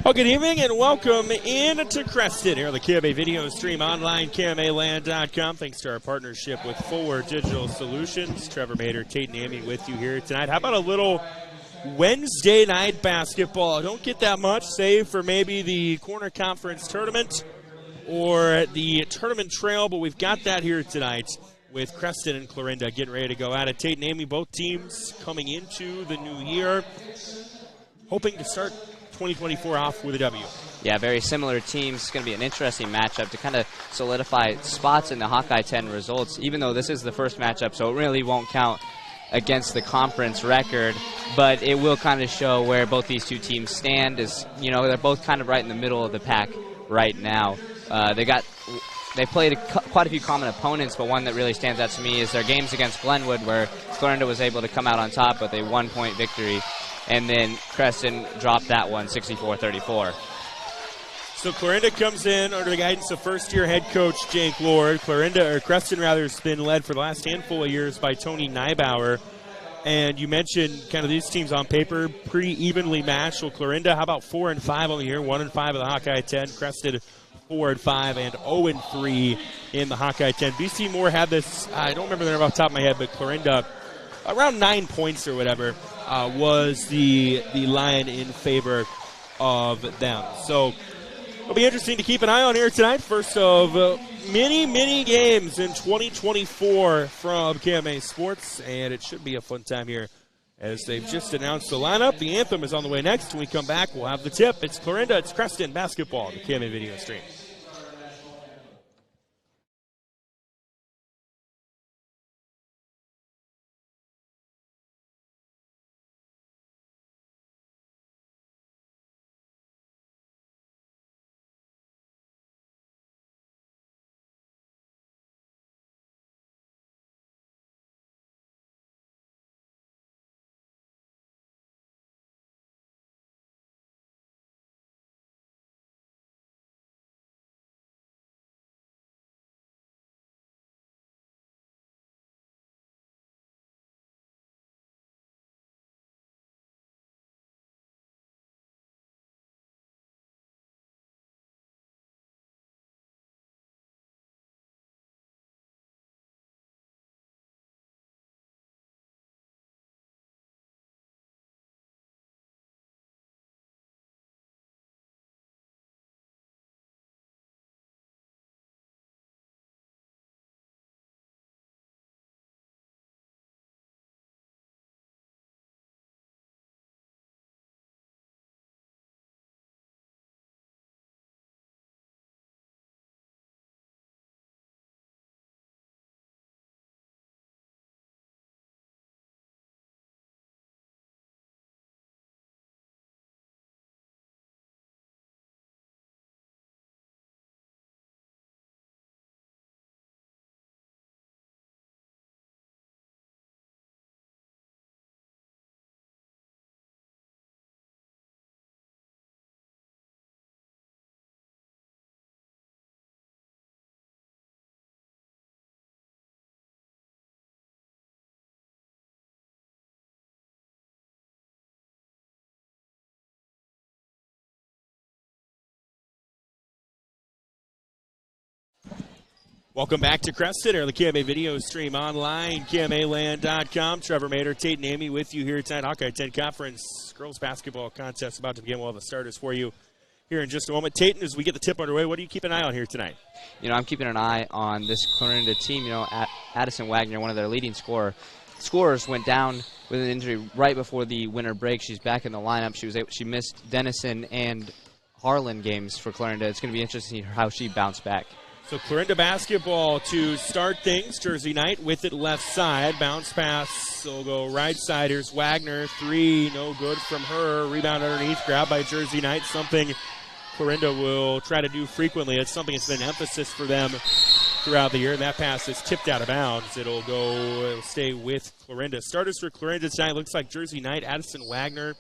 Well, good evening and welcome in to Creston here on the KMA video stream online, KMAland.com. Thanks to our partnership with Forward Digital Solutions. Trevor Mader, Tate and Amy with you here tonight. How about a little Wednesday night basketball? Don't get that much, save for maybe the Corner Conference tournament or the tournament trail, but we've got that here tonight with Creston and Clarinda getting ready to go at it. Tate and Amy, both teams coming into the new year, hoping to start 2024 off with a W. Yeah, very similar teams. It's going to be an interesting matchup to kind of solidify spots in the Hawkeye 10 results, even though this is the first matchup, so it really won't count against the conference record, but it will kind of show where both these two teams stand. As you know, they're both kind of right in the middle of the pack right now. They played quite a few common opponents, but one that really stands out to me is their games against Glenwood, where Clarinda was able to come out on top with a 1-point victory, and then Creston dropped that one 64-34. So Clarinda comes in under the guidance of first-year head coach Jake Lord. Creston has been led for the last handful of years by Tony Neibauer. And you mentioned kind of these teams on paper pretty evenly matched. So Clarinda, how about 4-5 on the year, 1-5 in the Hawkeye 10. Creston 4-5 and 0-3 in the Hawkeye 10. BC Moore had this, I don't remember the number off the top of my head, but Clarinda around 9 points or whatever was the line in favor of them. So it'll be interesting to keep an eye on here tonight. First of many games in 2024 from KMA Sports, and it should be a fun time here as they've just announced the lineup. The anthem is on the way next. When we come back, we'll have the tip. It's Clarinda, it's Creston basketball, the KMA video stream. Welcome back to Creston, or the KMA video stream online, KMAland.com. Trevor Mader, Tate and Amy with you here tonight. Hawkeye 10 Conference Girls Basketball Contest about to begin. We'll have the starters for you here in just a moment. Tate, as we get the tip underway, what do you keep an eye on here tonight? You know, I'm keeping an eye on this Clarinda team. You know, Addison Wagner, one of their leading scorers, went down with an injury right before the winter break. She's back in the lineup. She missed Denison and Harlan games for Clarinda. It's going to be interesting how she bounced back. So Clarinda basketball to start things. Jersey Knight with it left side. Bounce pass will go right side. Here's Wagner. Three, no good from her. Rebound underneath. Grabbed by Jersey Knight. Something Clarinda will try to do frequently. It's something that's been an emphasis for them throughout the year. And that pass is tipped out of bounds. It'll stay with Clarinda. Starters for Clarinda tonight. Looks like Jersey Knight, Addison Wagner,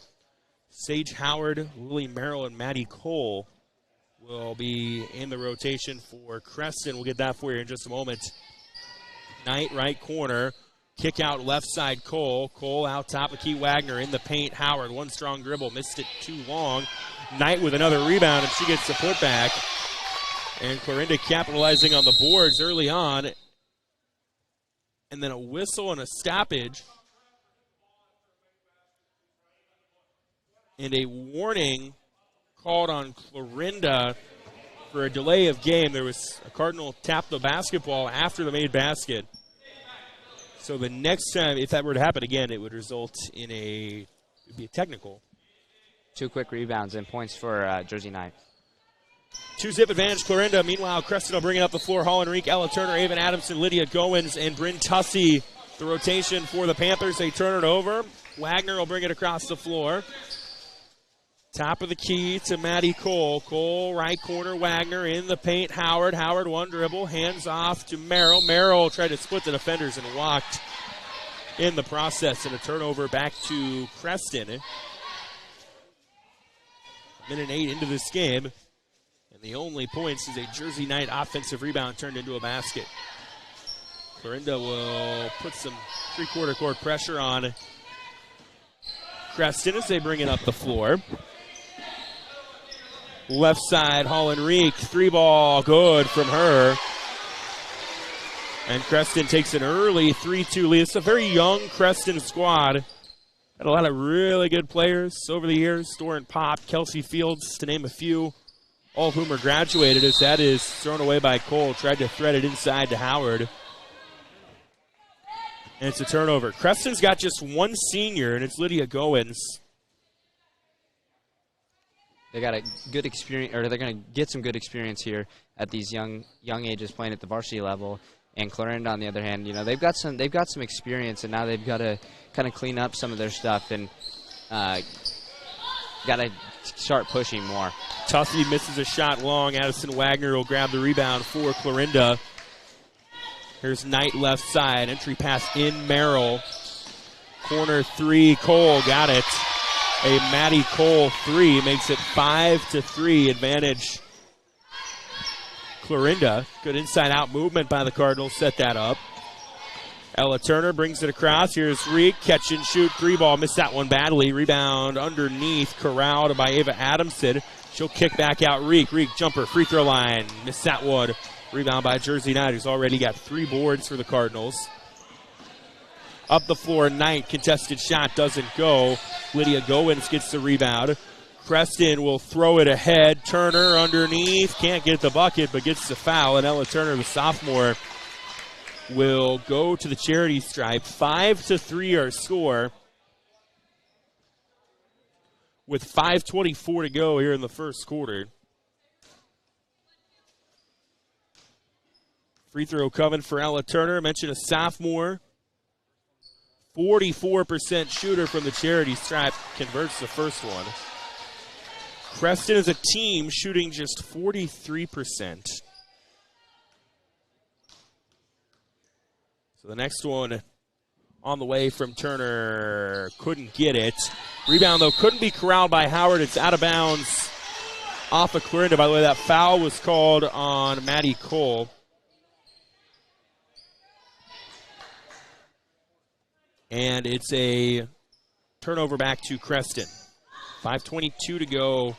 Sage Howard, Lily Merrill, and Maddie Cole will be in the rotation for Creston. We'll get that for you in just a moment. Knight, right corner. Kick out left side, Cole. Cole out top of Key Wagner in the paint. Howard, one strong dribble, missed it too long. Knight with another rebound, and she gets the putback. And Clarinda capitalizing on the boards early on. And then a whistle and a stoppage. And a warning called on Clarinda for a delay of game. There was a Cardinal tapped the basketball after the made basket. So the next time, if that were to happen again, it would result in it'd be a technical. 2 quick rebounds and points for Jersey Knight. 2-zip advantage, Clarinda. Meanwhile, Creston will bring it up the floor. Hall Enrique, Ella Turner, Avon Adamson, Lydia Goins, and Bryn Tussey. The rotation for the Panthers. They turn it over. Wagner will bring it across the floor. Top of the key to Maddie Cole. Cole, right corner, Wagner in the paint. Howard, one dribble, hands off to Merrill. Merrill tried to split the defenders and walked in the process, and a turnover back to Creston. 1:08 into this game, and the only points is a Jersey Knight offensive rebound turned into a basket. Clarinda will put some three-quarter court pressure on Creston as they bring it up the floor. Left side, Hall Enrique, 3-ball, good from her. And Creston takes an early 3-2 lead. It's a very young Creston squad. Had a lot of really good players over the years. Doran Pop, Kelsey Fields, to name a few, all of whom are graduated, as that is thrown away by Cole. Tried to thread it inside to Howard. And it's a turnover. Creston's got just one senior, and it's Lydia Goins. They got a good experience, or they're going to get some good experience here at these young ages playing at the varsity level. And Clarinda, on the other hand, you know, they've got some experience, and now they've got to kind of clean up some of their stuff and got to start pushing more. Tussey misses a shot long. Addison Wagner will grab the rebound for Clarinda. Here's Knight left side. Entry pass in Merrill. Corner 3, Cole got it. A Maddie Cole 3 makes it 5-3 advantage. Clarinda, good inside-out movement by the Cardinals, set that up. Ella Turner brings it across. Here's Reek, catch and shoot, 3-ball, missed that one badly. Rebound underneath, corralled by Ava Adamson. She'll kick back out Reek. Reek, jumper, free throw line, missed that one. Rebound by Jersey Knight, who's already got 3 boards for the Cardinals. Up the floor, Knight, contested shot, doesn't go. Lydia Goins gets the rebound. Creston will throw it ahead. Turner underneath. Can't get the bucket, but gets the foul. And Ella Turner, the sophomore, will go to the charity stripe. 5-3 our score, with 5:24 to go here in the first quarter. Free throw coming for Ella Turner. I mentioned a sophomore. 44% shooter from the charity stripe, converts the first one. Creston as a team shooting just 43%. So the next one on the way from Turner, couldn't get it. Rebound, though, couldn't be corralled by Howard. It's out of bounds off of Clarinda. By the way, that foul was called on Maddie Cole. And it's a turnover back to Creston. 5:22 to go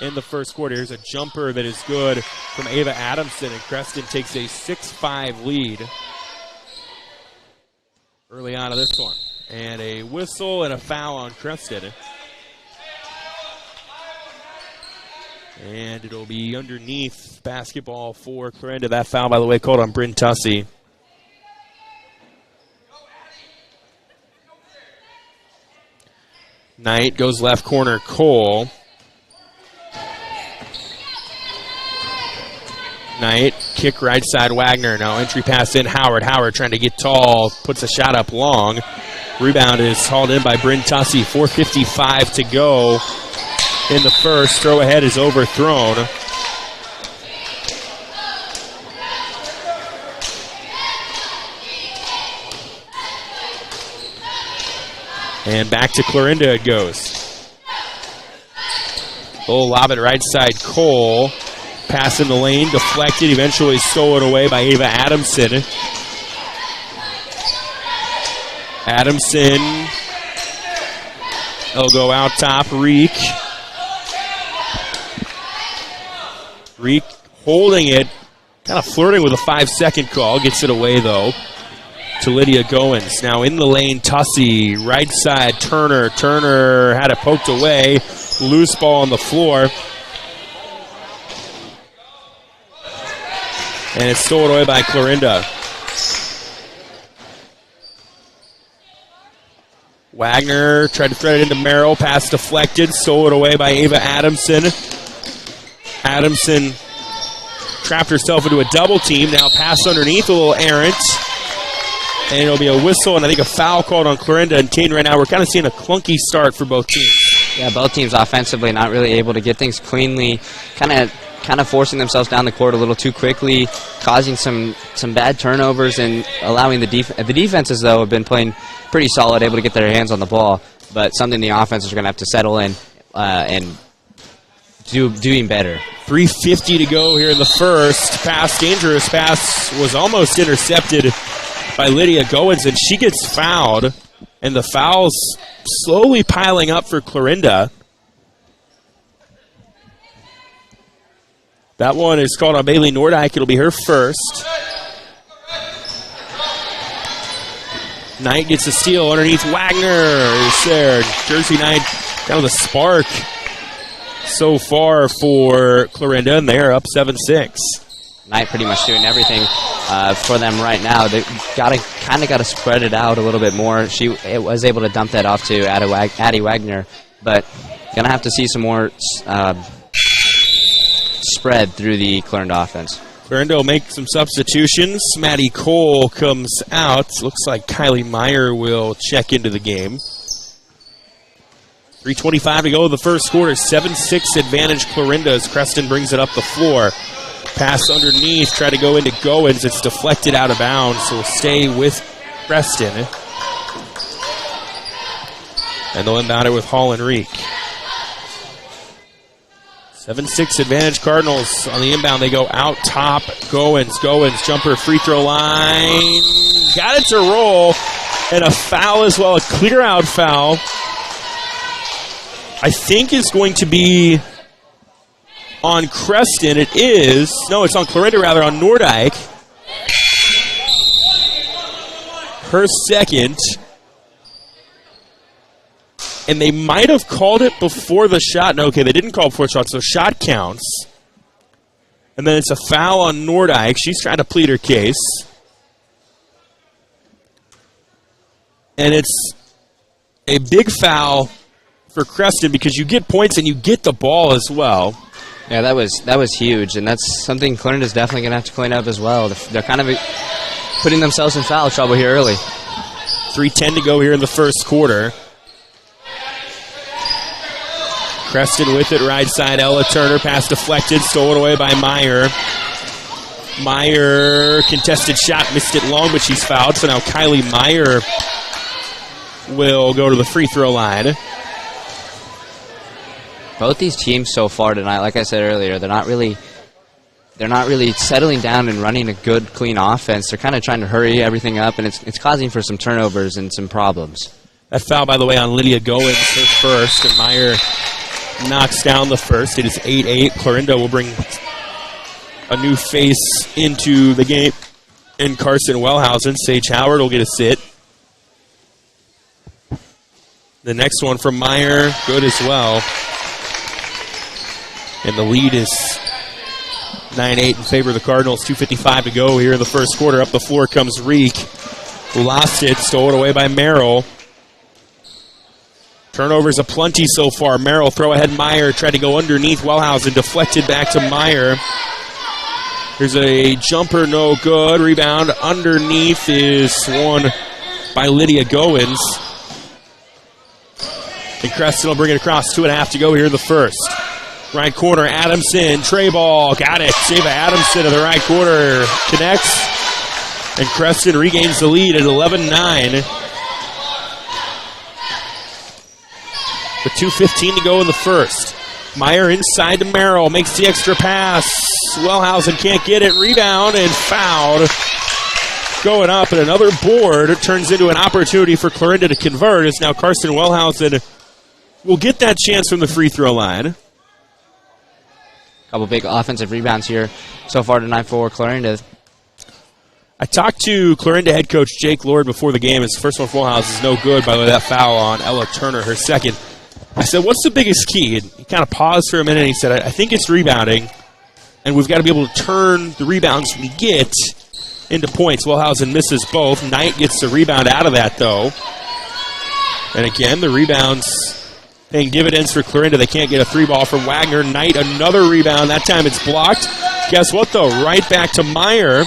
in the first quarter. Here's a jumper that is good from Ava Adamson, and Creston takes a 6-5 lead early on of this one. And a whistle and a foul on Creston. And it'll be underneath basketball for Clarinda. That foul, by the way, called on Bryn Tussey. Knight goes left corner, Cole. Knight, kick right side, Wagner. Now entry pass in, Howard. Howard trying to get tall, puts a shot up long. Rebound is hauled in by Bryn Tussey. 4:55 to go in the first. Throw ahead is overthrown. And back to Clarinda it goes. Oh, lob it right side, Cole. Pass in the lane, deflected, eventually stolen away by Ava Adamson. Adamson. He'll go out top. Reek. Reek holding it. Kind of flirting with a 5-second call. Gets it away, though, to Lydia Goins. Now in the lane, Tussey. Right side, Turner. Turner had it poked away. Loose ball on the floor. And it's stolen away by Clarinda. Wagner tried to thread it into Merrill. Pass deflected. Stole it away by Ava Adamson. Adamson trapped herself into a double team. Now pass underneath, a little errant. And it'll be a whistle and I think a foul called on Clarinda and Kane right now. We're kind of seeing a clunky start for both teams. Yeah, both teams offensively not really able to get things cleanly. Kind of forcing themselves down the court a little too quickly, causing some bad turnovers and allowing the defenses, though, have been playing pretty solid, able to get their hands on the ball. But something the offenses are going to have to settle in and doing better. 3:50 to go here in the first. Dangerous pass was almost intercepted by Lydia Goins, and she gets fouled. And the foul's slowly piling up for Clarinda. That one is called on Bailey Nordyke. It'll be her first. Knight gets a steal underneath Wagner. Is there. Jersey Knight, kind of the spark so far for Clarinda, and they're up 7-6. Knight pretty much doing everything for them right now. They got to spread it out a little bit more. She was able to dump that off to Addie Wagner, but gonna have to see some more spread through the Clarinda offense. Clarinda will make some substitutions. Maddie Cole comes out. Looks like Kylie Meyer will check into the game. 3:25 to go in the first quarter. 7-6 advantage Clarinda as Creston brings it up the floor. Pass underneath, try to go into Goins. It's deflected out of bounds, so we'll stay with Creston. And they'll inbound it with Hall and Reek. 7-6 advantage Cardinals on the inbound. They go out top. Goins, jumper, free throw line. Got it to roll. And a foul as well, a clear out foul. I think is going to be on Creston. It is. No, it's on Clarinda, rather, on Nordyke. Her second. And they might have called it before the shot. No, okay, they didn't call it before the shot, so shot counts. And then it's a foul on Nordyke. She's trying to plead her case. And it's a big foul for Creston because you get points and you get the ball as well. Yeah, that was huge, and that's something Clarinda's definitely going to have to clean up as well. They're kind of putting themselves in foul trouble here early. 3:10 to go here in the first quarter. Creston with it, right side, Ella Turner, pass deflected, stolen away by Meyer. Meyer, contested shot, missed it long, but she's fouled, so now Kylie Meyer will go to the free throw line. Both these teams so far tonight, like I said earlier, they're not really settling down and running a good, clean offense. They're kind of trying to hurry everything up, and it's causing for some turnovers and some problems. That foul, by the way, on Lydia Goins, her first, and Meyer knocks down the first. It is 8-8. Clarinda will bring a new face into the game in Carson Wellhausen. Sage Howard will get a sit. The next one from Meyer, good as well. And the lead is 9-8 in favor of the Cardinals. 2:55 to go here in the first quarter. Up the floor comes Reek. Lost it, stole it away by Merrill. Turnovers aplenty so far. Merrill throw ahead Meyer. Tried to go underneath Wellhausen. Deflected back to Meyer. Here's a jumper, no good. Rebound underneath is won by Lydia Goins. And Creston will bring it across. 2.5 to go here in the first. Right corner, Adamson. Tray ball. Got it. Ava Adamson to the right corner. Connects. And Creston regains the lead at 11-9. With 2:15 to go in the first. Meyer inside to Merrill. Makes the extra pass. Wellhausen can't get it. Rebound and fouled going up, and another board turns into an opportunity for Clarinda to convert, as now Carson Wellhausen will get that chance from the free throw line. Couple big offensive rebounds here so far tonight for Clarinda. I talked to Clarinda head coach Jake Lord before the game. His first one for Wellhouse is no good. By the way, that foul on Ella Turner, her second. I said, what's the biggest key? And he kind of paused for a minute, and he said, I think it's rebounding, and we've got to be able to turn the rebounds we get into points. Wellhausen misses both. Knight gets the rebound out of that, though. And again, the rebounds paying dividends for Clarinda. They can't get a three ball from Wagner. Knight, another rebound. That time it's blocked. Guess what, though? Right back to Meyer.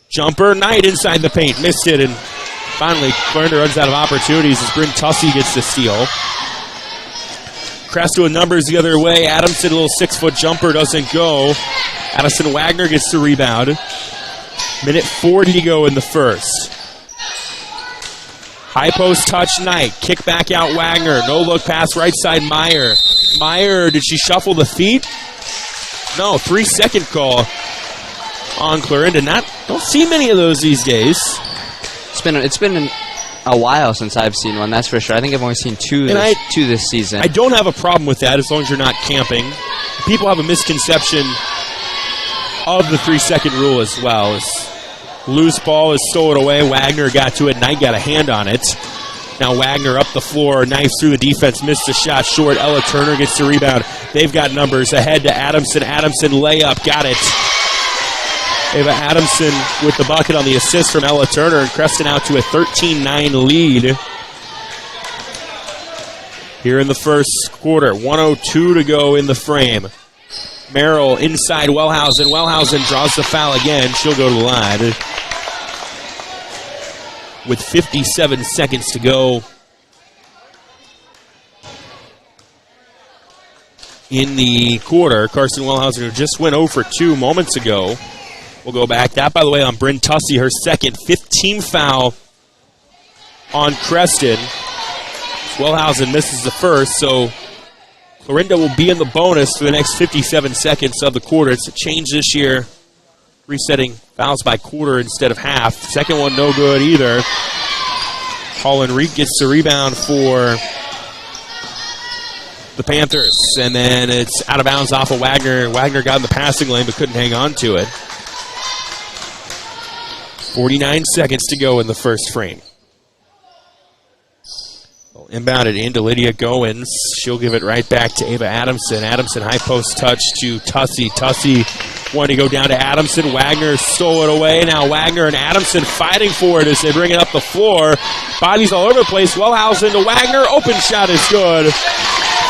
Jumper, Knight inside the paint. Missed it, and finally Clarinda runs out of opportunities as Bryn Tussey gets the steal. Creston with numbers the other way. Adamson, a little 6-foot jumper, doesn't go. Addison Wagner gets the rebound. Minute 40 to go in the first. High post touch, Knight. Kick back out, Wagner. No look pass, right side, Meyer. Meyer, did she shuffle the feet? No, 3-second call on Clarinda. Don't see many of those these days. It's been a while since I've seen one, that's for sure. I think I've only seen two this season. I don't have a problem with that as long as you're not camping. People have a misconception of the 3-second rule as well. As loose ball is stolen away. Wagner got to it. Knight got a hand on it. Now Wagner up the floor. Knifes through the defense. Missed the shot short. Ella Turner gets the rebound. They've got numbers. Ahead to Adamson. Adamson layup. Got it. Ava Adamson with the bucket on the assist from Ella Turner. And Creston out to a 13-9 lead. Here in the first quarter. 1:02 to go in the frame. Merrill inside Wellhausen. Wellhausen draws the foul again. She'll go to the line. With 57 seconds to go in the quarter. Carson Wellhausen, who just went 0 for 2 moments ago, will go back. That, by the way, on Bryn Tussey, her second 15 foul on Creston. Wellhausen misses the first, so Clarinda will be in the bonus for the next 57 seconds of the quarter. It's a change this year, resetting fouls by quarter instead of half. Second one no good either. Holland Reek gets the rebound for the Panthers, and then it's out of bounds off of Wagner. Wagner got in the passing lane but couldn't hang on to it. 49 seconds to go in the first frame. Inbounded into Lydia Goins. She'll give it right back to Ava Adamson. Adamson high post touch to Tussey. Tussey wanting to go down to Adamson. Wagner stole it away. Now Wagner and Adamson fighting for it as they bring it up the floor. Bodies all over the place. Wellhausen to Wagner. Open shot is good.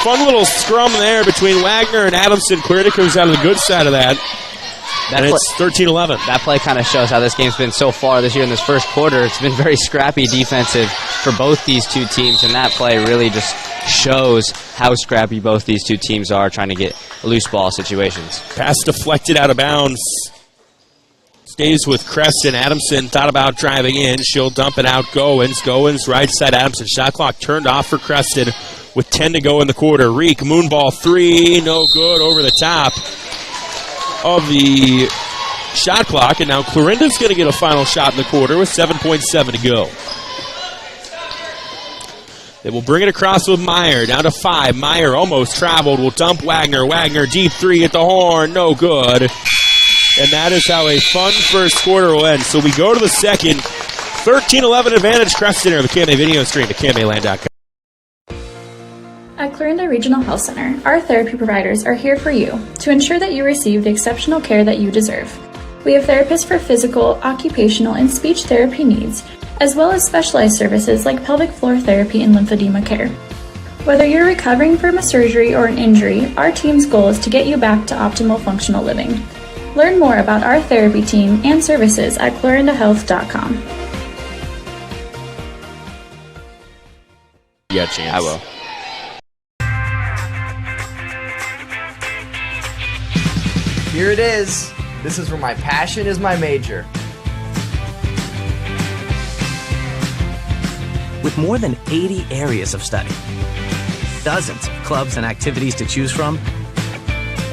Fun little scrum there between Wagner and Adamson. Clarinda comes out of the good side of that. And it's 13-11. That play kind of shows how this game's been so far this year in this first quarter. It's been very scrappy defensive for both these two teams, and that play really just shows how scrappy both these two teams are trying to get loose ball situations. Pass deflected out of bounds. Stays with Creston. Adamson thought about driving in. She'll dump it out. Goins right side. Adamson. Shot clock turned off for Creston with 10 to go in the quarter. Reek, moonball three. No good, over the top of the shot clock, and now Clarinda's going to get a final shot in the quarter with 7.7 to go. They will bring it across with Meyer, down to 5. Meyer almost traveled, will dump Wagner. Wagner, deep three at the horn, no good. And that is how a fun first quarter will end. So we go to the second, 13-11 advantage Creston, or the KMA video stream at KMAland.com. At Clarinda Regional Health Center, our therapy providers are here for you to ensure that you receive the exceptional care that you deserve. We have therapists for physical, occupational, and speech therapy needs, as well as specialized services like pelvic floor therapy and lymphedema care. Whether you're recovering from a surgery or an injury, our team's goal is to get you back to optimal functional living. Learn more about our therapy team and services at clarindahealth.com. Yeah, chance. I will. Here it is. This is where my passion is my major. With more than 80 areas of study, dozens of clubs and activities to choose from,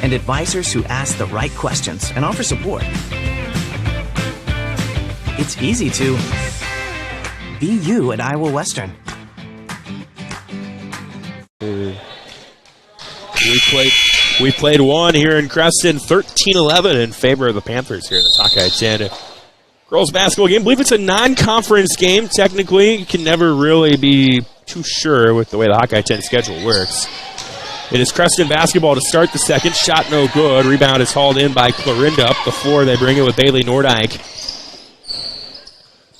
and advisors who ask the right questions and offer support, it's easy to be you at Iowa Western. We played one here in Creston, 13-11 in favor of the Panthers here in the Hawkeye 10 girls basketball game. I believe it's a non-conference game. Technically, you can never really be too sure with the way the Hawkeye 10 schedule works. It is Creston basketball to start the second. Shot no good. Rebound is hauled in by Clarinda. Up the floor, they bring it with Bailey Nordyke.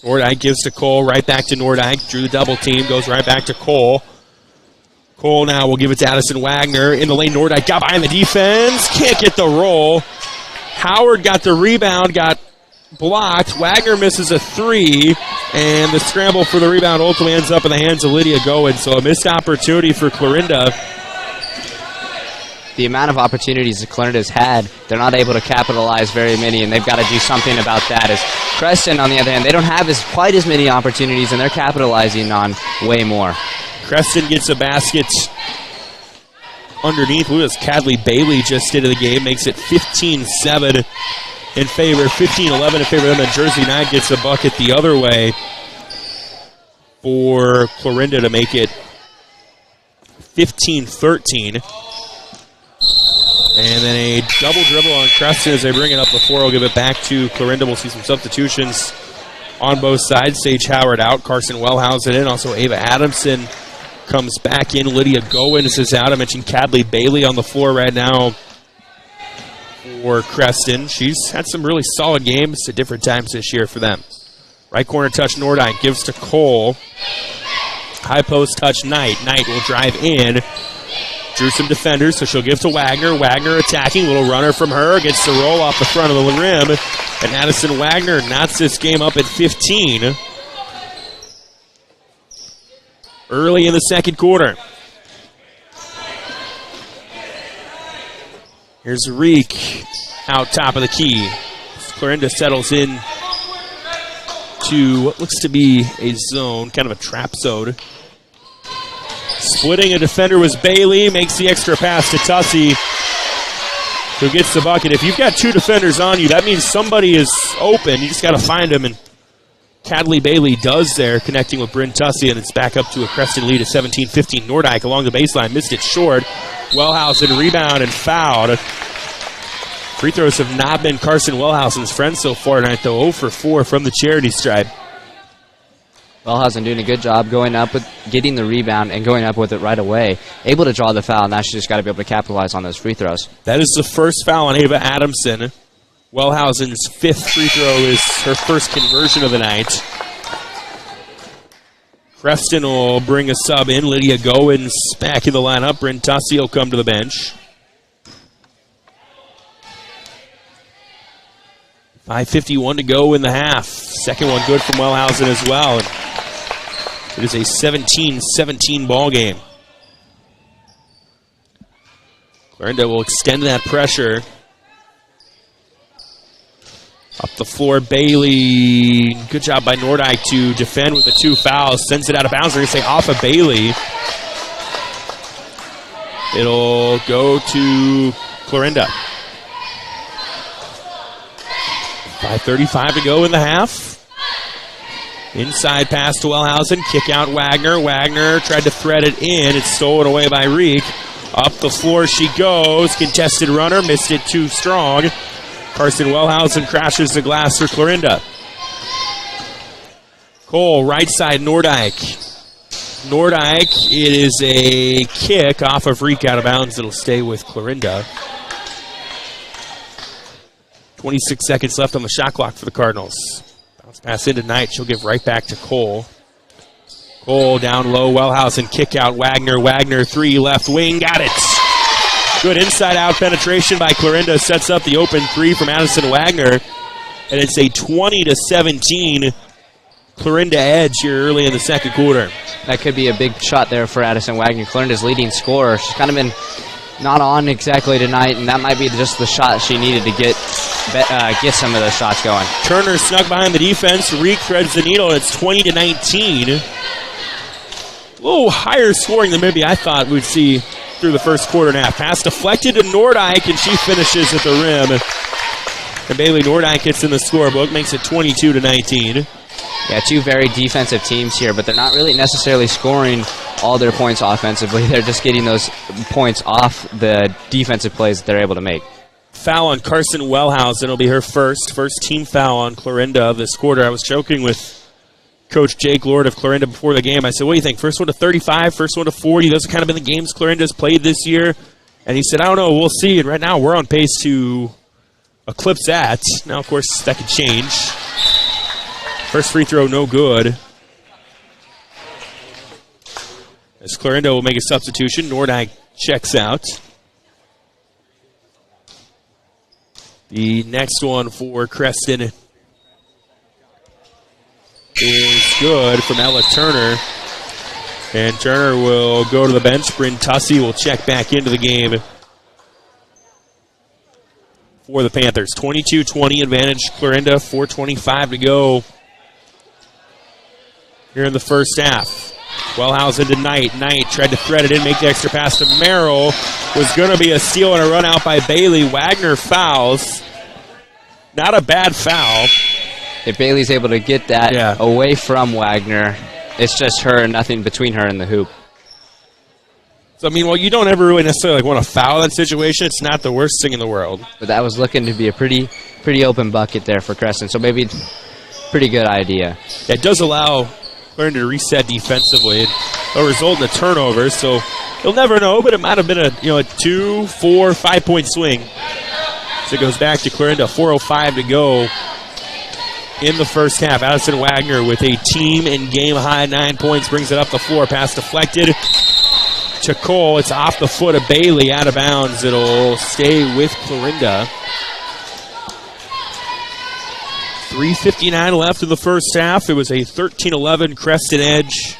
Nordyke gives to Cole, right back to Nordyke. Drew the double team, goes right back to Cole. Cole now will give it to Addison Wagner. In the lane, Nordyke got behind the defense. Can't get the roll. Howard got the rebound, got blocked. Wagner misses a three, and the scramble for the rebound ultimately ends up in the hands of Lydia Goen. So a missed opportunity for Clarinda. The amount of opportunities that Clarinda's had, they're not able to capitalize very many, and they've got to do something about that. As Creston, on the other hand, they don't have quite as many opportunities, and they're capitalizing on way more. Creston gets a basket underneath. Look at Cadley Bailey just into the game. Makes it 15-7 in favor, 15-11 in favor of them. And Jersey Knight gets a bucket the other way for Clarinda to make it 15-13. And then a double dribble on Creston as they bring it up the floor. We'll give it back to Clarinda. We'll see some substitutions on both sides. Sage Howard out, Carson Wellhausen in. Also Ava Adamson comes back in. Lydia Goins is out. I mentioned Cadley Bailey on the floor right now for Creston. She's had some really solid games at different times this year for them. Right corner touch, Nordyke gives to Cole. High post touch, Knight. Knight will drive in. Drew some defenders, so she'll give to Wagner. Wagner attacking, little runner from her. Gets the roll off the front of the rim. And Addison Wagner knots this game up at 15. Early in the second quarter. Here's Reek out top of the key. Clarinda settles in to what looks to be a zone, kind of a trap zone. Splitting a defender was Bailey, makes the extra pass to Tussey, who gets the bucket. If you've got two defenders on you, that means somebody is open. You just got to find them, and Cadley Bailey does there, connecting with Bryn Tussey, and it's back up to a Creston lead of 17-15. Nordyke along the baseline, missed it short. Wellhausen rebound and fouled. Free throws have not been Carson Wellhausen's friend so far tonight, though 0 for 4 from the charity stripe. Wellhausen doing a good job going up with getting the rebound and going up with it right away. Able to draw the foul. Now she's just got to be able to capitalize on those free throws. That is the first foul on Ava Adamson. Wellhausen's fifth free throw is her first conversion of the night. Creston will bring a sub in. Lydia Goins back in the lineup. Bryn Tussey will come to the bench. 5:51 to go in the half. Second one good from Wellhausen as well. It is a 17-17 ball game. Clarinda will extend that pressure. Up the floor, Bailey. Good job by Nordyke to defend with the two fouls. Sends it out of bounds. We're going to say off of Bailey. It'll go to Clarinda. 5:35 to go in the half. Inside pass to Wellhausen. Kick out Wagner. Wagner tried to thread it in. It's stolen away by Reek. Up the floor she goes. Contested runner. Missed it too strong. Carson Wellhausen crashes the glass for Clarinda. Cole, right side, Nordyke. Nordyke, it is a kick off of Reek out of bounds. It'll stay with Clarinda. 26 seconds left on the shot clock for the Cardinals. Bounce pass into Knight. She'll give right back to Cole. Cole down low. Wellhausen kick out Wagner. Wagner three left wing. Got it. Good inside-out penetration by Clarinda. Sets up the open three from Addison Wagner. And it's a 20-17 Clarinda edge here early in the second quarter. That could be a big shot there for Addison Wagner. Clarinda's leading scorer. She's kind of been not on exactly tonight, and that might be just the shot she needed to get some of those shots going. Turner snuck behind the defense. Reek threads the needle, and it's 20-19. A little higher scoring than maybe I thought we'd see through the first quarter and a half. Pass deflected to Nordyke, and she finishes at the rim. And Bailey Nordike gets in the scorebook, makes it 22-19. Yeah, two very defensive teams here, but they're not really necessarily scoring all their points offensively. They're just getting those points off the defensive plays that they're able to make. Foul on Carson Wellhausen. It'll be her first team foul on Clarinda this quarter. I was joking with Coach Jake Lord of Clarinda before the game. I said, what do you think? First one to 35, first one to 40. Those have kind of been the games Clarinda's played this year. And he said, I don't know, we'll see. And right now we're on pace to eclipse that. Now, of course, that could change. First free throw, no good. As Clarinda will make a substitution, Nordike checks out. The next one for Creston is good from Ella Turner. And Turner will go to the bench. Bryn Tussey will check back into the game for the Panthers. 22-20 advantage Clarinda, 4:25 to go here in the first half. Wellhausen to Knight. Knight tried to thread it in, make the extra pass to Merrill. Was going to be a steal and a run out by Bailey. Wagner fouls. Not a bad foul. If Bailey's able to get that away from Wagner, it's just her and nothing between her and the hoop. So, I mean, well, you don't ever really necessarily want to foul that situation. It's not the worst thing in the world. But that was looking to be a pretty open bucket there for Creston, so maybe pretty good idea. Yeah, it does allow Clarinda to reset defensively. It'll result in a turnover, so you'll never know, but it might have been a 2, 4, 5-point swing. So it goes back to Clarinda, 4:05 to go in the first half. Addison Wagner with a team and game high 9 points, brings it up the floor, pass deflected to Cole. It's off the foot of Bailey, out of bounds. It'll stay with Clarinda. 3:59 left in the first half. It was a 13-11 Creston edge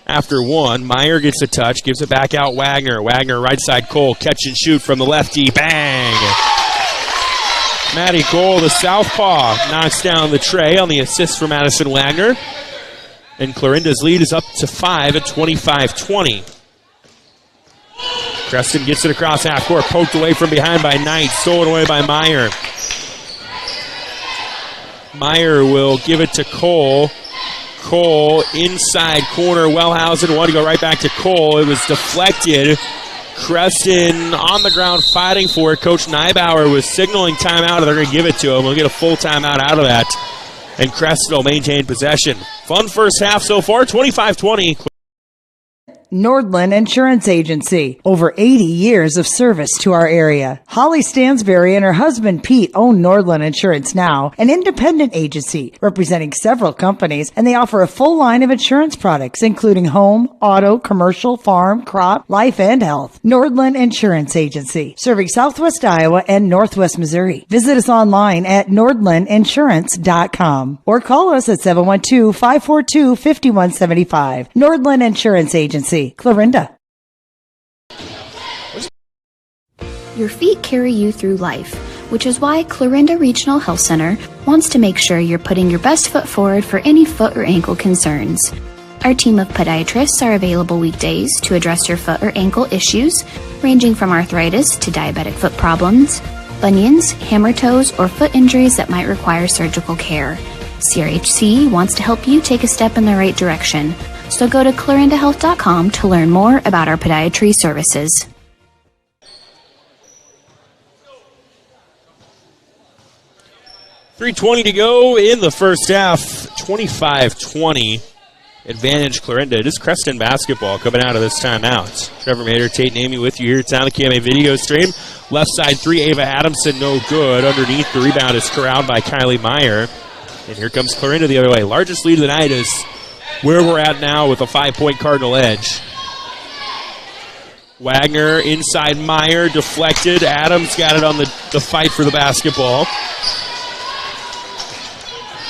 after one. Meyer gets a touch, gives it back out Wagner. Wagner right side Cole, catch and shoot from the lefty, bang! Maddie Cole, the southpaw, knocks down the tray on the assist from Addison Wagner. And Clarinda's lead is up to 5 at 25-20. Creston gets it across half court, poked away from behind by Knight, stolen away by Meyer. Meyer will give it to Cole. Cole inside corner. Wellhausen wanted to go right back to Cole. It was deflected. Creston on the ground fighting for it. Coach Neibauer was signaling timeout, and they're going to give it to him. We'll get a full timeout out of that. And Creston will maintain possession. Fun first half so far, 25-20. Nordland Insurance Agency. Over 80 years of service to our area. Holly Stansberry and her husband Pete own Nordland Insurance Now, an independent agency representing several companies, and they offer a full line of insurance products, including home, auto, commercial, farm, crop, life, and health. Nordland Insurance Agency, serving Southwest Iowa and Northwest Missouri. Visit us online at nordlandinsurance.com or call us at 712-542-5175. Nordland Insurance Agency, Clarinda. Your feet carry you through life, which is why Clarinda Regional Health Center wants to make sure you're putting your best foot forward for any foot or ankle concerns. Our team of podiatrists are available weekdays to address your foot or ankle issues, ranging from arthritis to diabetic foot problems, bunions, hammer toes, or foot injuries that might require surgical care. CRHC wants to help you take a step in the right direction. So go to clarindahealth.com to learn more about our podiatry services. .320 to go in the first half. 25-20 advantage Clarinda. It is Creston basketball coming out of this timeout. Trevor Mader, Tate and Amy with you here. It's on the KMA video stream. Left side three, Ava Adamson, no good. Underneath, the rebound is corralled by Kylie Meyer. And here comes Clarinda the other way. Largest lead of the night is where we're at now with a 5-point Cardinal edge. Wagner inside Meyer, deflected. Adams got it on the fight for the basketball.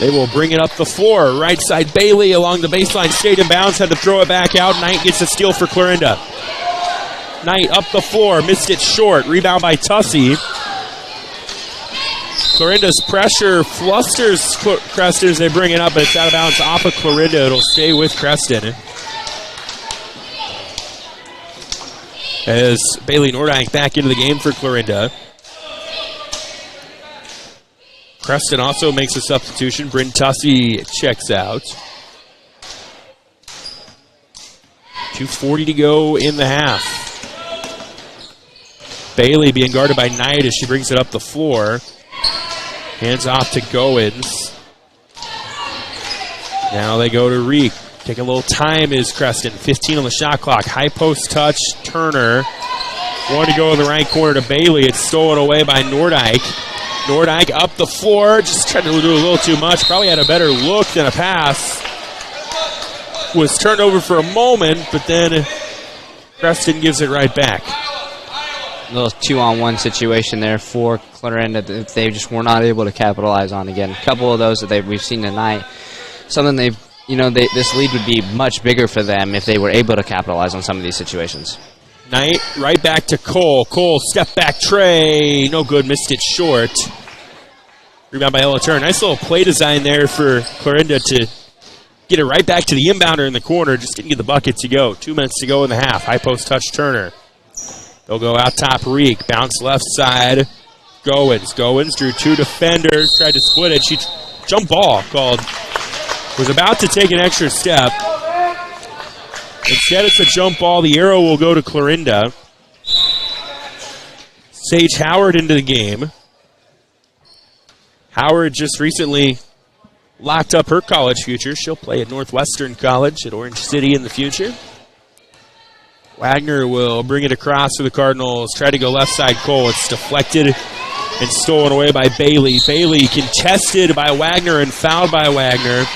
They will bring it up the floor. Right side Bailey along the baseline, stayed in bounds, had to throw it back out. Knight gets a steal for Clarinda. Knight up the floor, missed it short. Rebound by Tussey. Clarinda's pressure flusters Creston as they bring it up, but it's out of bounds off of Clarinda. It'll stay with Creston. As Bailey Nordike back into the game for Clarinda. Creston also makes a substitution. Bryn Tussey checks out. 2:40 to go in the half. Bailey being guarded by Knight as she brings it up the floor. Hands off to Goins. Now they go to Reek. Take a little time is Creston. 15 on the shot clock. High post touch, Turner. One to go in the right corner to Bailey. It's stolen away by Nordyke. Nordyke up the floor. Just tried to do a little too much. Probably had a better look than a pass. Was turned over for a moment, but then Creston gives it right back. A little 2-on-1 situation there for Clarinda that they just were not able to capitalize on again. A couple of those that we've seen tonight. Something this lead would be much bigger for them if they were able to capitalize on some of these situations. Knight right back to Cole. Cole step back tray. No good, missed it short. Rebound by Ella Turner. Nice little play design there for Clarinda to get it right back to the inbounder in the corner. Just didn't get the bucket to go. 2 minutes to go in the half. High post touch Turner. They'll go out top Reek. Bounce left side. Goins drew 2 defenders. Tried to split it. She jump ball called. Was about to take an extra step. Instead, it's a jump ball. The arrow will go to Clarinda. Sage Howard into the game. Howard just recently locked up her college future. She'll play at Northwestern College at Orange City in the future. Wagner will bring it across for the Cardinals. Try to go left side Cole. It's deflected and stolen away by Bailey. Bailey contested by Wagner and fouled by Wagner.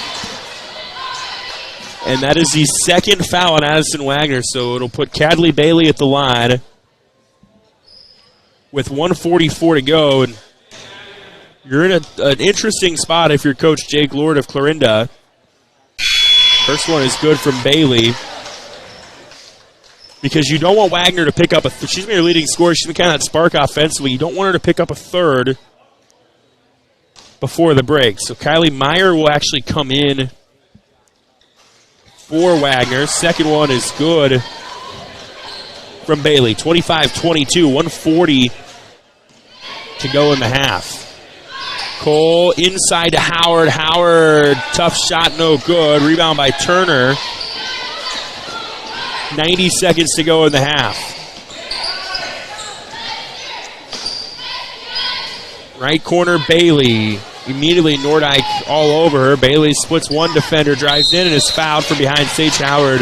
And that is the second foul on Addison Wagner, so it'll put Cadley Bailey at the line with 1:44 to go. And you're in an interesting spot if you're Coach Jake Lord of Clarinda. First one is good from Bailey because you don't want Wagner to pick up she's been your leading scorer. She's been kind of that spark offensively. You don't want her to pick up a third before the break. So Kylie Meyer will actually come in for Wagner. Second one is good from Bailey. 25-22, 1:40 to go in the half. Cole inside to Howard. Howard, tough shot, no good. Rebound by Turner. 90 seconds to go in the half. Right corner, Bailey. Immediately Nordyke all over her. Bailey splits one defender, drives in, and is fouled from behind. Sage Howard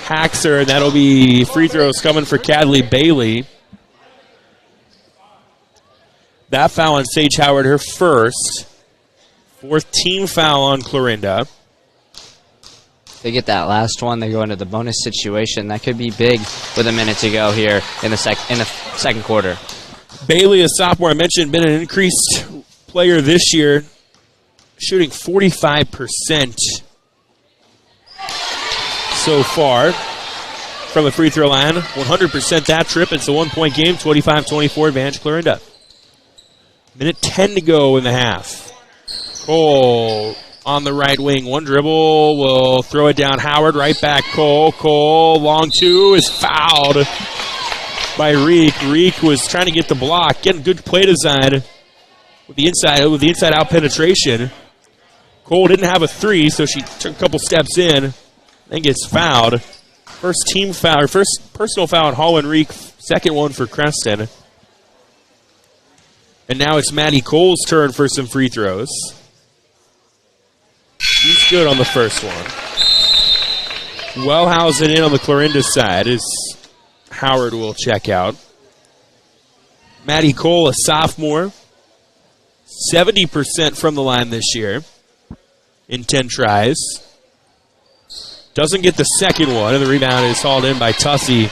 hacks her, and that'll be free throws coming for Cadley Bailey. That foul on Sage Howard, her first. Fourth team foul on Clarinda. They get that last one, they go into the bonus situation. That could be big with a minute to go here in the second quarter. Bailey, a sophomore, I mentioned, been an increased player this year, shooting 45% so far from the free throw line. 100% that trip. It's a 1-point game, 25-24 advantage Clarinda. Minute 10 to go in the half. Cole on the right wing. One dribble, will throw it down. Howard right back. Cole, long two, is fouled by Reek. Reek was trying to get the block, getting good play design with the inside out penetration. Cole didn't have a three, so she took a couple steps in, then gets fouled. First team foul, or first personal foul on Holland Reek, second one for Creston. And now it's Maddie Cole's turn for some free throws. She's good on the first one. Wellhausen in on the Clarinda side as Howard will check out. Maddie Cole, a sophomore, 70% from the line this year in 10 tries. Doesn't get the second one, and the rebound is hauled in by Tussey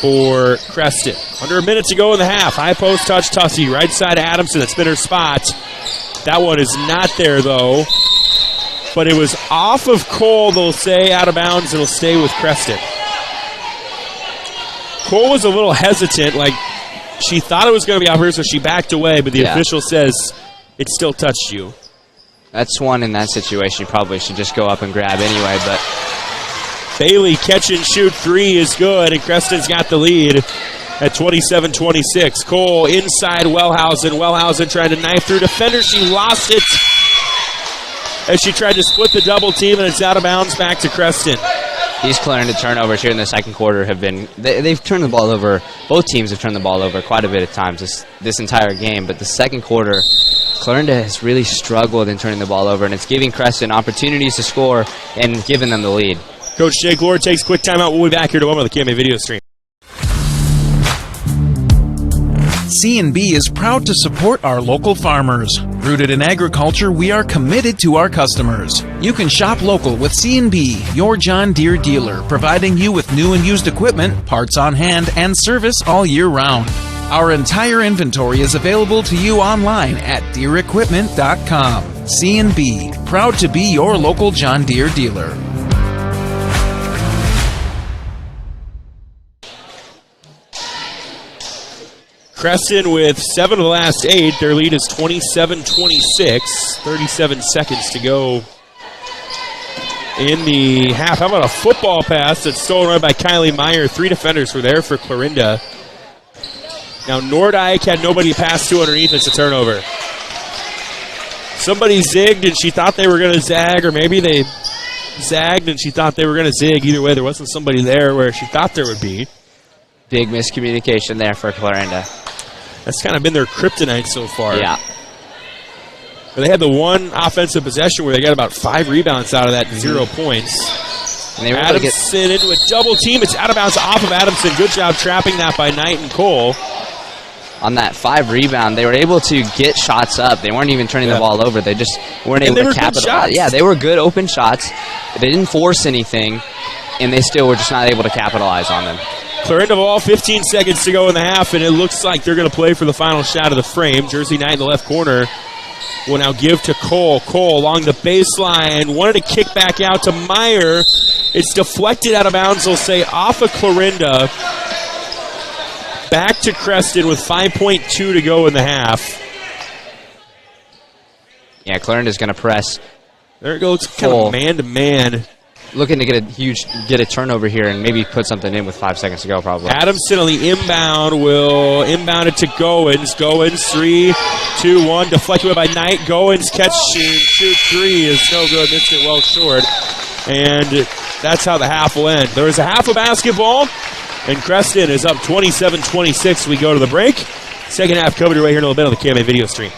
for Creston. Under a minute to go in the half. High post touch, Tussey. Right side to Adamson. That's been her spot. That one is not there, though. But it was off of Cole, they'll say. Out of bounds. It'll stay with Creston. Cole was a little hesitant. Like, she thought it was going to be off her, so she backed away. But the official says it still touched you. That's one in that situation. You probably should just go up and grab anyway, but... Bailey catch and shoot three is good, and Creston's got the lead. at 27-26. Cole inside Wellhausen. Wellhausen trying to knife through defender. She lost it as she tried to split the double team, and it's out of bounds back to Creston. These Clarinda turnovers here in the second quarter have been, they've turned the ball over, both teams have turned the ball over quite a bit of times this entire game, but the second quarter, Clarinda has really struggled in turning the ball over, and it's giving Creston opportunities to score and giving them the lead. Coach Jake Lord takes a quick timeout. We'll be back here to one with the KMA video stream. C&B is proud to support our local farmers. Rooted in agriculture, we are committed to our customers. You can shop local with C&B, your John Deere dealer, providing you with new and used equipment, parts on hand, and service all year round. Our entire inventory is available to you online at DeereEquipment.com. C&B, proud to be your local John Deere dealer. Creston with 7 of the last 8. Their lead is 27-26. 37 seconds to go in the half. How about a football pass that's stolen right by Kylie Meyer? 3 defenders were there for Clarinda. Now Nordyke had nobody pass to underneath. It's a turnover. Somebody zigged and she thought they were going to zag, or maybe they zagged and she thought they were going to zig. Either way, there wasn't somebody there where she thought there would be. Big miscommunication there for Clarinda. That's kind of been their kryptonite so far. Yeah. But they had the one offensive possession where they got about 5 rebounds out of that, 0 points. And they were Adamson into a double team. It's out of bounds off of Adamson. Good job trapping that by Knight and Cole. On that 5 rebound, they were able to get shots up. They weren't even turning the ball over. They just weren't able to capitalize. Yeah, they were good open shots. They didn't force anything, and they still were just not able to capitalize on them. Clarinda ball, 15 seconds to go in the half, and it looks like they're going to play for the final shot of the frame. Jersey Knight in the left corner will now give to Cole. Cole along the baseline, wanted to kick back out to Meyer. It's deflected out of bounds, they'll say, off of Clarinda. Back to Creston with 5.2 to go in the half. Yeah, Clarinda's going to press. There it goes, kind of man-to-man. Looking to get a turnover here and maybe put something in with 5 seconds to go, probably. Adamson on the inbound will inbound it to Goins. Goins, 3, 2, 1, deflected by Knight. Goins catch and shoot 3 is no good. Missed it well short. And that's how the half will end. There is a half of basketball, and Creston is up 27-26. We go to the break. Second half covered right here in a little bit on the KMA video stream.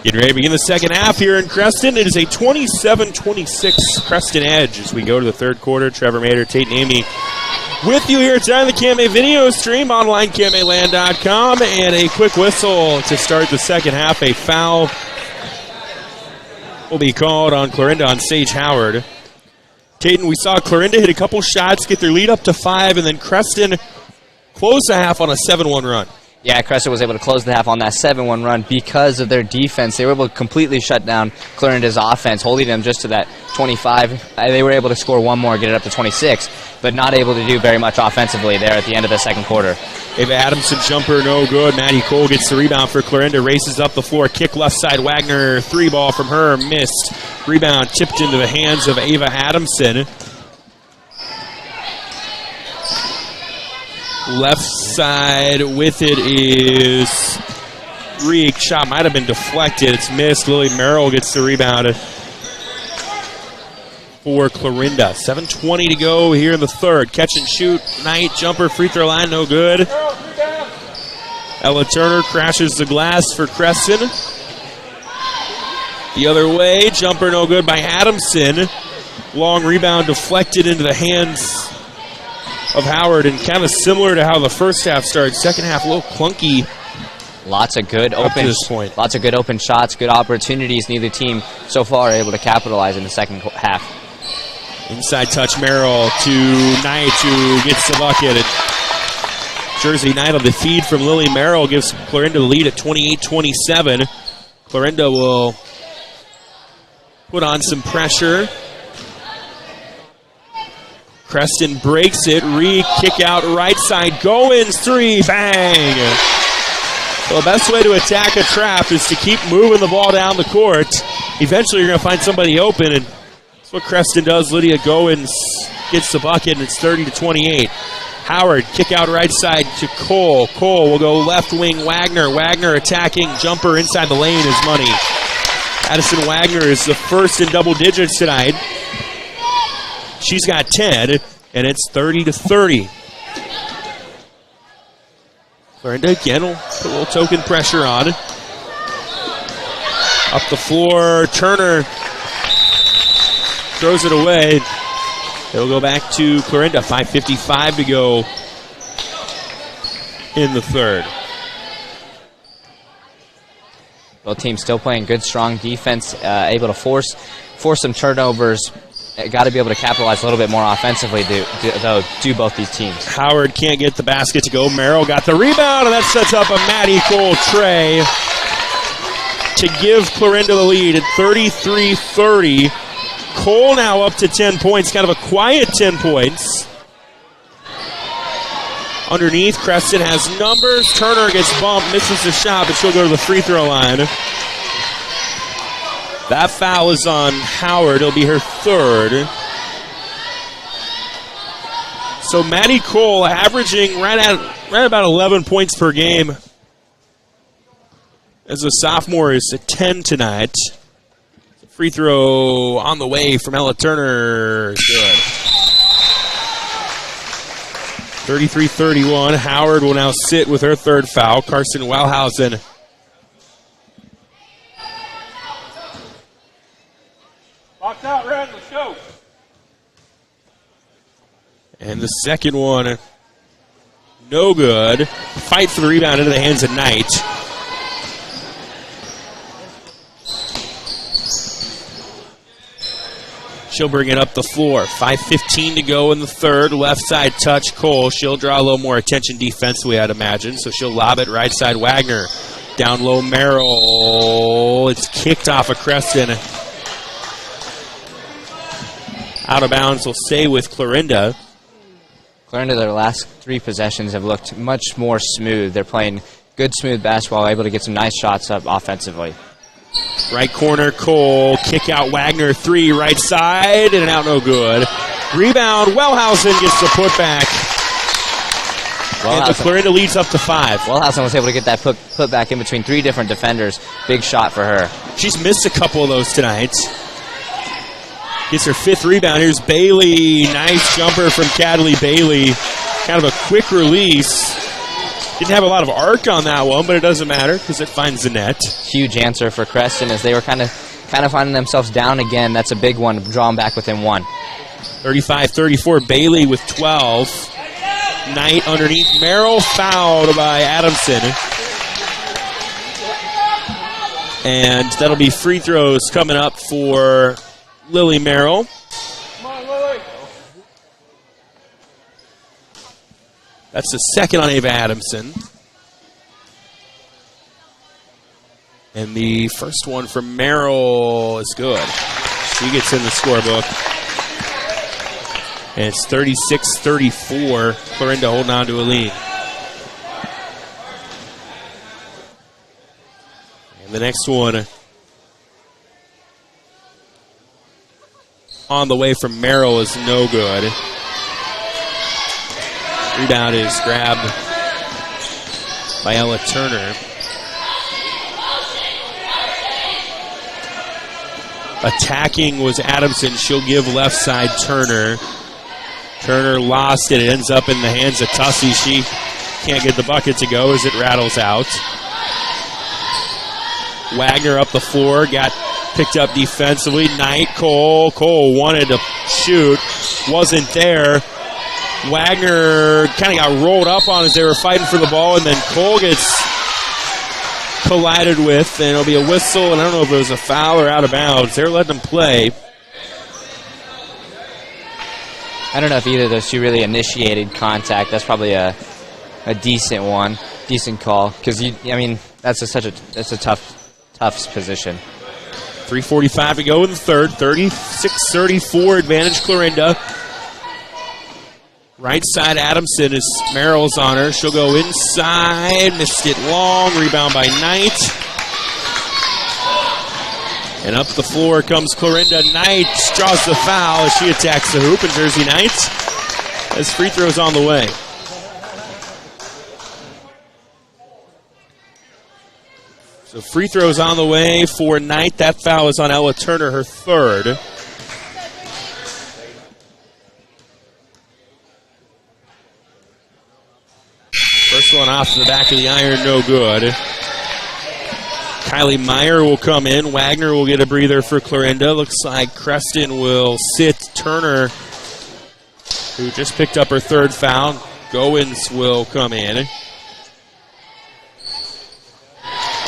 Getting ready to begin the second half here in Creston. It is a 27-26 Creston edge as we go to the third quarter. Trevor Mader, Tate and Amy with you here tonight on the KMA video stream, online KMAland.com, and a quick whistle to start the second half. A foul will be called on Clarinda on Sage Howard. Tatum, we saw Clarinda hit a couple shots, get their lead up to 5, and then Creston close the half on a 7-1 run. Yeah, Creston was able to close the half on that 7-1 run because of their defense. They were able to completely shut down Clarinda's offense, holding them just to that 25. They were able to score one more, get it up to 26, but not able to do very much offensively there at the end of the second quarter. Ava Adamson jumper, no good. Maddie Cole gets the rebound for Clarinda, races up the floor, kick left side, Wagner, 3-ball from her, missed. Rebound tipped into the hands of Ava Adamson. Left side with it is Reek. Shot might have been deflected. It's missed. Lily Merrill gets the rebound for Clarinda. 7:20 to go here in the third. Catch and shoot. Knight jumper, free throw line, no good. Ella Turner crashes the glass for Creston. The other way, jumper no good by Adamson. Long rebound deflected into the hands of Howard, and kind of similar to how the first half started. Second half a little clunky. Lots of good open shots, good opportunities. Neither team so far are able to capitalize in the second half. Inside touch Merrill to Knight, who gets the bucket. Jersey Knight on the feed from Lily Merrill gives Clarinda the lead at 28-27. Clarinda will put on some pressure. Creston breaks it. Reed kick out right side. Goins 3. Bang. Well, the best way to attack a trap is to keep moving the ball down the court. Eventually you're going to find somebody open, and that's what Creston does. Lydia Goins gets the bucket, and it's 30-28. Howard kick out right side to Cole. Cole will go left wing. Wagner attacking. Jumper inside the lane is money. Addison Wagner is the first in double digits tonight. She's got 10, and it's 30-30. Clarinda again will put a little token pressure on. Up the floor, Turner throws it away. It'll go back to Clarinda. 5:55 to go in the third. Both teams still playing good, strong defense, able to force some turnovers. Got to be able to capitalize a little bit more offensively, do both these teams. Howard can't get the basket to go. Merrill got the rebound, and that sets up a Maddie Cole tray to give Clarinda the lead at 33-30. Cole now up to 10 points, kind of a quiet 10 points. Underneath, Creston has numbers. Turner gets bumped, misses the shot, but she'll go to the free throw line. That foul is on Howard. It'll be her third. So Maddie Cole averaging right about 11 points per game as a sophomore is at 10 tonight. Free throw on the way from Ella Turner. Good. 33-31. Howard will now sit with her third foul. Carson Wellhausen. Box out, Red. Let's go. And the second one, no good. Fight for the rebound into the hands of Knight. She'll bring it up the floor. 5:15 to go in the third. Left side touch, Cole. She'll draw a little more attention defensively, I'd imagine. So she'll lob it right side, Wagner. Down low, Merrill. It's kicked off of Creston. Out of bounds will stay with Clarinda. Clarinda, their last three possessions have looked much more smooth. They're playing good, smooth basketball, able to get some nice shots up offensively. Right corner, Cole. Kick out, Wagner. 3, right side, and out, no good. Rebound, Wellhausen gets the putback. And the Clarinda leads up to 5. Wellhausen was able to get that put back in between 3 different defenders. Big shot for her. She's missed a couple of those tonight. Gets her 5th rebound. Here's Bailey. Nice jumper from Cadley Bailey. Kind of a quick release. Didn't have a lot of arc on that one, but it doesn't matter because it finds the net. Huge answer for Creston as they were kind of finding themselves down again. That's a big one, drawn back within 1. 35-34, Bailey with 12. Knight underneath. Merrill fouled by Adamson. And that'll be free throws coming up for Lily Merrill. That's the second on Ava Adamson. And the first one from Merrill is good. She gets in the scorebook. And it's 36-34. Clarinda holding on to a lead. And the next one on the way from Merrill is no good. Rebound is grabbed by Ella Turner. Attacking was Adamson. She'll give left side Turner. Turner lost it. It ends up in the hands of Tussie. She can't get the bucket to go as it rattles out. Wagner up the floor. Got picked up defensively. Knight, Cole. Cole wanted to shoot. Wasn't there. Wagner kind of got rolled up on as they were fighting for the ball, and then Cole gets collided with, and it'll be a whistle, and I don't know if it was a foul or out of bounds. They're letting them play. I don't know if either of those two really initiated contact. That's probably a decent one, decent call, because that's a tough position. 3:45 to go in the third. 36-34 advantage Clarinda. Right side Adamson is Merrill's on her. She'll go inside. Missed it long. Rebound by Knight. And up the floor comes Clarinda. Knight draws the foul as she attacks the hoop. And Jersey Knights has free throws on the way. So free throws on the way for Knight. That foul is on Ella Turner, her third. First one off the back of the iron, no good. Kylie Meyer will come in. Wagner will get a breather for Clarinda. Looks like Creston will sit Turner, who just picked up her third foul. Goins will come in.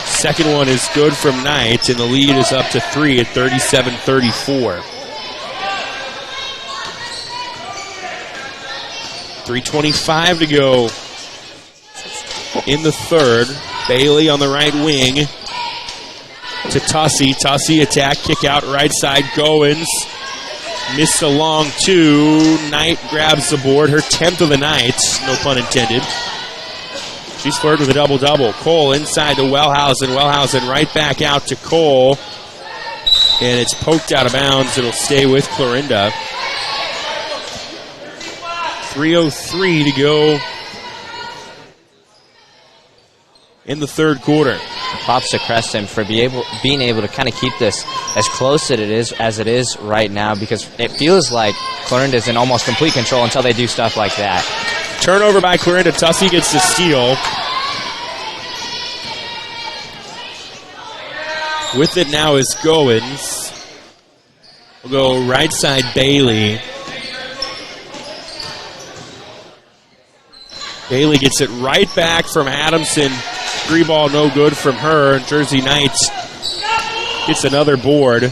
Second one is good from Knight, and the lead is up to 3 at 37-34. 3:25 to go in the third. Bailey on the right wing to Tussie. Tussie attack, kick out right side. Goins missed a long two. Knight grabs the board. Her 10th of the night. No pun intended. She's flirted with a double-double. Cole inside to Wellhausen. Wellhausen right back out to Cole. And it's poked out of bounds. It'll stay with Clarinda. 3:03 to go in the third quarter. Props to Creston for being able to kind of keep this as close as it is right now, because it feels like Clarinda's in almost complete control until they do stuff like that. Turnover by Clarinda. Tussie gets the steal. With it now is Goins. We'll go right side Bailey. Bailey gets it right back from Adamson. Three ball no good from her. Jersey Knights gets another board.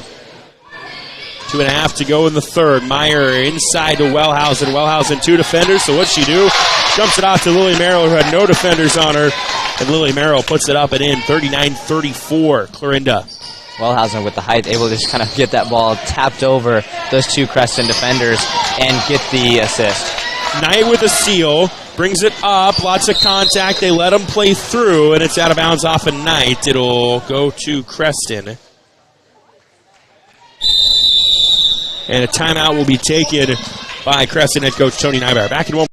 2.5 to go in the third. Meyer inside to Wellhausen. Wellhausen, two defenders. So what's she do? Jumps it off to Lily Merrill, who had no defenders on her. And Lily Merrill puts it up and in. 39-34, Clarinda. Wellhausen with the height, able to just kind of get that ball tapped over those two Creston defenders and get the assist. Knight with a steal. Brings it up. Lots of contact. They let him play through, and it's out of bounds off a Knight. It'll go to Creston. And a timeout will be taken by Creston head coach Tony Nybar. Back in one.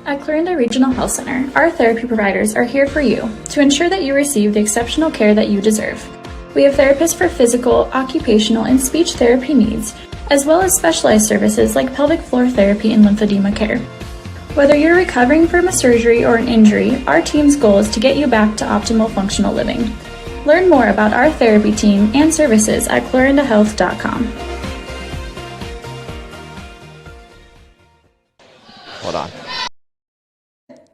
At Clarinda Regional Health Center, our therapy providers are here for you to ensure that you receive the exceptional care that you deserve. We have therapists for physical, occupational, and speech therapy needs, as well as specialized services like pelvic floor therapy and lymphedema care. Whether you're recovering from a surgery or an injury, our team's goal is to get you back to optimal functional living. Learn more about our therapy team and services at clarindahealth.com. Hold on.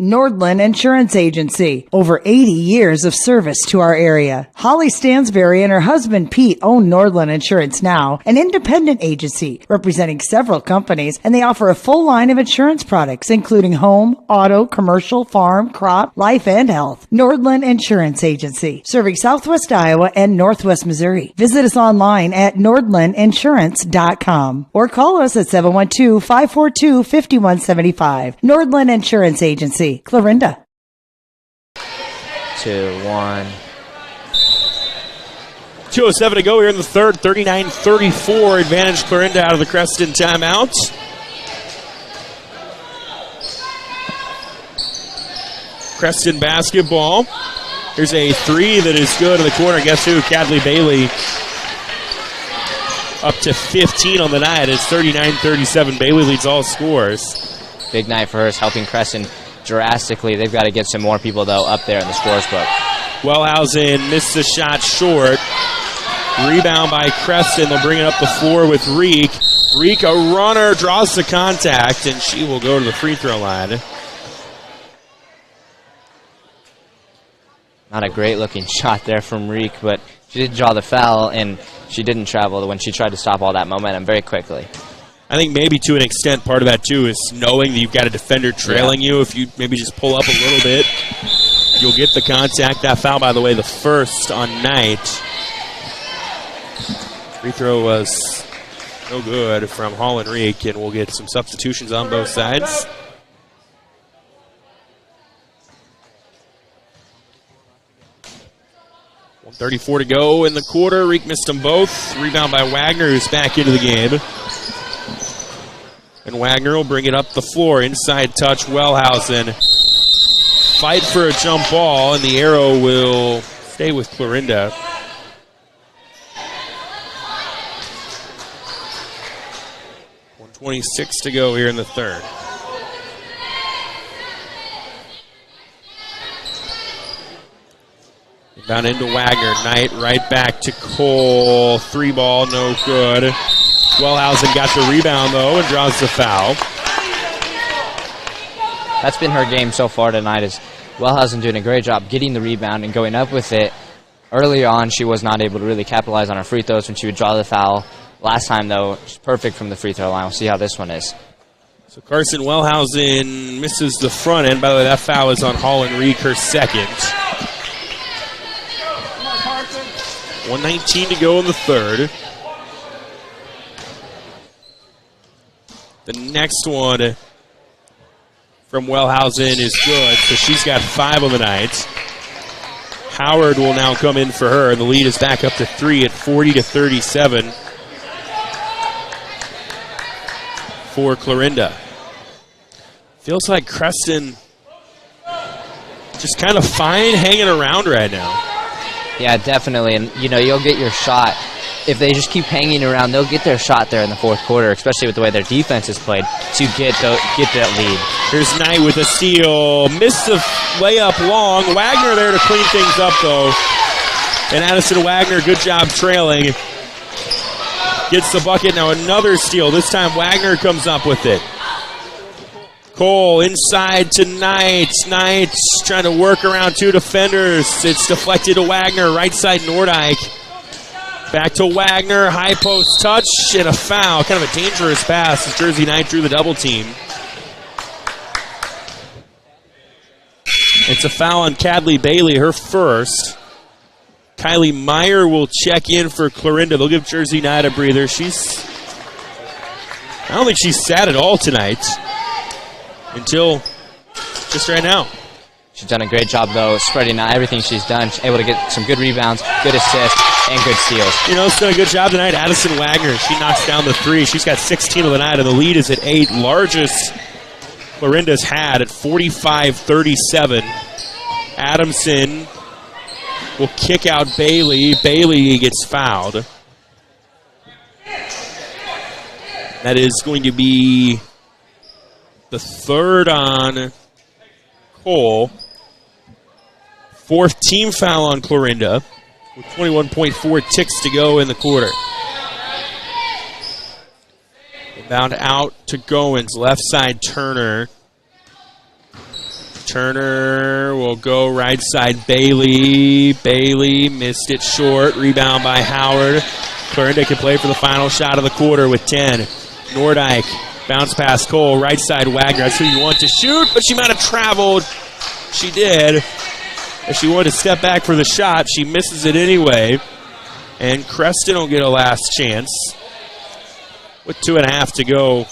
Nordland Insurance Agency. Over 80 years of service to our area. Holly Stansberry and her husband Pete own Nordland Insurance Now, an independent agency representing several companies, and they offer a full line of insurance products, including home, auto, commercial, farm, crop, life, and health. Nordland Insurance Agency, serving Southwest Iowa and Northwest Missouri. Visit us online at nordlandinsurance.com or call us at 712-542-5175. Nordland Insurance Agency. Clarinda. 2-1. 2:07 to go here in the third. 39-34 advantage Clarinda out of the Creston timeout. Creston basketball. Here's a three that is good in the corner. Guess who? Cadley Bailey up to 15 on the night. It's 39-37. Bailey leads all scores. Big night for her, is helping Creston drastically. They've got to get some more people, though, up there in the scores book. Wellhausen missed the shot short. Rebound by Creston. They'll bring it up the floor with Reek. Reek, a runner, draws the contact, and she will go to the free throw line. Not a great-looking shot there from Reek, but she did draw the foul, and she didn't travel when she tried to stop all that momentum very quickly. I think maybe to an extent part of that, too, is knowing that you've got a defender trailing you. If you maybe just pull up a little bit, you'll get the contact. That foul, by the way, the first on night. Free throw was no good from Hall and Reek, and we'll get some substitutions on both sides. .134 to go in the quarter. Reek missed them both. Rebound by Wagner, who's back into the game. And Wagner will bring it up the floor. Inside touch, Wellhausen. Fight for a jump ball, and the arrow will stay with Clarinda. .126 to go here in the third. Down into Wagner. Knight right back to Cole. Three ball, no good. Wellhausen got the rebound, though, and draws the foul. That's been her game so far tonight, is Wellhausen doing a great job getting the rebound and going up with it. Earlier on, she was not able to really capitalize on her free throws when she would draw the foul. Last time, though, she's perfect from the free throw line. We'll see how this one is. So Carson Wellhausen misses the front end. By the way, that foul is on Hall and Reek, her second. 1:19 to go in the third. The next one from Wellhausen is good, so she's got 5 on the night. Howard will now come in for her. The lead is back up to 3 at 40-37 for Clarinda. Feels like Creston just kind of fine hanging around right now. Yeah, definitely, and you'll get your shot. If they just keep hanging around, they'll get their shot there in the fourth quarter, especially with the way their defense is played, to get that lead. Here's Knight with a steal. Missed the layup long. Wagner there to clean things up, though. And Addison Wagner, good job trailing. Gets the bucket. Now another steal. This time Wagner comes up with it. Cole inside to Knight. Knight trying to work around 2 defenders. It's deflected to Wagner. Right side Nordyke. Back to Wagner. High post touch and a foul. Kind of a dangerous pass as Jersey Knight drew the double team. It's a foul on Cadley Bailey, her first. Kylie Meyer will check in for Clarinda. They'll give Jersey Knight a breather. I don't think she's sat at all tonight until just right now. She's done a great job, though, spreading out everything she's done. She's able to get some good rebounds, good assists, and good steals. She's done a good job tonight. Addison Wagner, she knocks down the 3. She's got 16 of the night, and the lead is at 8. Largest Clarinda's had at 45-37. Adamson will kick out Bailey. Bailey gets fouled. That is going to be The third on Cole. Fourth team foul on Clarinda with 21.4 ticks to go in the quarter. Inbound out to Goins. Left side, Turner. Turner will go right side, Bailey. Bailey missed it short. Rebound by Howard. Clarinda can play for the final shot of the quarter with 10. Nordyke, bounce pass Cole, right side Wagner. That's who you want to shoot, but she might have traveled. She did. As she wanted to step back for the shot, she misses it anyway. And Creston will get a last chance with 2.5 to go.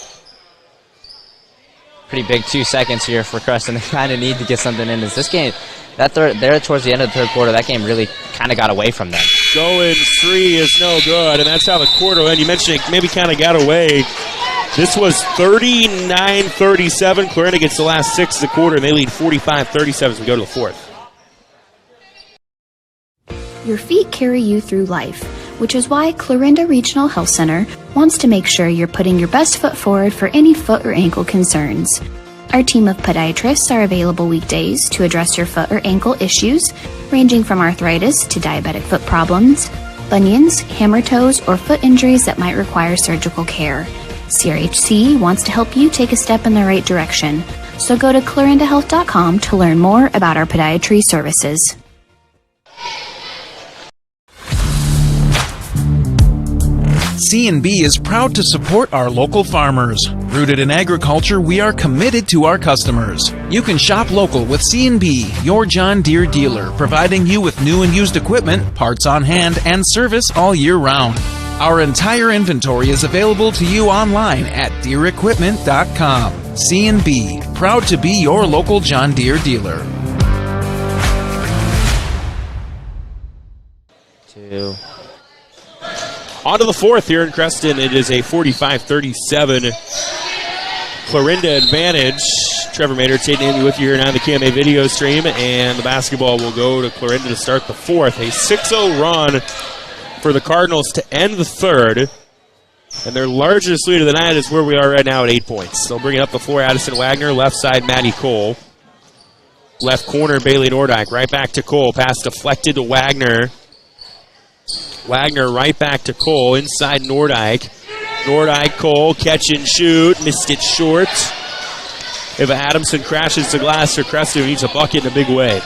Pretty big 2 seconds here for Creston. They kind of need to get something in this game. That there towards the end of the third quarter, that game really kind of got away from them. Goins 3 is no good, and that's how the quarter went. You mentioned it maybe kind of got away. This was 39-37. Clarinda gets the last 6 of the quarter, and they lead 45-37 as we go to the fourth. Your feet carry you through life, which is why Clarinda Regional Health Center wants to make sure you're putting your best foot forward for any foot or ankle concerns. Our team of podiatrists are available weekdays to address your foot or ankle issues, ranging from arthritis to diabetic foot problems, bunions, hammer toes, or foot injuries that might require surgical care. CRHC wants to help you take a step in the right direction, so go to clarindahealth.com to learn more about our podiatry services. C&B is proud to support our local farmers. Rooted in agriculture, we are committed to our customers. You can shop local with C&B, your John Deere dealer, providing you with new and used equipment, parts on hand, and service all year round. Our entire inventory is available to you online at DeereEquipment.com. C&B, proud to be your local John Deere dealer. 2. On to the fourth here in Creston. It is a 45-37 Clarinda advantage. Trevor Maynard, Tate Namby with you here now in the KMA video stream, and the basketball will go to Clarinda to start the fourth. A 6-0 run for the Cardinals to end the third, and their largest lead of the night is where we are right now at 8 points. They'll bring it up the floor, Addison Wagner, left side Maddie Cole. Left corner Bailey Nordyke, right back to Cole, pass deflected to Wagner. Wagner right back to Cole, inside Nordyke. Nordyke, Cole, catch and shoot, missed it short. Eva Adamson crashes the glass for Creston, who needs a bucket in a big way.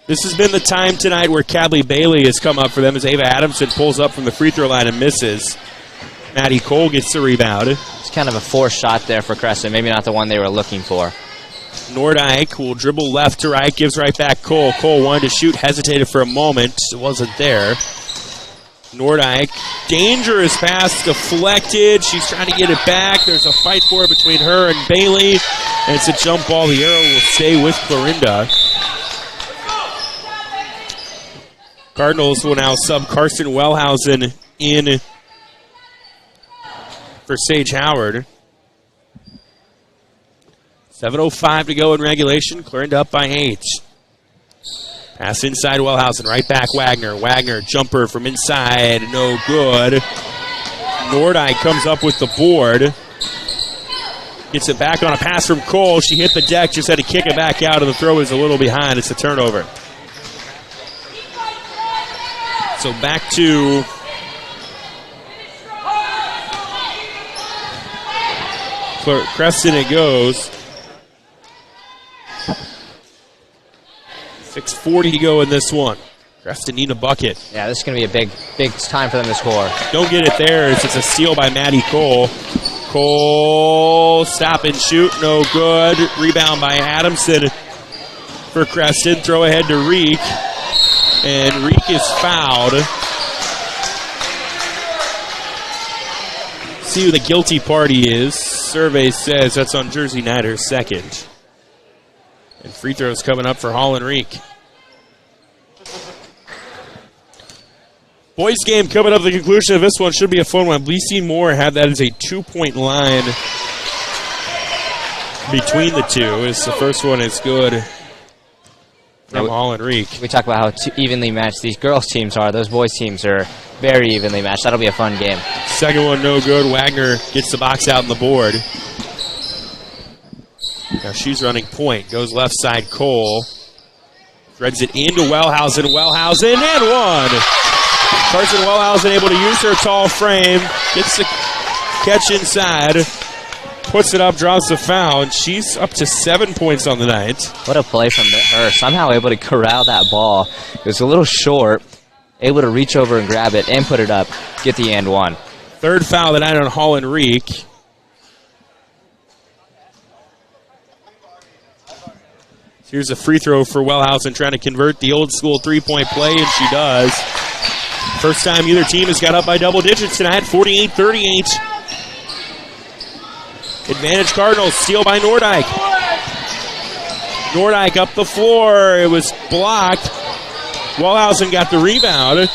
This has been the time tonight where Cadley Bailey has come up for them as Ava Adamson pulls up from the free throw line and misses. Maddie Cole gets the rebound. It's kind of a forced shot there for Creston, maybe not the one they were looking for. Nordyke will dribble left to right, gives right back Cole. Cole wanted to shoot, hesitated for a moment. It wasn't there. Nordyke, dangerous pass, deflected. She's trying to get it back. There's a fight for it between her and Bailey. And it's a jump ball. The arrow will stay with Clarinda. Cardinals will now sub Carson Wellhausen in for Sage Howard. 7:05 to go in regulation. Clarinda up by 8. Pass inside Wellhausen. Right back Wagner. Wagner, jumper from inside. No good. Nordyke comes up with the board. Gets it back on a pass from Cole. She hit the deck. Just had to kick it back out, and the throw is a little behind. It's a turnover. So back to Creston it goes. 6:40 to go in this one. Creston need a bucket. Yeah, this is going to be a big time for them to score. Don't get it there. It's a steal by Maddie Cole. Cole, stop and shoot, no good. Rebound by Adamson for Creston. Throw ahead to Reek. And Reek is fouled. See who the guilty party is. Survey says that's on Jersey Nider's second. And free throws coming up for Hall and Reek. Boys game coming up at the conclusion of this one. Should be a fun one. BC Moore had that as a 2-point line between the two. As the first one is good from Hall and Reek. We talk about how evenly matched these girls' teams are. Those boys' teams are very evenly matched. That'll be a fun game. Second one no good. Wagner gets the box out on the board. Now she's running point. Goes left side, Cole. Threads it into Wellhausen. Wellhausen, and one. Carson Wellhausen able to use her tall frame. Gets the catch inside. Puts it up, draws the foul, and she's up to 7 points on the night. What a play from her. Somehow able to corral that ball. It was a little short. Able to reach over and grab it and put it up. Get the and one. Third foul of the night on Holland Reek. Here's a free throw for Wellhausen, trying to convert the old school three-point play, and she does. First time either team has got up by double digits tonight, 48-38. Advantage Cardinals, steal by Nordyke. Nordyke up the floor, it was blocked. Wellhausen got the rebound,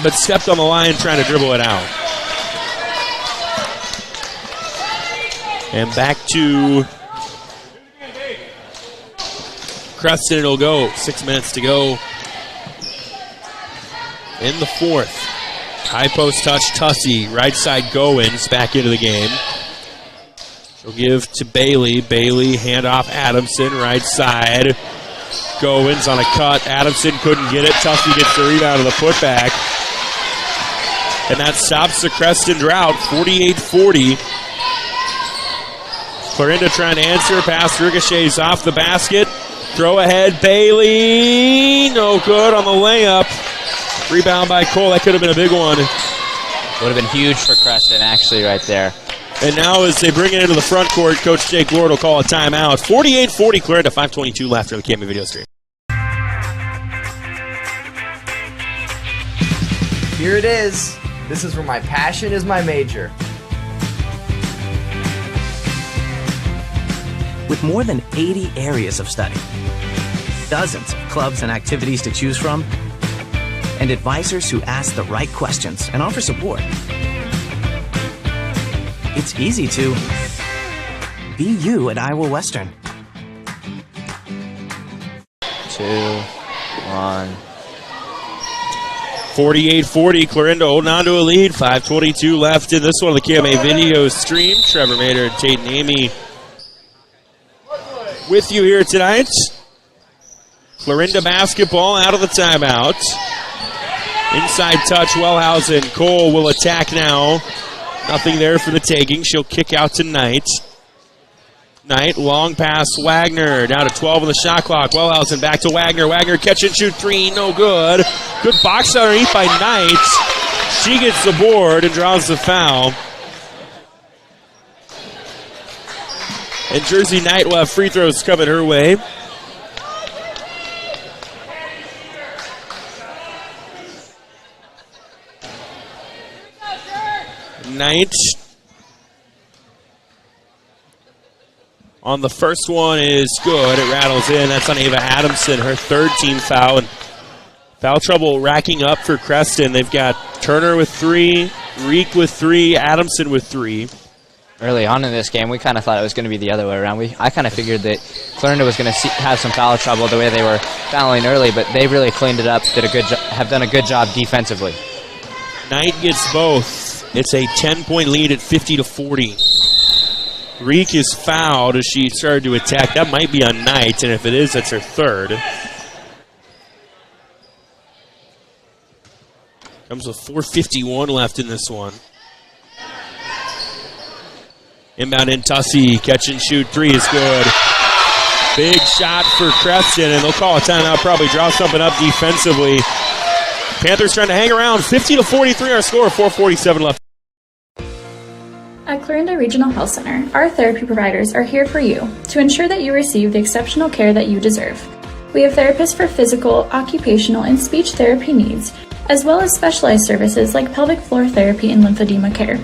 but stepped on the line trying to dribble it out. And back to Creston, it'll go. 6 minutes to go in the fourth. High post touch, Tussey. Right side, Goins back into the game. She'll give to Bailey. Bailey, handoff, Adamson. Right side, Goins on a cut. Adamson couldn't get it. Tussey gets the rebound of the putback. And that stops the Creston drought, 48-40. Clarinda trying to answer. Pass ricochets off the basket. Throw ahead, Bailey. No good on the layup. Rebound by Cole. That could have been a big one. Would have been huge for Creston, actually, right there. And now as they bring it into the front court, Coach Jake Lord will call a timeout. 48-40, Clarinda, 5:22 left on the KMA video stream. Here it is. This is where my passion is my major. With more than 80 areas of study, dozens of clubs and activities to choose from, and advisors who ask the right questions and offer support, it's easy to be you at Iowa Western. 2, 1. 48-40, Clarinda holding on to a lead. 5:22 left in this one of the KMA video stream. Trevor Mader and Tate and Amy with you here tonight. Clarinda basketball out of the timeout. Inside touch, Wellhausen. Cole will attack now. Nothing there for the taking. She'll kick out to Knight. Knight, long pass, Wagner. Down to 12 on the shot clock. Wellhausen back to Wagner. Wagner catch and shoot three, no good. Good box underneath by Knight. She gets the board and draws the foul. And Jersey Knight will have free throws coming her way. Knight on the first one is good. It rattles in. That's on Ava Adamson, her third team foul. And foul trouble racking up for Creston. They've got Turner with 3, Reek with 3, Adamson with 3. Early on in this game, we kind of thought it was going to be the other way around. I kind of figured that Clarinda was going to have some foul trouble the way they were fouling early, but they really cleaned it up. Have done a good job defensively. Knight gets both. It's a 10-point lead at 50-40. Reek is fouled as she started to attack. That might be on Knight, and if it is, that's her third. Comes with 4:51 left in this one. Inbound in Tussey, catch and shoot three is good. Big shot for Creston, and they'll call a timeout, probably draw something up defensively. Panthers trying to hang around, 50-43 our score, 4:47 left. At Clarinda Regional Health Center, our therapy providers are here for you to ensure that you receive the exceptional care that you deserve. We have therapists for physical, occupational, and speech therapy needs, as well as specialized services like pelvic floor therapy and lymphedema care.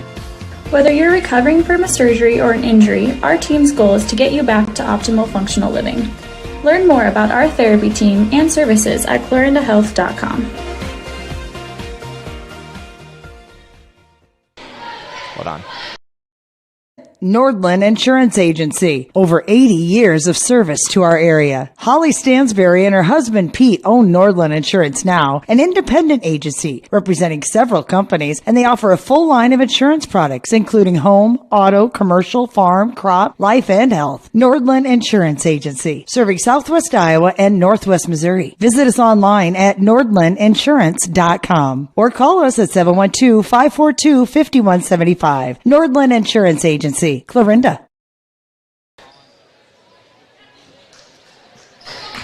Whether you're recovering from a surgery or an injury, our team's goal is to get you back to optimal functional living. Learn more about our therapy team and services at clarindahealth.com. Hold on. Nordland Insurance Agency. Over 80 years of service to our area. Holly Stansberry and her husband Pete own Nordland Insurance Now, an independent agency representing several companies, and they offer a full line of insurance products, including home, auto, commercial, farm, crop, life, and health. Nordland Insurance Agency, serving Southwest Iowa and Northwest Missouri. Visit us online at nordlandinsurance.com or call us at 712-542-5175. Nordland Insurance Agency, Clarinda.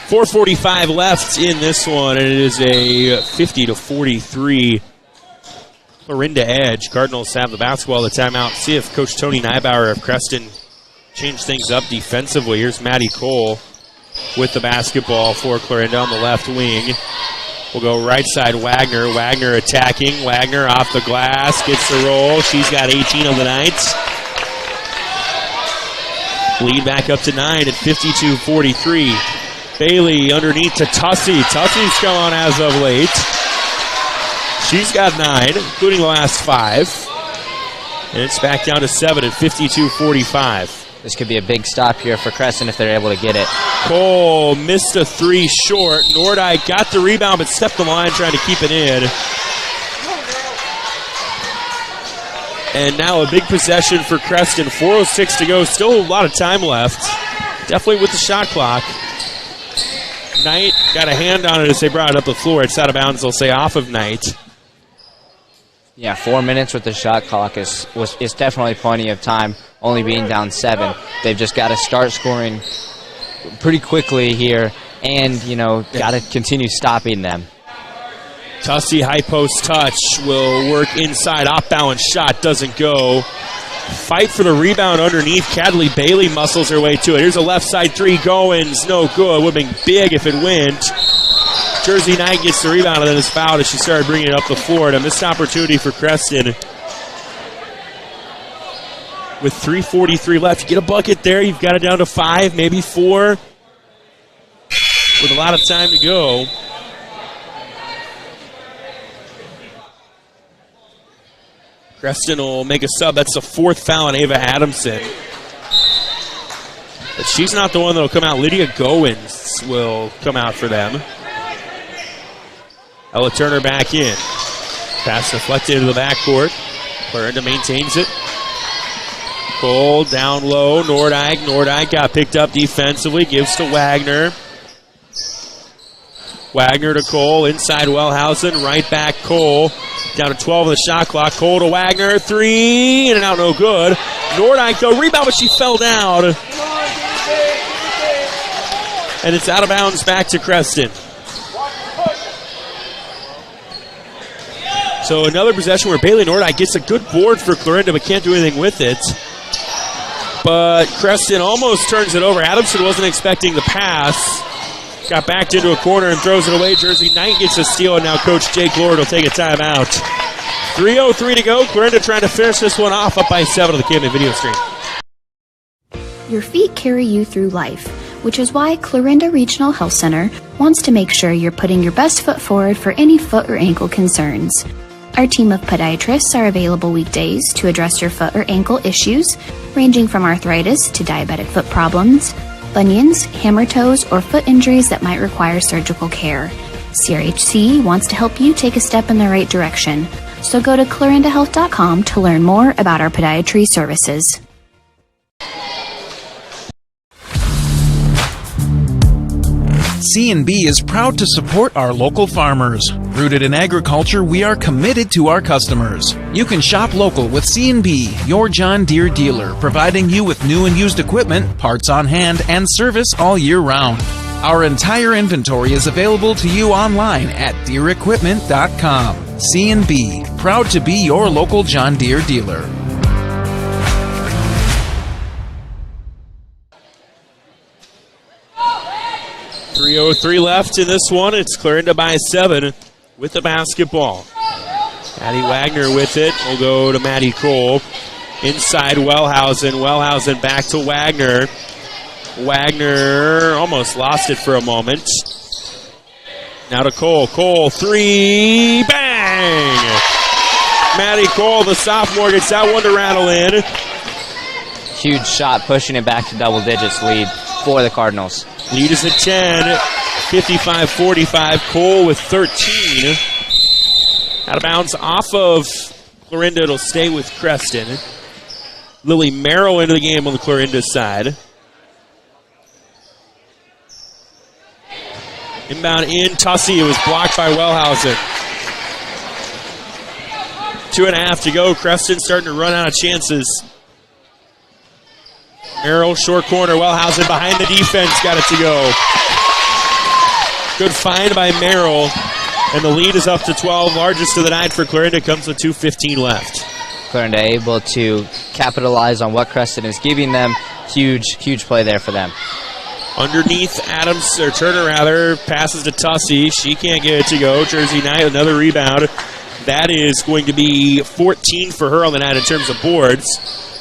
4:45 left in this one, and it is a 50-43 Clarinda edge. Cardinals have the basketball, the timeout. See if Coach Tony Neibauer of Creston changed things up defensively. Here's Maddie Cole with the basketball for Clarinda on the left wing. We'll go right side, Wagner. Wagner attacking. Wagner off the glass, gets the roll. She's got 18 on the night. Lead back up to 9 at 52-43. Bailey underneath to Tussie. Tussie's come on as of late. She's got 9, including the last 5. And it's back down to 7 at 52-45. This could be a big stop here for Creston if they're able to get it. Cole missed a 3 short. Nordijk got the rebound but stepped the line trying to keep it in. And now a big possession for Creston. 4:06 to go. Still a lot of time left. Definitely with the shot clock. Knight got a hand on it as they brought it up the floor. It's out of bounds. They'll say off of Knight. Yeah, 4 minutes with the shot clock is definitely plenty of time, only being down 7. They've just got to start scoring pretty quickly here and, got to continue stopping them. Tussie high post touch will work inside. Off balance shot doesn't go. Fight for the rebound underneath. Cadley Bailey muscles her way to it. Here's a left side 3 going. No good. Would have been big if it went. Jersey Knight gets the rebound and then is fouled as she started bringing it up the floor. And a missed opportunity for Creston. With 3:43 left, you get a bucket there. You've got it down to 5, maybe 4. With a lot of time to go. Creston will make a sub. That's the 4th foul on Ava Adamson. But she's not the one that will come out. Lydia Goins will come out for them. Ella Turner back in. Pass deflected into the backcourt. Clarinda maintains it. Cole down low. Nordijk. Nordijk got picked up defensively. Gives to Wagner. Wagner to Cole. Inside Wellhausen. Right back Cole. Down to 12 on the shot clock. Cole to Wagner. 3. In and out. No good. Nordijk though. Rebound, but she fell down. And it's out of bounds back to Creston. So another possession where Bailey Nordijk gets a good board for Clarinda but can't do anything with it. But Creston almost turns it over. Adamson wasn't expecting the pass. Got backed into a corner and throws it away. Jersey Knight gets a steal, and now Coach Jake Lord will take a timeout. 3:03 to go. Clarinda trying to finish this one off, up by 7 on the Camden video stream. Your feet carry you through life, which is why Clarinda Regional Health Center wants to make sure you're putting your best foot forward for any foot or ankle concerns. Our team of podiatrists are available weekdays to address your foot or ankle issues, ranging from arthritis to diabetic foot problems, bunions, hammer toes, or foot injuries that might require surgical care. CRHC wants to help you take a step in the right direction, so go to clarindahealth.com to learn more about our podiatry services. C&B is proud to support our local farmers. Rooted in agriculture, we are committed to our customers. You can shop local with C&B, your John Deere dealer, providing you with new and used equipment, parts on hand, and service all year round. Our entire inventory is available to you online at DeereEquipment.com. C&B, proud to be your local John Deere dealer. 3:03 left in this one. It's Clarinda by 7 with the basketball. Maddie Wagner with it. We'll go to Maddie Cole. Inside Wellhausen. Wellhausen back to Wagner. Wagner almost lost it for a moment. Now to Cole. Cole, 3. Bang! Maddie Cole, the sophomore, gets that one to rattle in. huge shot, pushing it back to double digits lead for the Cardinals. Lead is at 10, 55-45. Cole with 13. Out of bounds off of Clarinda. It'll stay with Creston. Lily Merrill into the game on the Clarinda side. Inbound in, Tussey. It was blocked by Wellhausen. 2.5 to go. Creston starting to run out of chances. Merrill, short corner. Wellhausen behind the defense. Got it to go. Good find by Merrill. And the lead is up to 12. Largest of the night for Clarinda. Comes with 2:15 left. Clarinda able to capitalize on what Creston is giving them. Huge play there for them. Underneath Adams, or Turner rather, passes to Tussey. She can't get it to go. Jersey Knight, another rebound. That is going to be 14 for her on the night in terms of boards.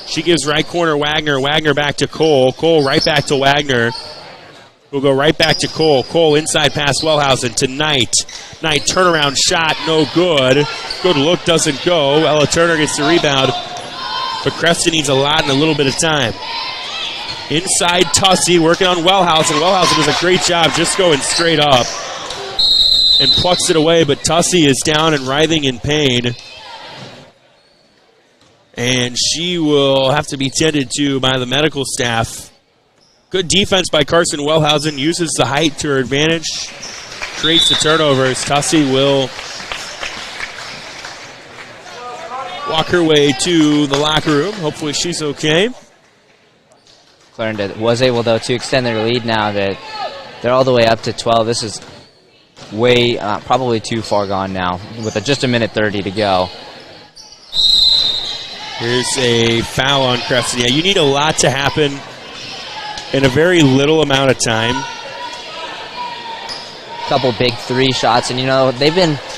She gives right corner Wagner. Wagner back to Cole. Cole right back to Wagner. We'll go right back to Cole. Cole inside pass Wellhausen to Knight. Knight turnaround shot, no good. Good look, doesn't go. Ella Turner gets the rebound. But Creston needs a lot in a little bit of time. Inside Tussey, working on Wellhausen. Wellhausen does a great job just going straight up. And plucks it away, but Tussey is down and writhing in pain. And she will have to be tended to by the medical staff. Good defense by Carson Wellhausen. Uses the height to her advantage. Creates the turnovers. Tussey will walk her way to the locker room. Hopefully she's okay. Clarinda was able, though, to extend their lead now that they're all the way up to 12. This is way, probably too far gone now with just a minute 30 to go. Here's a foul on Creston. Yeah, you need a lot to happen in a very little amount of time. Couple big three shots, and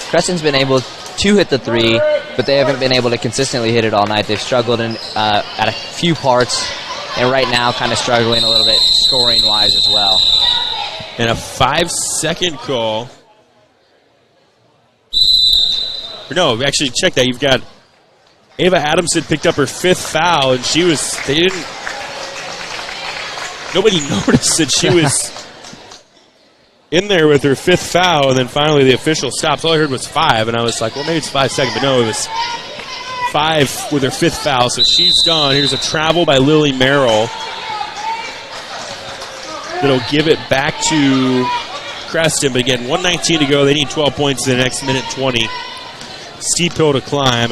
Creston's been able to hit the three, but they haven't been able to consistently hit it all night. They've struggled at a few parts, and right now kind of struggling a little bit scoring-wise as well. And a 5-second call. No, actually, check that. You've got Ava Adamson picked up her 5th foul, and nobody noticed that she was in there with her 5th foul, and then finally the official stops. All I heard was 5, and I was like, well, maybe it's 5 seconds, but no, it was 5 with her 5th foul, so she's done. Here's a travel by Lily Merrill that'll give it back to Creston, but again, 1:19 to go. They need 12 points in the next minute 20. Steep hill to climb.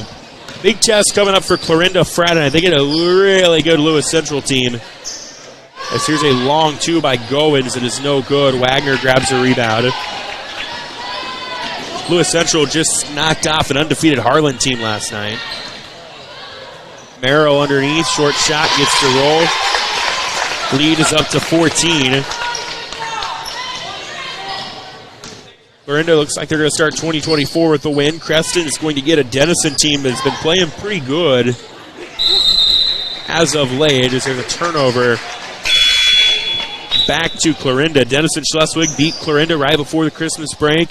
Big test coming up for Clarinda Friday night. They get a really good Lewis Central team. As here's a long two by Goins. It is no good. Wagner grabs a rebound. Lewis Central just knocked off an undefeated Harlan team last night. Merrill underneath. Short shot gets to roll. Lead is up to 14. Clarinda looks like they're going to start 2024 with a win. Creston is going to get a Denison team that's been playing pretty good as of late. As there's a turnover back to Clarinda. Denison Schleswig beat Clarinda right before the Christmas break.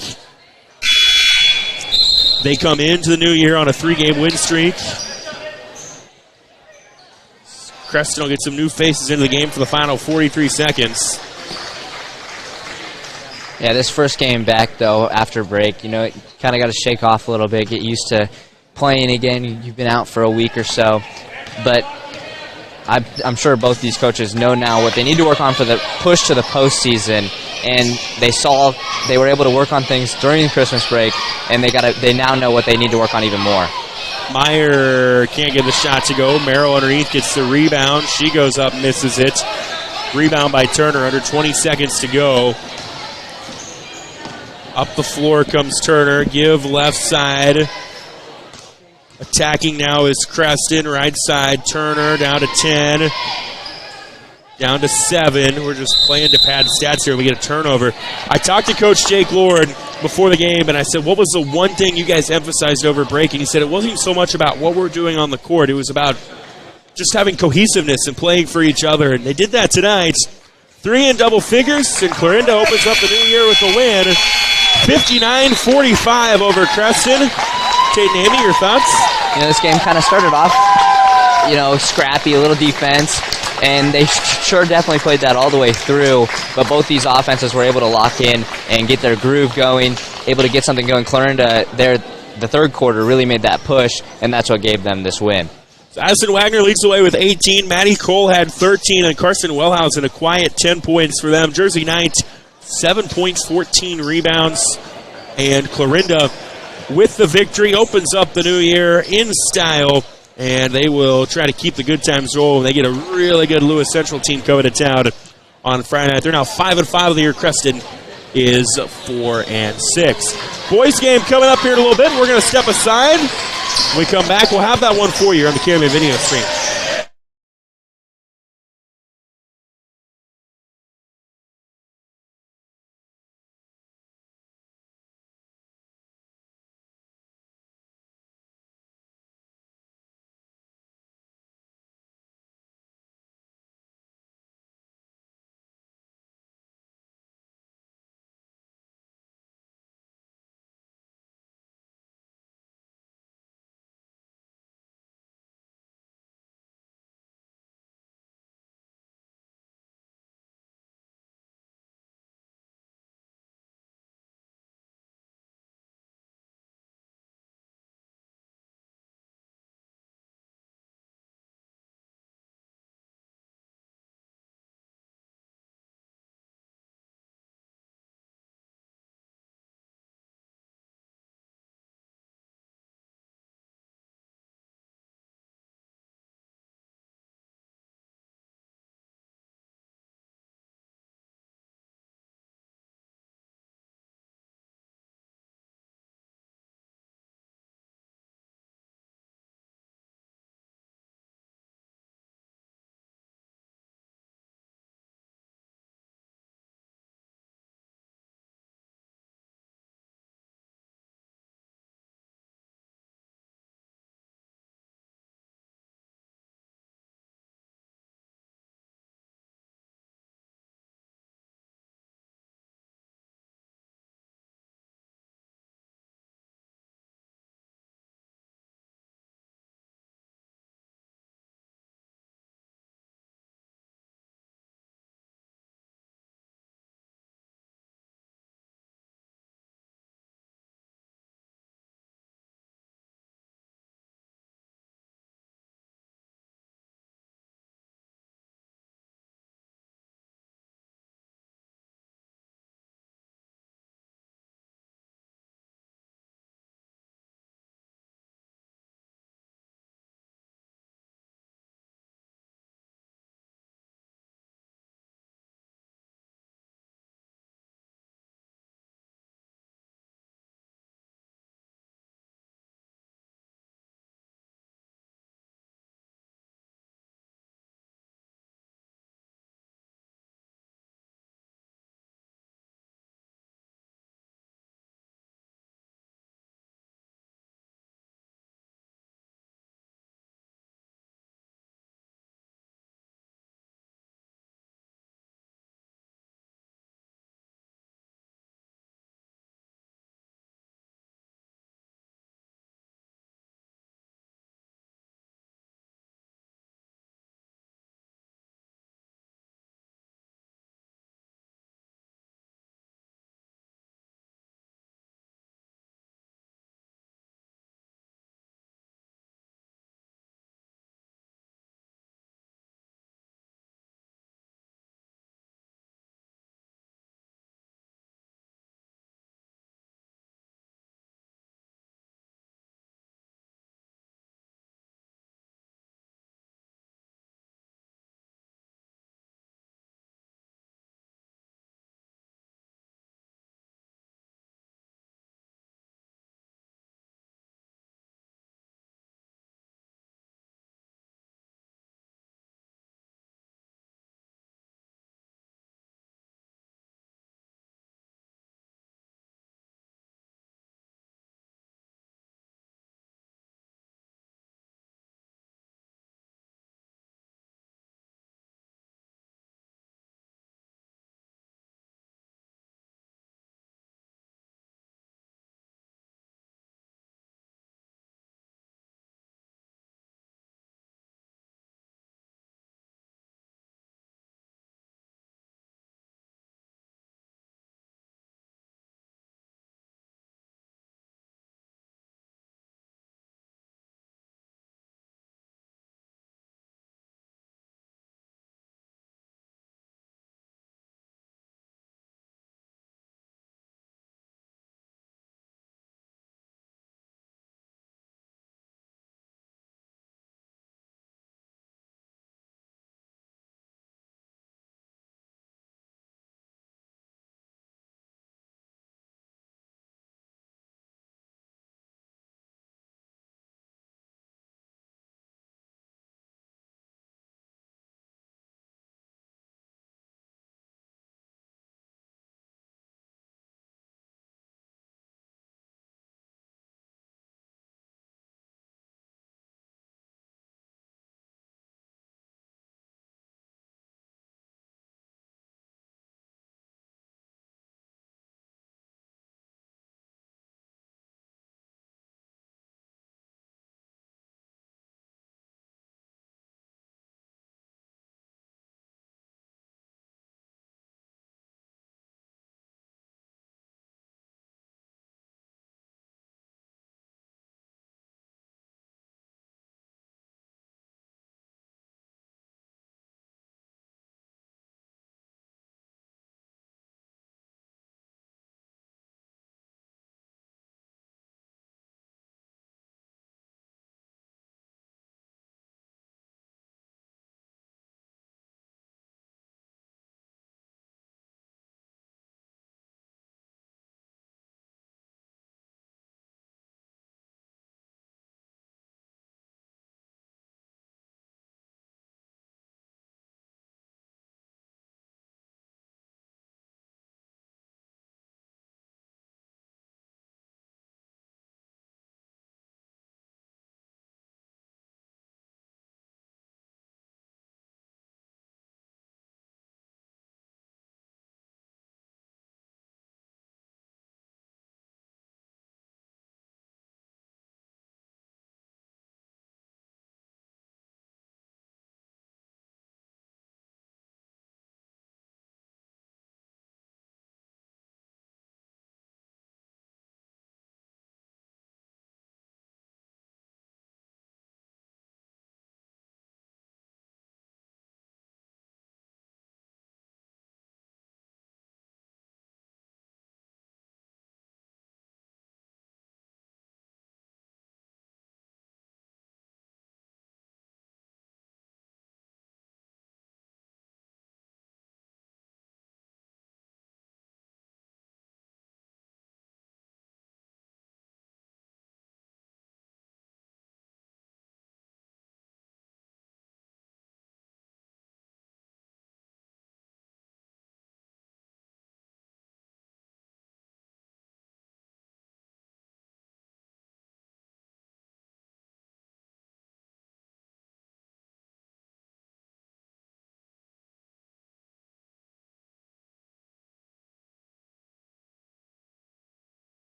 They come into the new year on a 3-game win streak. Creston will get some new faces into the game for the final 43 seconds. Yeah, this first game back, though, after break, kind of got to shake off a little bit, get used to playing again. You've been out for a week or so. But I'm sure both these coaches know now what they need to work on for the push to the postseason. And they were able to work on things during the Christmas break, and they now know what they need to work on even more. Meyer can't get the shot to go. Merrill underneath gets the rebound. She goes up, misses it. Rebound by Turner, under 20 seconds to go. Up the floor comes Turner. Give left side. Attacking now is Creston. Right side, Turner down to 10. Down to 7. We're just playing to pad stats here. We get a turnover. I talked to Coach Jake Lord before the game, and I said, what was the one thing you guys emphasized over break? And he said it wasn't so much about what we're doing on the court. It was about just having cohesiveness and playing for each other. And they did that tonight. 3 in double figures, and Clarinda opens up the new year with a win. 59-45 over Creston. Tate and Amy, your thoughts? This game kind of started off scrappy, a little defense, and they sure definitely played that all the way through. But both these offenses were able to lock in and get their groove going, able to get something going. Clarinda, the third quarter really made that push, and that's what gave them this win. Addison Wagner leads the way with 18. Maddie Cole had 13, and Carson Wellhausen a quiet 10 points for them. Jersey Knights, 7 points, 14 rebounds. And Clarinda, with the victory, opens up the new year in style, and they will try to keep the good times rolling. They get a really good Lewis Central team coming to town on Friday night. They're now 5-5 of the year. Creston is 4-6. Boys game coming up here in a little bit. We're going to step aside. When we come back, we'll have that one for you on the KMA video stream.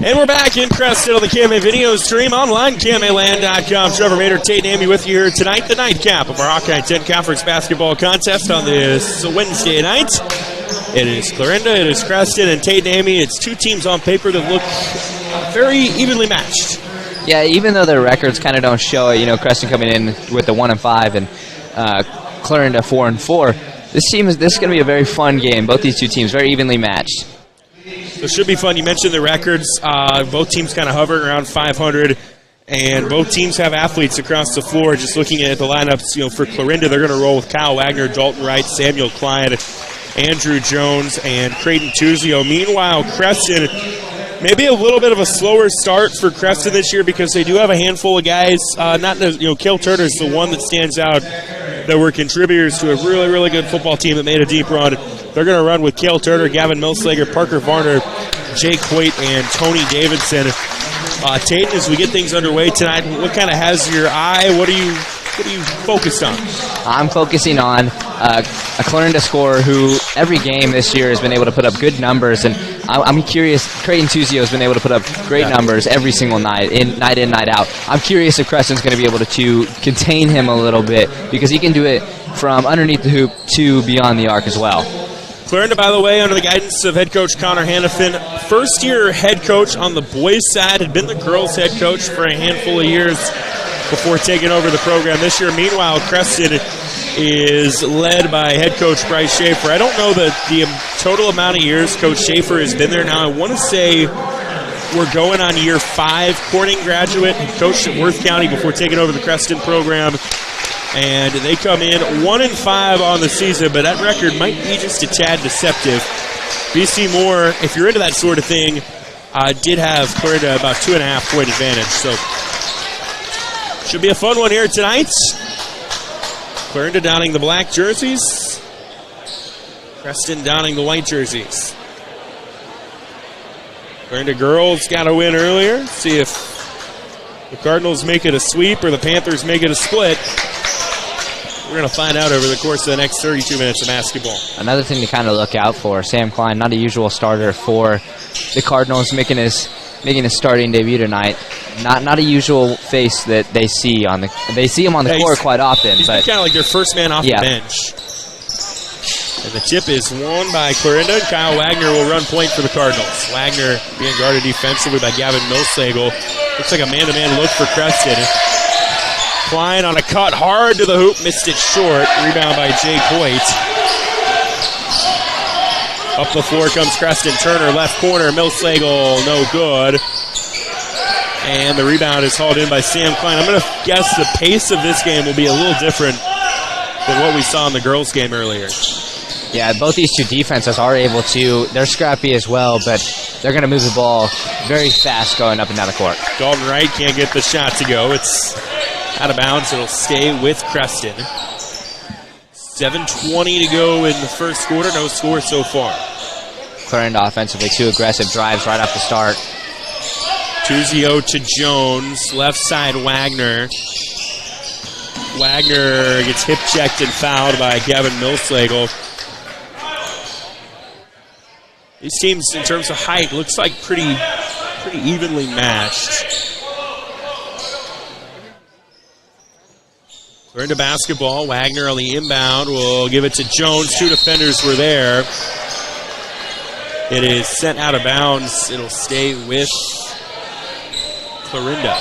And we're back in Creston on the KMA video stream online, KMAland.com. Trevor Mader, Tate and Amy with you here tonight, the nightcap of our Hawkeye 10 Conference basketball contest on this Wednesday night. It is Clarinda, it is Creston, and Tate and Amy. It's two teams on paper that look very evenly matched. Yeah, even though their records kind of don't show it, Creston coming in with the 1-5 and Clarinda 4-4. This is going to be a very fun game. Both these two teams very evenly matched. So it should be fun. You mentioned the records. Both teams kind of hovering around 500, and both teams have athletes across the floor. Just looking at the lineups, for Clarinda, they're going to roll with Kyle Wagner, Dalton Wright, Samuel Klein, Andrew Jones, and Creighton Tuzio. Meanwhile, Creston, maybe a little bit of a slower start for Creston this year because they do have a handful of guys. Kale Turner's the one that stands out that were contributors to a really, really good football team that made a deep run. They're going to run with Cale Turner, Gavin Milslager, Parker Varner, Jake Hoyt, and Tony Davidson. Tate, as we get things underway tonight, what kind of has your eye? What are you focused on? I'm focusing on a Clarinda scorer who every game this year has been able to put up good numbers, and I'm curious. Creighton Tuzio has been able to put up great numbers every single night in, night out. I'm curious if Creston's going to be able to contain him a little bit because he can do it from underneath the hoop to beyond the arc as well. Clarinda, by the way, under the guidance of head coach Connor Hannafin, first-year head coach on the boys' side, had been the girls' head coach for a handful of years before taking over the program this year. Meanwhile, Creston is led by head coach Bryce Schaefer. I don't know the total amount of years Coach Schaefer has been there now. I want to say we're going on year 5. Corning graduate, coached at Worth County before taking over the Creston program. And they come in 1-5 on the season, but that record might be just a tad deceptive. BC Moore, if you're into that sort of thing, did have Clarinda about 2.5 point advantage. So should be a fun one here tonight. Clarinda donning the black jerseys. Creston donning the white jerseys. Clarinda girls got a win earlier. See if the Cardinals make it a sweep or the Panthers make it a split. We're going to find out over the course of the next 32 minutes of basketball. Another thing to kind of look out for, Sam Klein, not a usual starter for the Cardinals, making his starting debut tonight. Not a usual face that they see on the. They see him on the court quite often, but kind of like their first man off the bench. And the tip is won by Clarinda. Kyle Wagner will run point for the Cardinals. Wagner being guarded defensively by Gavin Milslager. Looks like a man-to-man look for Creston. Klein on a cut hard to the hoop, missed it short. Rebound by Jake Hoyt. Up the floor comes Creston. Turner, left corner. Milslager, no good. And the rebound is hauled in by Sam Klein. I'm going to guess the pace of this game will be a little different than what we saw in the girls' game earlier. Yeah, both these two defenses are able to. They're scrappy as well, but they're going to move the ball very fast going up and down the court. Dalton Wright can't get the shot to go. It's out of bounds. It'll stay with Creston. 7:20 to go in the first quarter. No score so far. Clarinda offensively, 2 aggressive drives right off the start. Tuzio to Jones. Left side, Wagner. Wagner gets hip-checked and fouled by Gavin Milslager. These teams, in terms of height, looks like pretty evenly matched. We're into basketball. Wagner on the inbound will give it to Jones. 2 defenders were there. It is sent out of bounds. It'll stay with Clarinda.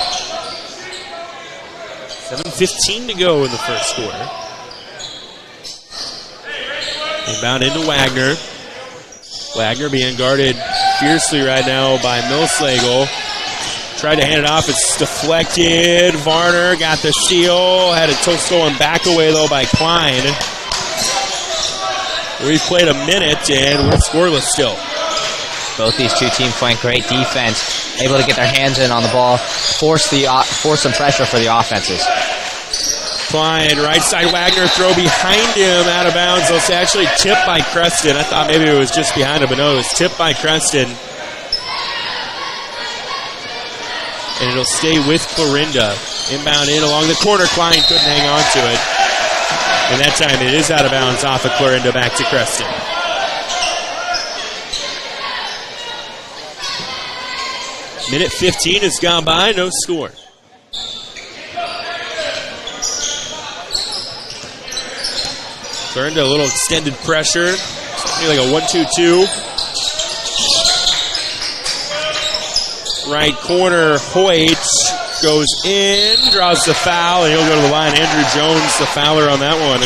7:15 to go in the first quarter. Inbound into Wagner. Wagner being guarded fiercely right now by Milslager. Tried to hand it off. It's deflected. Varner got the steal. Had it stolen back away, though, by Klein. We've played a minute, and we're scoreless still. Both these two teams playing great defense, able to get their hands in on the ball, force some pressure for the offenses. Klein, right side, Wagner throw behind him, out of bounds. It's actually tipped by Creston. I thought maybe it was just behind him, but no, it was tipped by Creston. And it'll stay with Clarinda. Inbound in along the corner. Klein couldn't hang on to it. And that time it is out of bounds off of Clarinda back to Creston. Minute 15 has gone by, no score. Clarinda, a little extended pressure. Something like a 1-2-2. Right corner, Hoyt goes in, draws the foul, and he'll go to the line. Andrew Jones, the fouler on that one.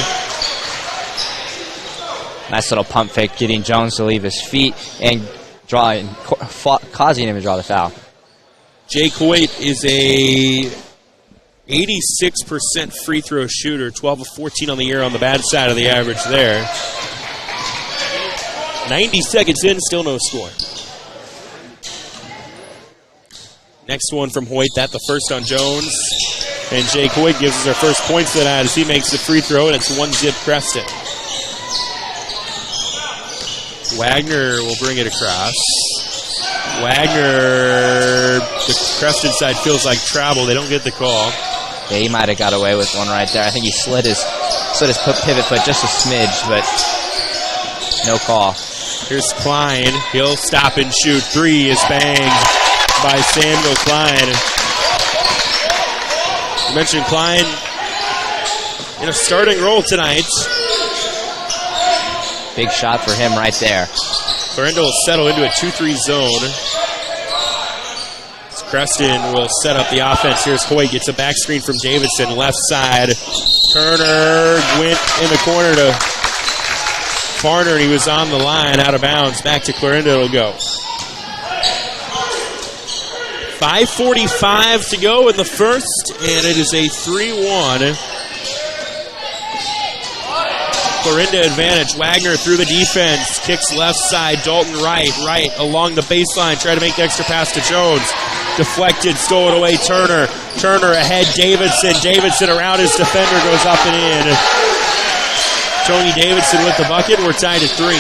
Nice little pump fake, getting Jones to leave his feet and causing him to draw the foul. Jake Hoyt is a 86% free throw shooter, 12 of 14 on the year on the bad side of the average there. 90 seconds in, still no score. Next one from Hoyt, that the first on Jones. And Jake Hoyt gives us our first points of the night as he makes the free throw, and it's 1-zip Creston. Wagner will bring it across. Wagner, the Creston side feels like travel. They don't get the call. Yeah, he might have got away with one right there. I think he slid his pivot foot just a smidge, but no call. Here's Klein. He'll stop and shoot. Three is banged by Samuel Klein. You mentioned Klein in a starting role tonight. Big shot for him right there. Clarinda will settle into a 2-3 zone. Creston will set up the offense. Here's Hoyt, gets a back screen from Davidson, left side. Turner went in the corner to Farner, and he was on the line, out of bounds. Back to Clarinda it'll go. 5:45 to go in the first, and it is a 3-1. Clarinda advantage. Wagner through the defense. Kicks left side. Dalton right along the baseline. Try to make the extra pass to Jones. Deflected, stole it away. Turner ahead. Davidson around his defender, goes up and in. Tony Davidson with the bucket. We're tied at 3.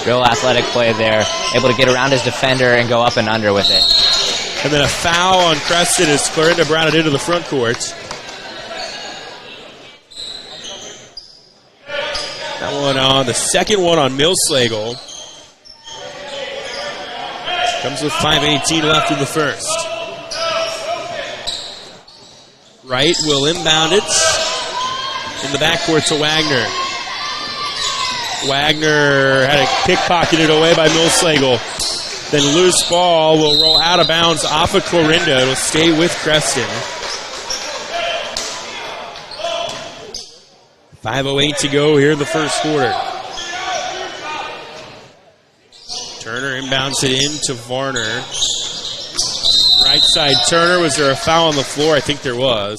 Real athletic play there. Able to get around his defender and go up and under with it. And then a foul on Creston as Clarinda brought it into the front court. That one on the second one on Millslagle. Comes with 5:18 left in the first. Wright will inbound it in the backcourt to Wagner. Wagner had it pickpocketed away by Millslagle. Then loose ball will roll out of bounds off of Clarinda. It'll stay with Creston. 5:08 to go here in the first quarter. Turner inbounds it in to Varner. Right side Turner. Was there a foul on the floor? I think there was.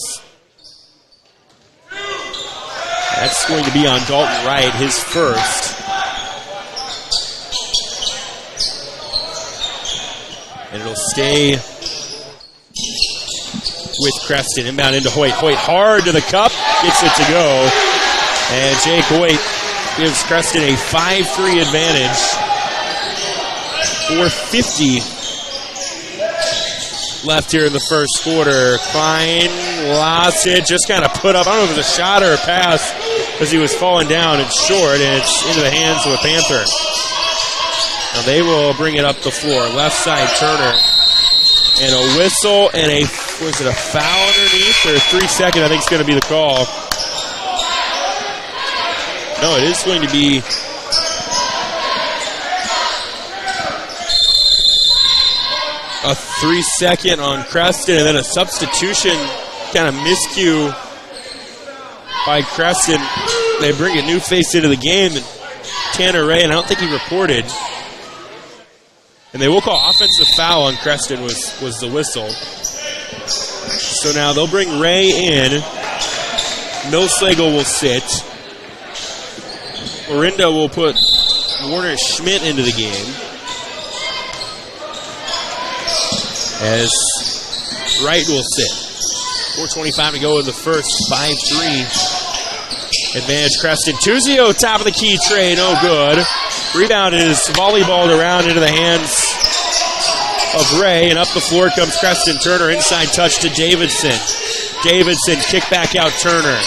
That's going to be on Dalton Wright, his first. And it'll stay with Creston. Inbound into Hoyt. Hoyt hard to the cup. Gets it to go. And Jake Hoyt gives Creston a 5-3 advantage. 4:50 left here in the first quarter. Klein lost it. Just kind of put up. I don't know if it was a shot or a pass because he was falling down. It's short, and it's into the hands of a Panther. Now they will bring it up the floor. Left side, Turner. And a whistle and a foul underneath? Or 3 second, I think is going to be the call. No, it is going to be a 3 second on Creston, and then a substitution kind of miscue by Creston. They bring a new face into the game, and Tanner Ray, and I don't think he reported. And they will call offensive foul on Creston was the whistle. So now they'll bring Ray in. Millslagle will sit. Clarinda will put Warner Schmidt into the game. As Wright will sit. 4:25 to go in the first. 5-3. Advantage Creston. Tuzio, top of the key tray, no good. Rebound is volleyballed around into the hands of Ray, and up the floor comes Creston. Turner, inside touch to Davidson. Davidson, kick back out Turner.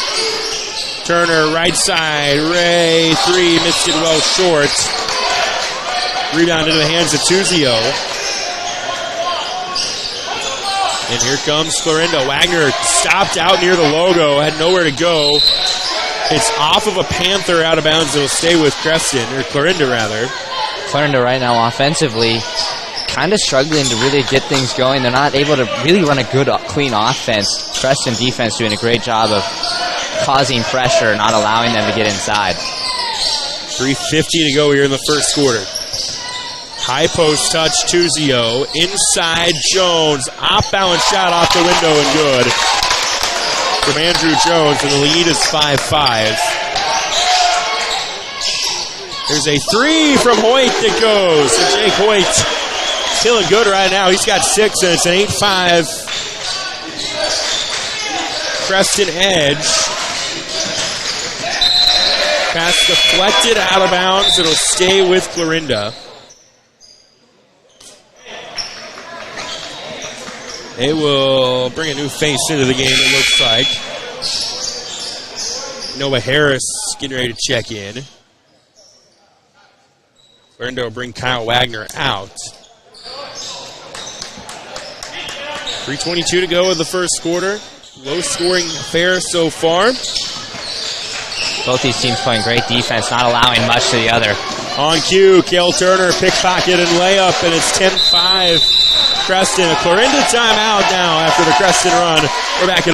Turner, right side, Ray, 3, missed it well short. Rebound into the hands of Tuzio. And here comes Clarinda. Wagner stopped out near the logo, had nowhere to go. It's off of a Panther out of bounds. It'll stay with Creston, or Clarinda rather. Clarinda right now offensively kind of struggling to really get things going. They're not able to really run a good, clean offense. Creston defense doing a great job of causing pressure, not allowing them to get inside. 3:50 to go here in the first quarter. High post touch, Tuzio. Inside, Jones. Off-balance shot off the window and good. From Andrew Jones, and the lead is 5-5. There's a three from Hoyt that goes. And Jake Hoyt feeling good right now. He's got 6, and it's an 8-5 Creston edge. Pass deflected out of bounds. It'll stay with Clarinda. They will bring a new face into the game, it looks like. Nova Harris getting ready to check in. Clarinda will bring Kyle Wagner out. 3:22 to go in the first quarter. Low-scoring affair so far. Both these teams playing great defense, not allowing much to the other. On cue, Kale Turner, pickpocket and layup, and it's 10-5 Creston. A Clarinda timeout now after the Creston run. We're back in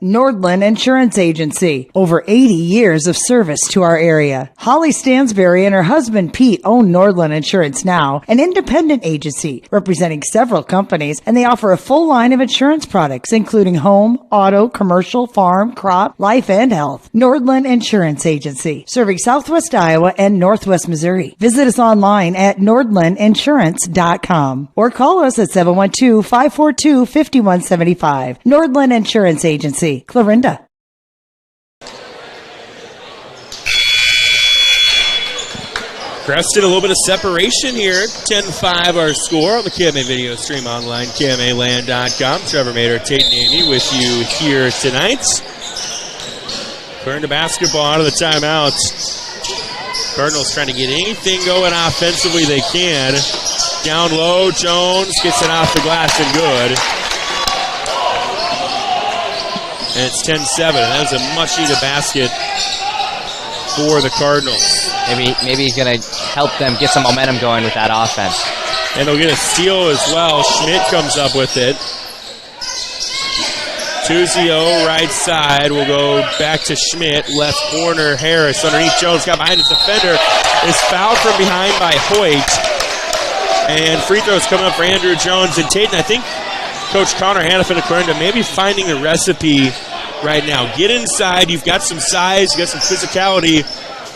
Nordland Insurance Agency. Over 80 years of service to our area. Holly Stansberry and her husband Pete own Nordland Insurance Now, an independent agency representing several companies, and they offer a full line of insurance products, including home, auto, commercial, farm, crop, life, and health. Nordland Insurance Agency, serving Southwest Iowa and Northwest Missouri. Visit us online at nordlandinsurance.com or call us at 712-542-5175. Nordland Insurance Agency. Clarinda. Creston, a little bit of separation here. 10-5 our score on the KMA video stream online, KMAland.com. Trevor Mader, Tate and Amy with you here tonight. Clarinda basketball out of the timeout. Cardinals trying to get anything going offensively they can. Down low, Jones gets it off the glass and good. And it's 10-7. That was a much-needed basket for the Cardinals. Maybe he's going to help them get some momentum going with that offense. And they'll get a steal as well. Schmidt comes up with it. Tuzio, right side, will go back to Schmidt. Left corner, Harris underneath Jones. Got behind his defender. Is fouled from behind by Hoyt. And free throws coming up for Andrew Jones and Tate. And I think Coach Connor Hannafin and Clarinda maybe finding the recipe right now. Get inside. You've got some size. You've got some physicality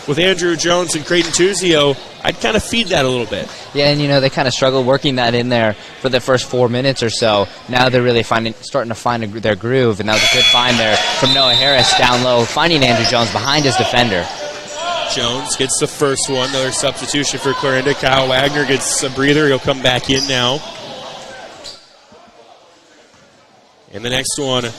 with Andrew Jones and Creighton Tuzio. I'd kind of feed that a little bit. Yeah, and they kind of struggled working that in there for the first 4 minutes or so. Now they're really starting to find their groove, and that was a good find there from Noah Harris down low, finding Andrew Jones behind his defender. Jones gets the first one. Another substitution for Clarinda. Kyle Wagner gets a breather. He'll come back in now. And the next one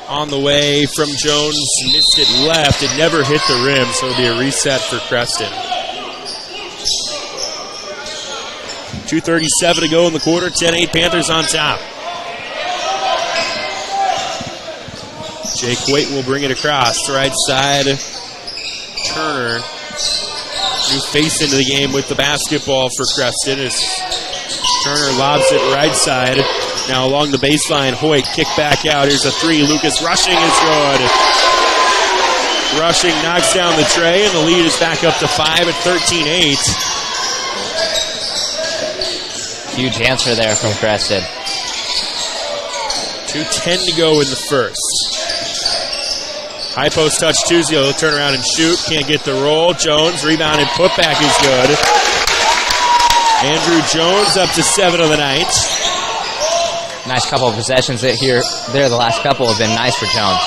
on the way from Jones, missed it left. It never hit the rim, so it'll be a reset for Creston. 2:37 to go in the quarter. 10-8 Panthers on top. Jake Hoyt will bring it across. Right side, Turner. New face into the game with the basketball for Creston as Turner lobs it right side. Now along the baseline, Hoyt kick back out. Here's a three. Lucas Rushing is good. Rushing knocks down the tray, and the lead is back up to 5 at 13-8. Huge answer there from Creston. 2:10 to go in the first. High post touch Tuzio. He'll turn around and shoot. Can't get the roll. Jones, rebound and putback is good. Andrew Jones up to 7 of the night. Nice couple of possessions there. The last couple have been nice for Jones.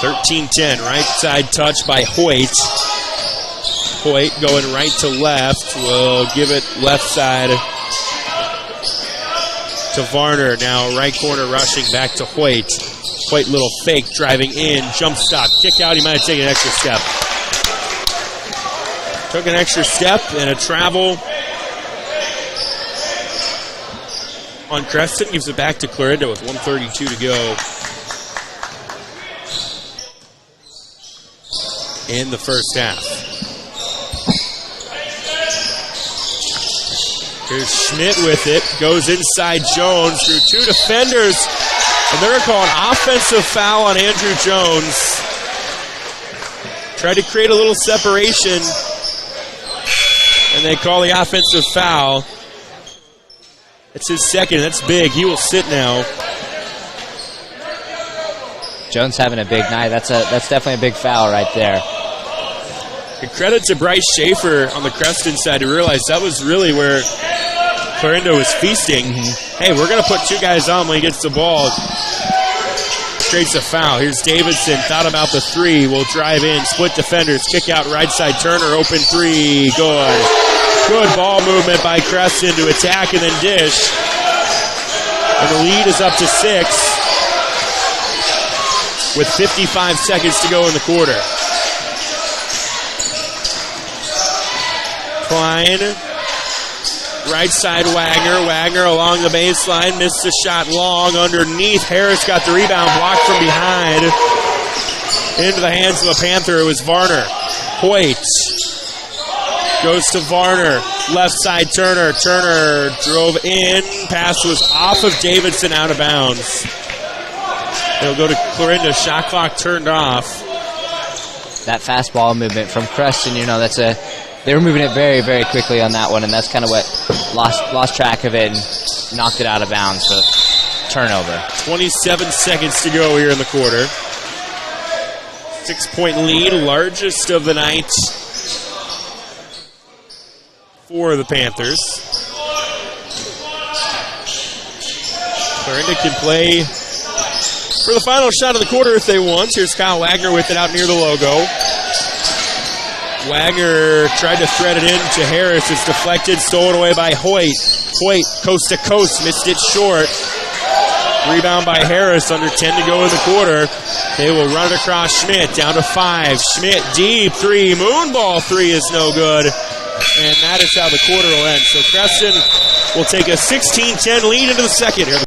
13-10. Right side touch by Hoyt. Hoyt going right to left. Will give it left side to Varner. Now right corner rushing back to Hoyt. Hoyt little fake driving in. Jump stop. Kick out. He might have taken an extra step. Took an extra step and a travel on Creston. Gives it back to Clarinda with 1:32 to go in the first half. Here's Schmidt with it. Goes inside Jones through two defenders. And they're going to call an offensive foul on Andrew Jones. Tried to create a little separation. And they call the offensive foul. It's his second. That's big. He will sit now. Jones having a big night. That's definitely a big foul right there. And credit to Bryce Schaefer on the Creston side to realize that was really where Clarinda was feasting. Hey, we're going to put two guys on when he gets the ball. Creates a foul. Here's Davidson. Thought about the three. Will drive in. Split defenders. Kick out right side. Turner. Open three. Good. Good ball movement by Creston to attack and then dish. And the lead is up to 6 with 55 seconds to go in the quarter. Klein, right side Wagner. Wagner along the baseline, missed the shot long underneath. Harris got the rebound, blocked from behind. Into the hands of a Panther. It was Varner. Hoyt goes to Varner. Left side Turner. Turner drove in. Pass was off of Davidson, out of bounds. It'll go to Clarinda. Shot clock turned off. That fastball movement from Creston, they were moving it very, very quickly on that one, and that's kind of what lost track of it and knocked it out of bounds. So turnover. 27 seconds to go here in the quarter. 6-point lead, largest of the night for the Panthers. Clarinda can play for the final shot of the quarter if they want. Here's Kyle Wagner with it out near the logo. Wagner tried to thread it in to Harris. It's deflected, stolen away by Hoyt. Hoyt, coast to coast, missed it short. Rebound by Harris, under 10 to go in the quarter. They will run it across Schmidt, down to 5. Schmidt, deep three, moonball three is no good. And that is how the quarter will end. So Creston will take a 16-10 lead into the second here.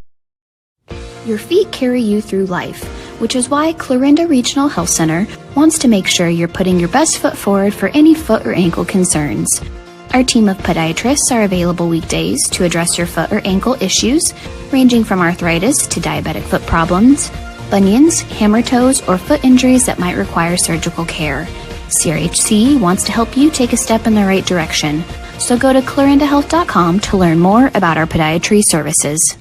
Your feet carry you through life, which is why Clarinda Regional Health Center wants to make sure you're putting your best foot forward for any foot or ankle concerns. Our team of podiatrists are available weekdays to address your foot or ankle issues, ranging from arthritis to diabetic foot problems, bunions, hammer toes, or foot injuries that might require surgical care. CRHC wants to help you take a step in the right direction, so go to clarindahealth.com to learn more about our podiatry services.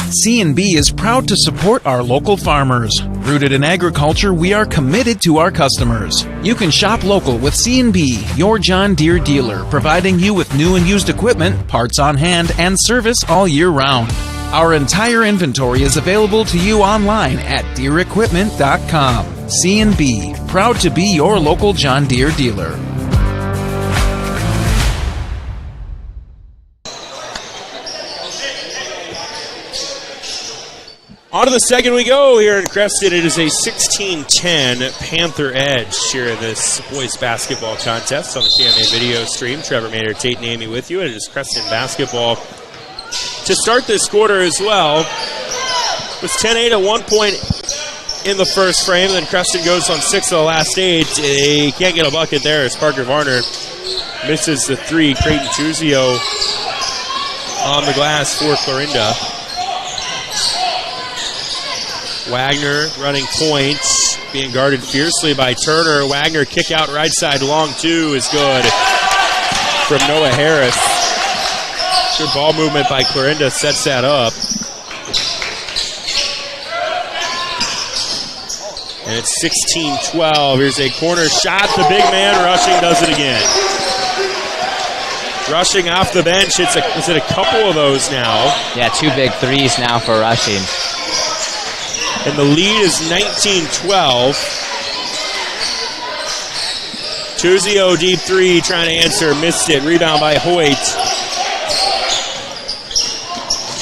C&B is proud to support our local farmers. Rooted in agriculture, we are committed to our customers. You can shop local with C&B, your John Deere dealer, providing you with new and used equipment, parts on hand, and service all year round. Our entire inventory is available to you online at DeereEquipment.com. C&B, proud to be your local John Deere dealer. On to the second we go here in Creston. It is a 16-10 Panther edge here in this boys basketball contest on the CMA video stream. Trevor Maynard, Tate and Amy with you. It is Creston basketball to start this quarter as well. It was 10-8 at one point in the first frame. Then Creston goes on 6 of the last 8. He can't get a bucket there as Parker Varner misses the 3. Creighton Tuzio on the glass for Clarinda. Wagner running points, being guarded fiercely by Turner. Wagner kick out right side, long 2 is good from Noah Harris. Good ball movement by Clarinda, sets that up. And it's 16-12. Here's a corner shot. The big man rushing does it again. Rushing off the bench. Is it a couple of those now? Yeah, 2 big threes now for rushing. And the lead is 19-12. Tuzio deep 3 trying to answer, missed it. Rebound by Hoyt.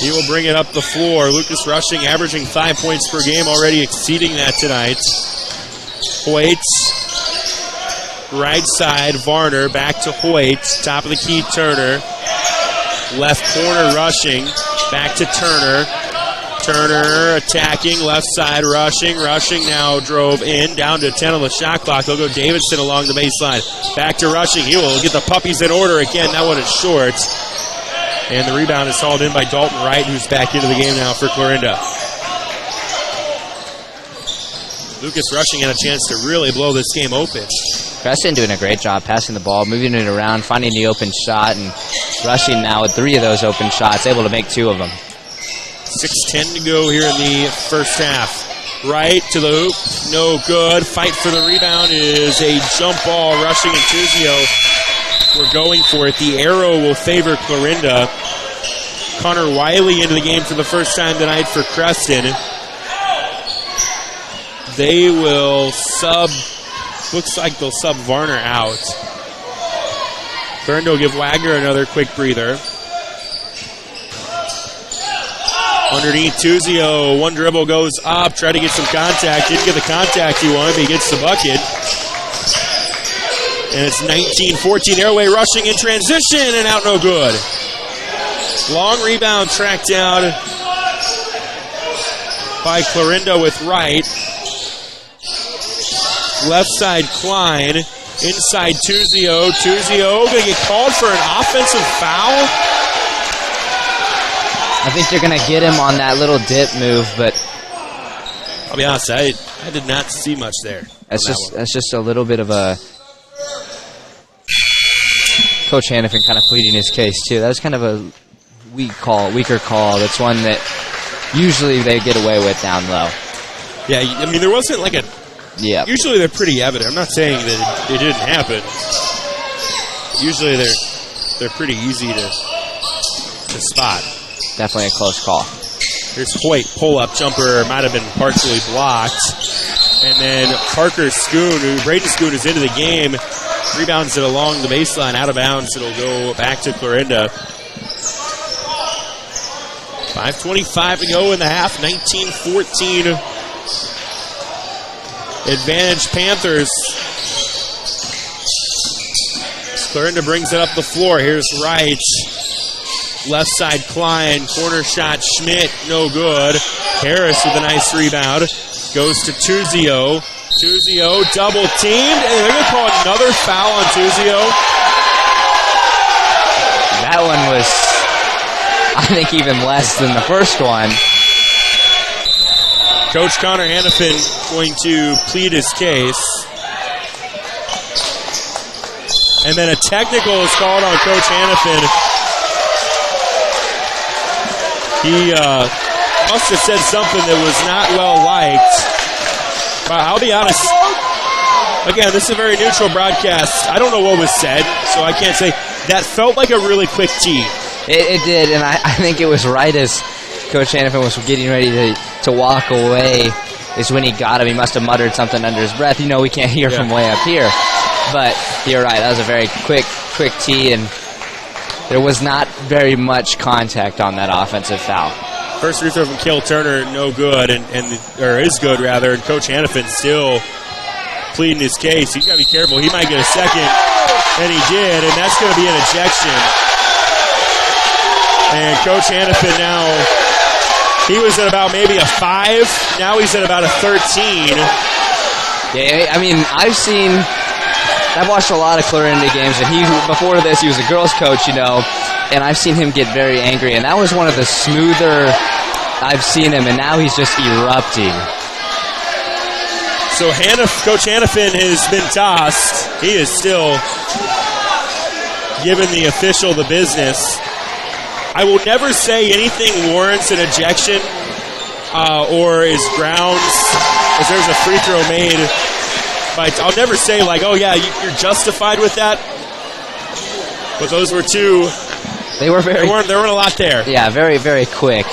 He will bring it up the floor. Lucas Rushing averaging 5 points per game, already exceeding that tonight. Hoyt, right side, Varner, back to Hoyt. Top of the key, Turner. Left corner, Rushing. Back to Turner. Turner attacking, left side, Rushing. Rushing now drove in, down to 10 on the shot clock. They'll go Davidson along the baseline. Back to Rushing. He will get the puppies in order again. That one is short. And the rebound is hauled in by Dalton Wright, who's back into the game now for Clarinda. Lucas Rushing had a chance to really blow this game open. Creston doing a great job passing the ball, moving it around, finding the open shot, and Rushing now with 3 of those open shots, able to make 2 of them. 6:10 to go here in the first half. Right to the hoop, no good. Fight for the rebound is a jump ball. Rushing and Tuzio were going for it. The arrow will favor Clarinda. Connor Wiley into the game for the first time tonight for Creston. They will sub, looks like they'll sub Varner out. Clarinda will give Wagner another quick breather. Underneath Tuzio, one dribble goes up, try to get some contact. Didn't get the contact he wanted, but he gets the bucket. And it's 19-14. Airway Rushing in transition and out no good. Long rebound tracked down by Clarinda with Wright. Left side Klein. Inside Tuzio. Tuzio going to get called for an offensive foul. I think they're going to get him on that little dip move, but I'll be honest, I did not see much there. That's just a little bit of a Coach Hannafin kind of pleading his case too. That was kind of a weaker call. That's one that usually they get away with down low. Yeah, I mean there wasn't like a. Yeah. Usually they're pretty evident. I'm not saying that it didn't happen. Usually they're pretty easy to spot. Definitely a close call. Here's Hoyt, pull-up jumper, might have been partially blocked. And then Parker Schoon, Braden Schoon is into the game, rebounds it along the baseline, out of bounds. It'll go back to Clarinda. 5:25 to go in the half, 19-14. Advantage Panthers. Clarinda brings it up the floor. Here's Wright. Left side Klein, corner shot Schmidt, no good. Harris with a nice rebound. Goes to Tuzio. Tuzio double teamed, and they're going to call another foul on Tuzio. That one was, I think, even less than the first one. Coach Connor Hannafin going to plead his case. And then a technical is called on Coach Hannafin. He must have said something that was not well liked. But I'll be honest. Again, this is a very neutral broadcast. I don't know what was said, so I can't say. That felt like a really quick tee. It did, and I think it was right as Coach Hannafin was getting ready to walk away is when he got him. He must have muttered something under his breath. You know, we can't hear from way up here. But you're right. That was a very quick tee, and there was not very much contact on that offensive foul. First free throw from Cale Turner, no good, or is good rather, and Coach Hannafin still pleading his case. He's got to be careful. He might get a second, and he did, and that's going to be an ejection. And Coach Hannafin now, he was at about maybe a 5. Now he's at about a 13. Yeah, I mean, I've watched a lot of Clarinda games, and before this, he was a girls' coach, you know, and I've seen him get very angry, and that was one of the smoother I've seen him, and now he's just erupting. So Coach Hannafin has been tossed. He is still giving the official the business. I will never say anything warrants an ejection or is grounds, as there's a free throw made. But I'll never say, like, oh, yeah, you're justified with that. But those were two. They were very. There weren't a lot there. Yeah, very, very quick.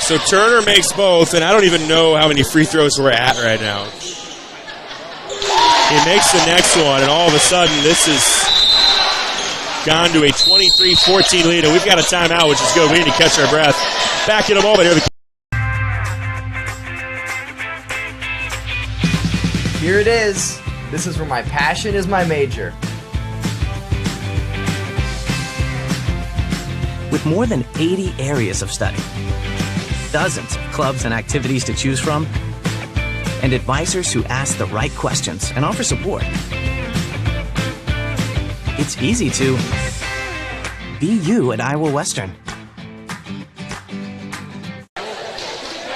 So Turner makes both, and I don't even know how many free throws we're at right now. He makes the next one, and all of a sudden, this is gone to a 23-14 lead, and we've got a timeout, which is good. We need to catch our breath. Back in a moment. Here it is. This is where my passion is my major. With more than 80 areas of study, dozens of clubs and activities to choose from, and advisors who ask the right questions and offer support, it's easy to be you at Iowa Western.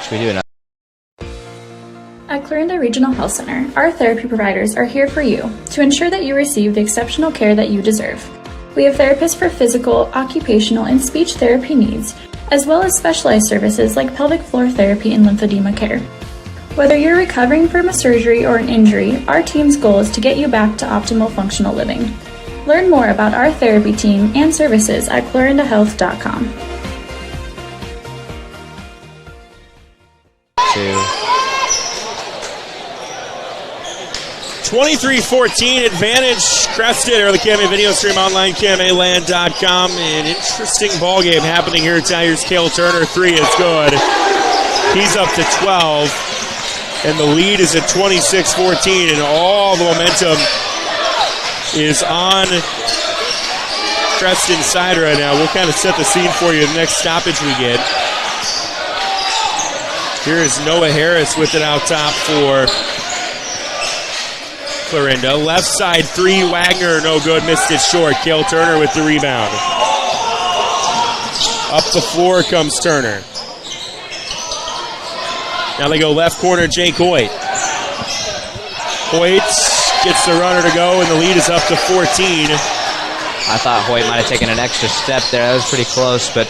Should we do another? At Clarinda Regional Health Center, our therapy providers are here for you to ensure that you receive the exceptional care that you deserve. We have therapists for physical, occupational, and speech therapy needs, as well as specialized services like pelvic floor therapy and lymphedema care. Whether you're recovering from a surgery or an injury, our team's goal is to get you back to optimal functional living. Learn more about our therapy team and services at clarindahealth.com. 23-14 advantage, Creston, or the KMA video stream online, KMAland.com. An interesting ball game happening here at Tigers. Cale Turner, 3 is good. He's up to 12, and the lead is at 26-14, and all the momentum is on Creston's side right now. We'll kind of set the scene for you the next stoppage we get. Here is Noah Harris with it out top for Clarinda. Left side 3, Wagner, no good, missed it short. Cale Turner with the rebound. Up the floor comes Turner. Now they go left corner, Jake Hoyt. Hoyt gets the runner to go, and the lead is up to 14. I thought Hoyt might have taken an extra step there. That was pretty close, but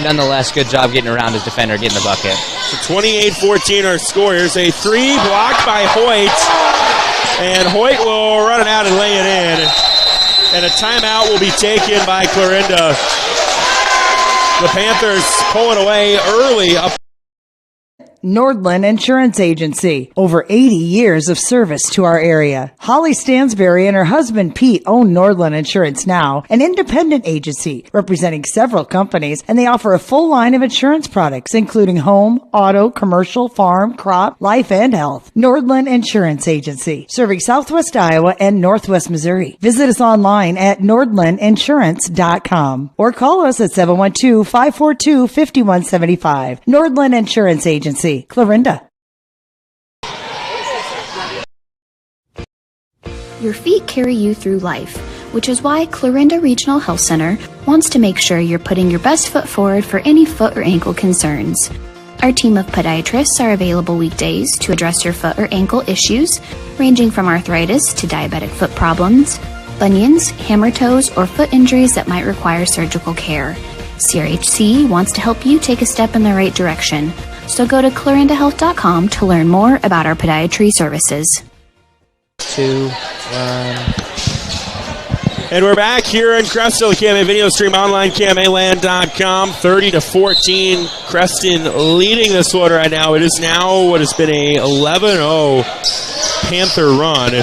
nonetheless, good job getting around his defender, getting the bucket. So 28-14 our score. Here's a 3 blocked by Hoyt, and Hoyt will run it out and lay it in. And a timeout will be taken by Clarinda. The Panthers pulling away early up. Nordland Insurance Agency. Over 80 years of service to our area. Holly Stansberry and her husband Pete own Nordland Insurance now, an independent agency representing several companies, and they offer a full line of insurance products, including home, auto, commercial, farm, crop, life, and health. Nordland Insurance Agency, serving Southwest Iowa and Northwest Missouri. Visit us online at nordlandinsurance.com or call us at 712-542-5175. Nordland Insurance Agency, Clarinda. Your feet carry you through life, which is why Clarinda Regional Health Center wants to make sure you're putting your best foot forward for any foot or ankle concerns. Our team of podiatrists are available weekdays to address your foot or ankle issues, ranging from arthritis to diabetic foot problems, bunions, hammer toes, or foot injuries that might require surgical care. CRHC wants to help you take a step in the right direction. So go to clarindahealth.com to learn more about our podiatry services. 2, 1. And we're back here in Creston, the KMA video stream online, KMAland.com. 30-14, Creston leading this one right now. It is now what has been a 11-0 Panther run.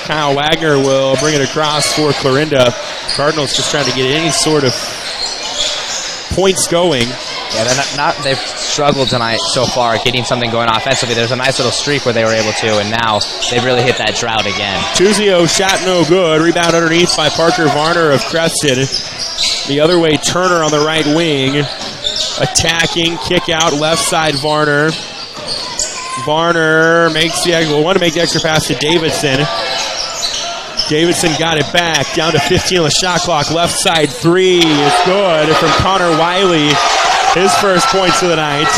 Kyle Wagner will bring it across for Clarinda. Cardinals just trying to get any sort of points going. Yeah, they've struggled tonight so far getting something going offensively. There's a nice little streak where they were able to, and now they've really hit that drought again. Tuzio shot no good. Rebound underneath by Parker Varner of Creston. The other way, Turner on the right wing. Attacking, kick out, left side Varner. Varner makes want to make the extra pass to Davidson. Davidson got it back, down to 15 on the shot clock. Left side 3 is good from Connor Wiley. His first points of the night.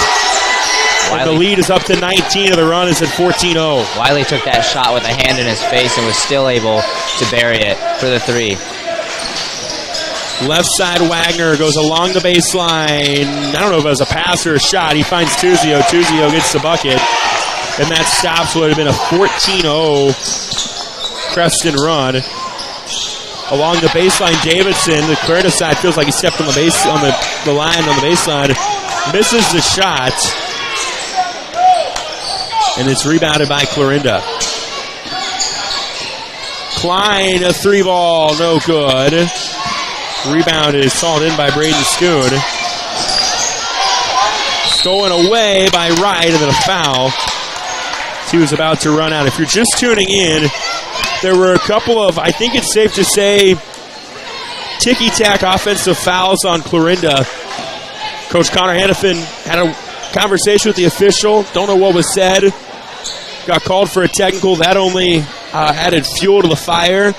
And the lead is up to 19, and the run is at 14-0. Wiley took that shot with a hand in his face and was still able to bury it for the 3. Left side Wagner goes along the baseline. I don't know if it was a pass or a shot. He finds Tuzio. Tuzio gets the bucket. And that stops what would have been a 14-0 Creston run. Along the baseline, Davidson, the Clarinda side, feels like he stepped on the base on the line on the baseline. Misses the shot. And it's rebounded by Clarinda. Klein, a 3-ball, no good. Rebound is hauled in by Braden Schoon. Stolen away by Wright, and then a foul. He was about to run out. If you're just tuning in, there were a couple of, I think it's safe to say, ticky-tack offensive fouls on Clarinda. Coach Connor Hannafin had a conversation with the official. Don't know what was said. Got called for a technical. That only added fuel to the fire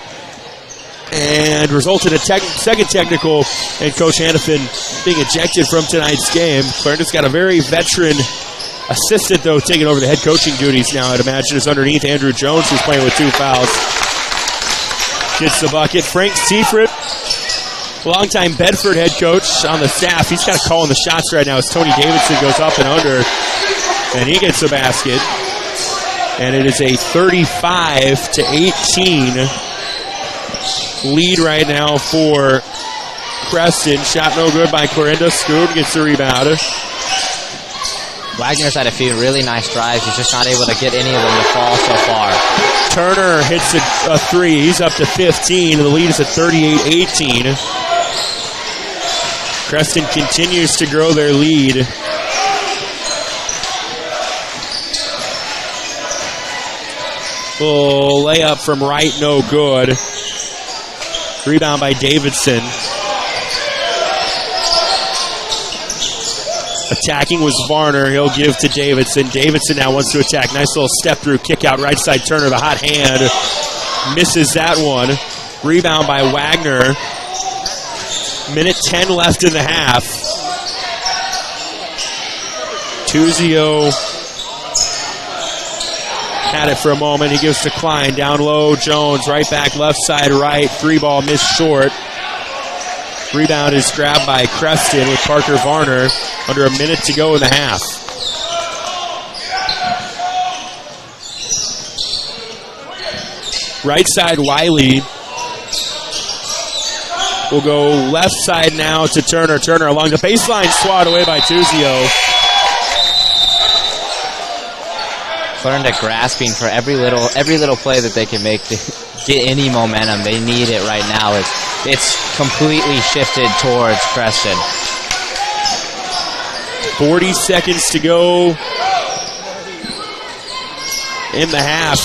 and resulted in a second technical, and Coach Hannafin being ejected from tonight's game. Clarinda's got a very veteran assistant, though, taking over the head coaching duties now. I'd imagine is underneath Andrew Jones, who's playing with 2 fouls. Gets the bucket. Frank Seifert, longtime Bedford head coach on the staff. He's kind of calling the shots right now as Tony Davidson goes up and under, and he gets the basket. And it is a 35-18 lead right now for Creston. Shot no good by Clarinda. Schoon gets the rebound. Wagner's had a few really nice drives. He's just not able to get any of them to fall so far. Turner hits a 3. He's up to 15. The lead is at 38-18. Creston continues to grow their lead. Oh, layup from Wright, no good. Rebound by Davidson. Attacking was Varner. He'll give to Davidson. Davidson now wants to attack. Nice little step through, kick out right side. Turner, the hot hand. Misses that one. Rebound by Wagner. Minute 10 left in the half. Tuzio had it for a moment. He gives to Klein. Down low, Jones. Right back, left side, right. 3-ball missed short. Rebound is grabbed by Creston with Parker Varner. Under a minute to go in the half. Right side, Wiley. Will go left side now to Turner. Turner along the baseline, swatted away by Tuzio. Clarinda grasping for every little play that they can make to get any momentum. They need it right now. It's completely shifted towards Creston. 40 seconds to go in the half.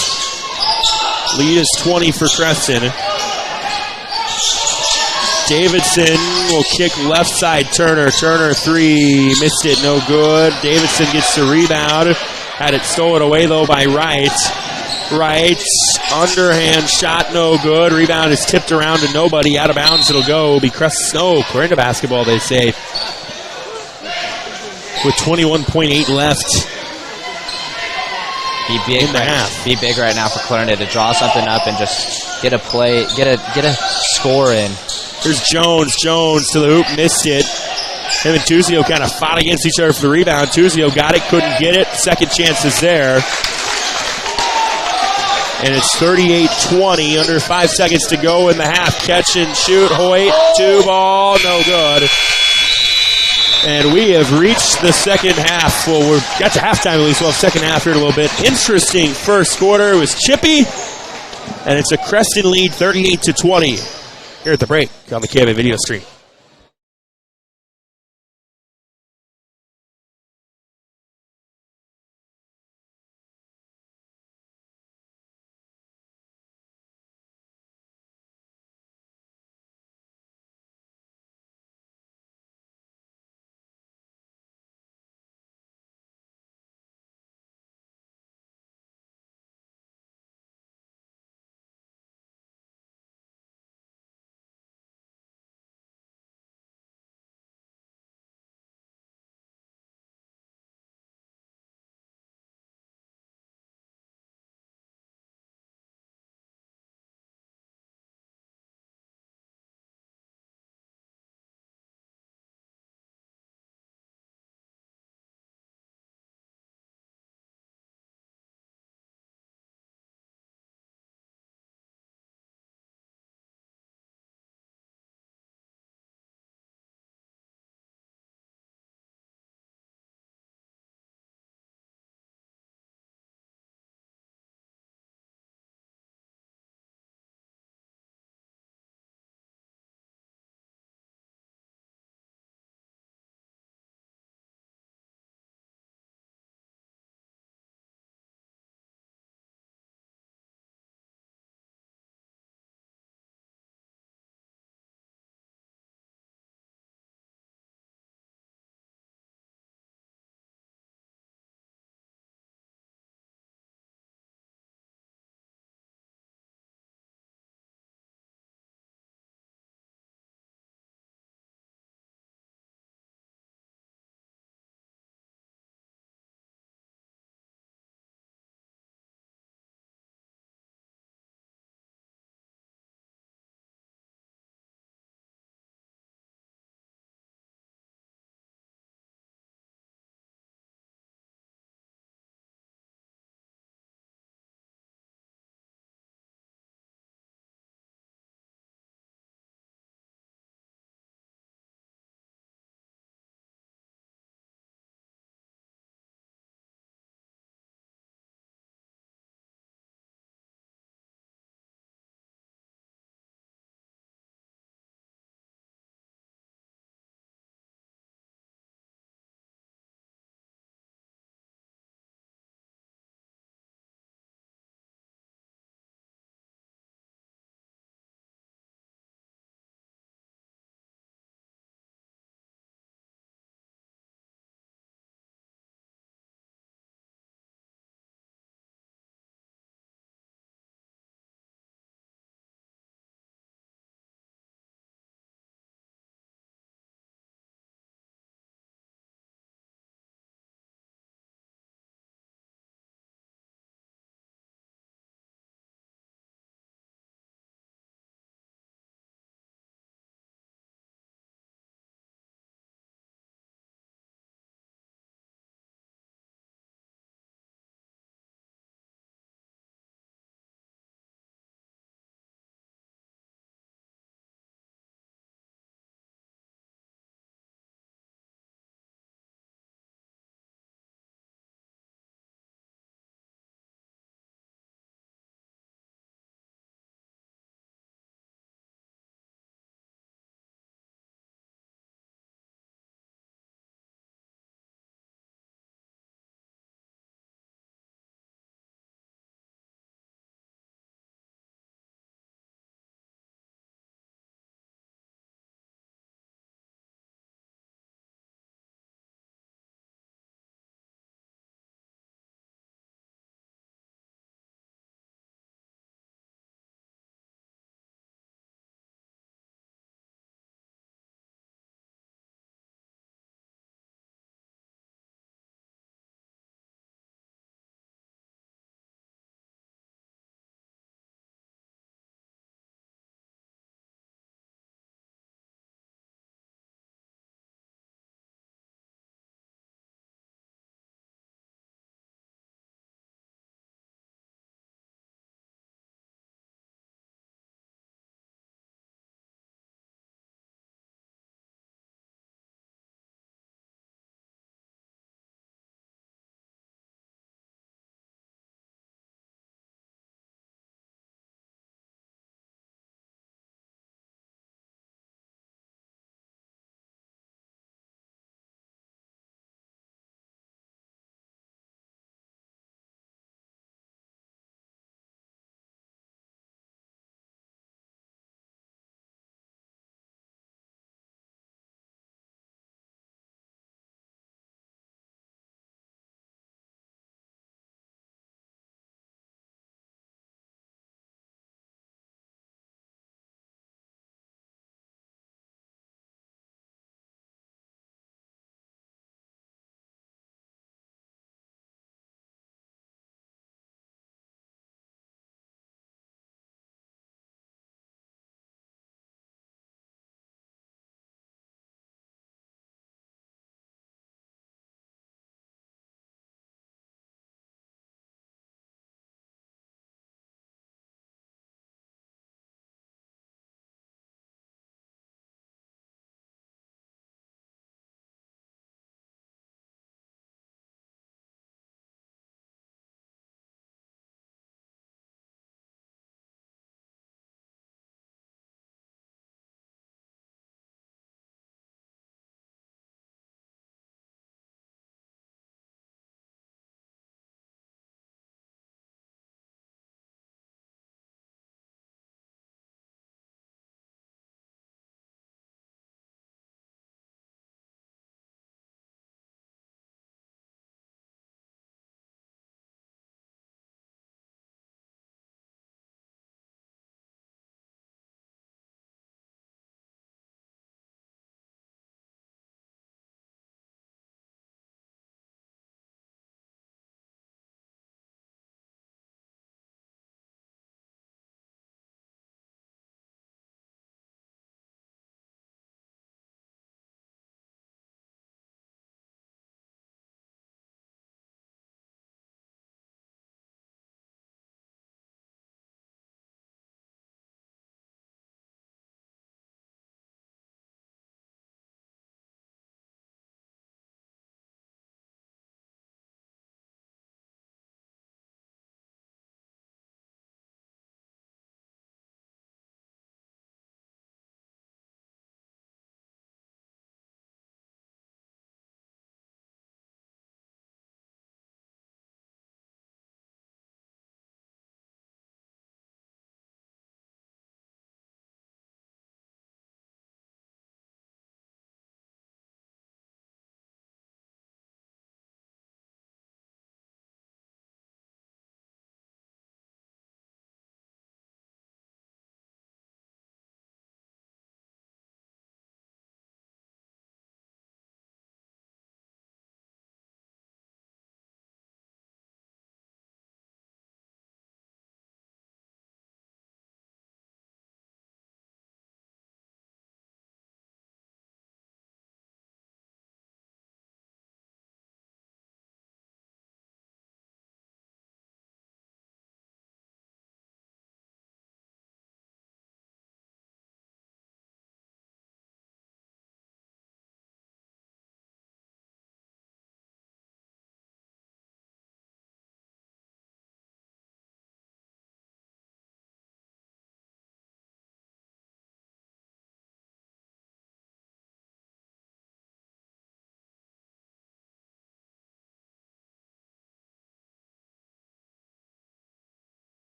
Lead is 20 for Creston. Davidson will kick left side. Turner. Turner 3. Missed it. No good. Davidson gets the rebound. Had it stolen away, though, by Wright. Wright, underhand shot, no good. Rebound is tipped around to nobody. Out of bounds it'll go. It'll be Clarinda basketball, they say. With 21.8 left in the half. Be big right now for Clarinda to draw something up and just get a play, get a score in. Here's Jones. Jones to the hoop, missed it. Him and Tuzio kind of fought against each other for the rebound. Tuzio got it, couldn't get it. Second chance is there. And it's 38-20, under 5 seconds to go in the half. Catch and shoot, Hoyt, 2-ball, no good. And we have reached the second half. Well, we've got to halftime at least. We'll have second half here in a little bit. Interesting first quarter. It was chippy. And it's a Creston lead, 38-20. Here at the break on the KMA video stream.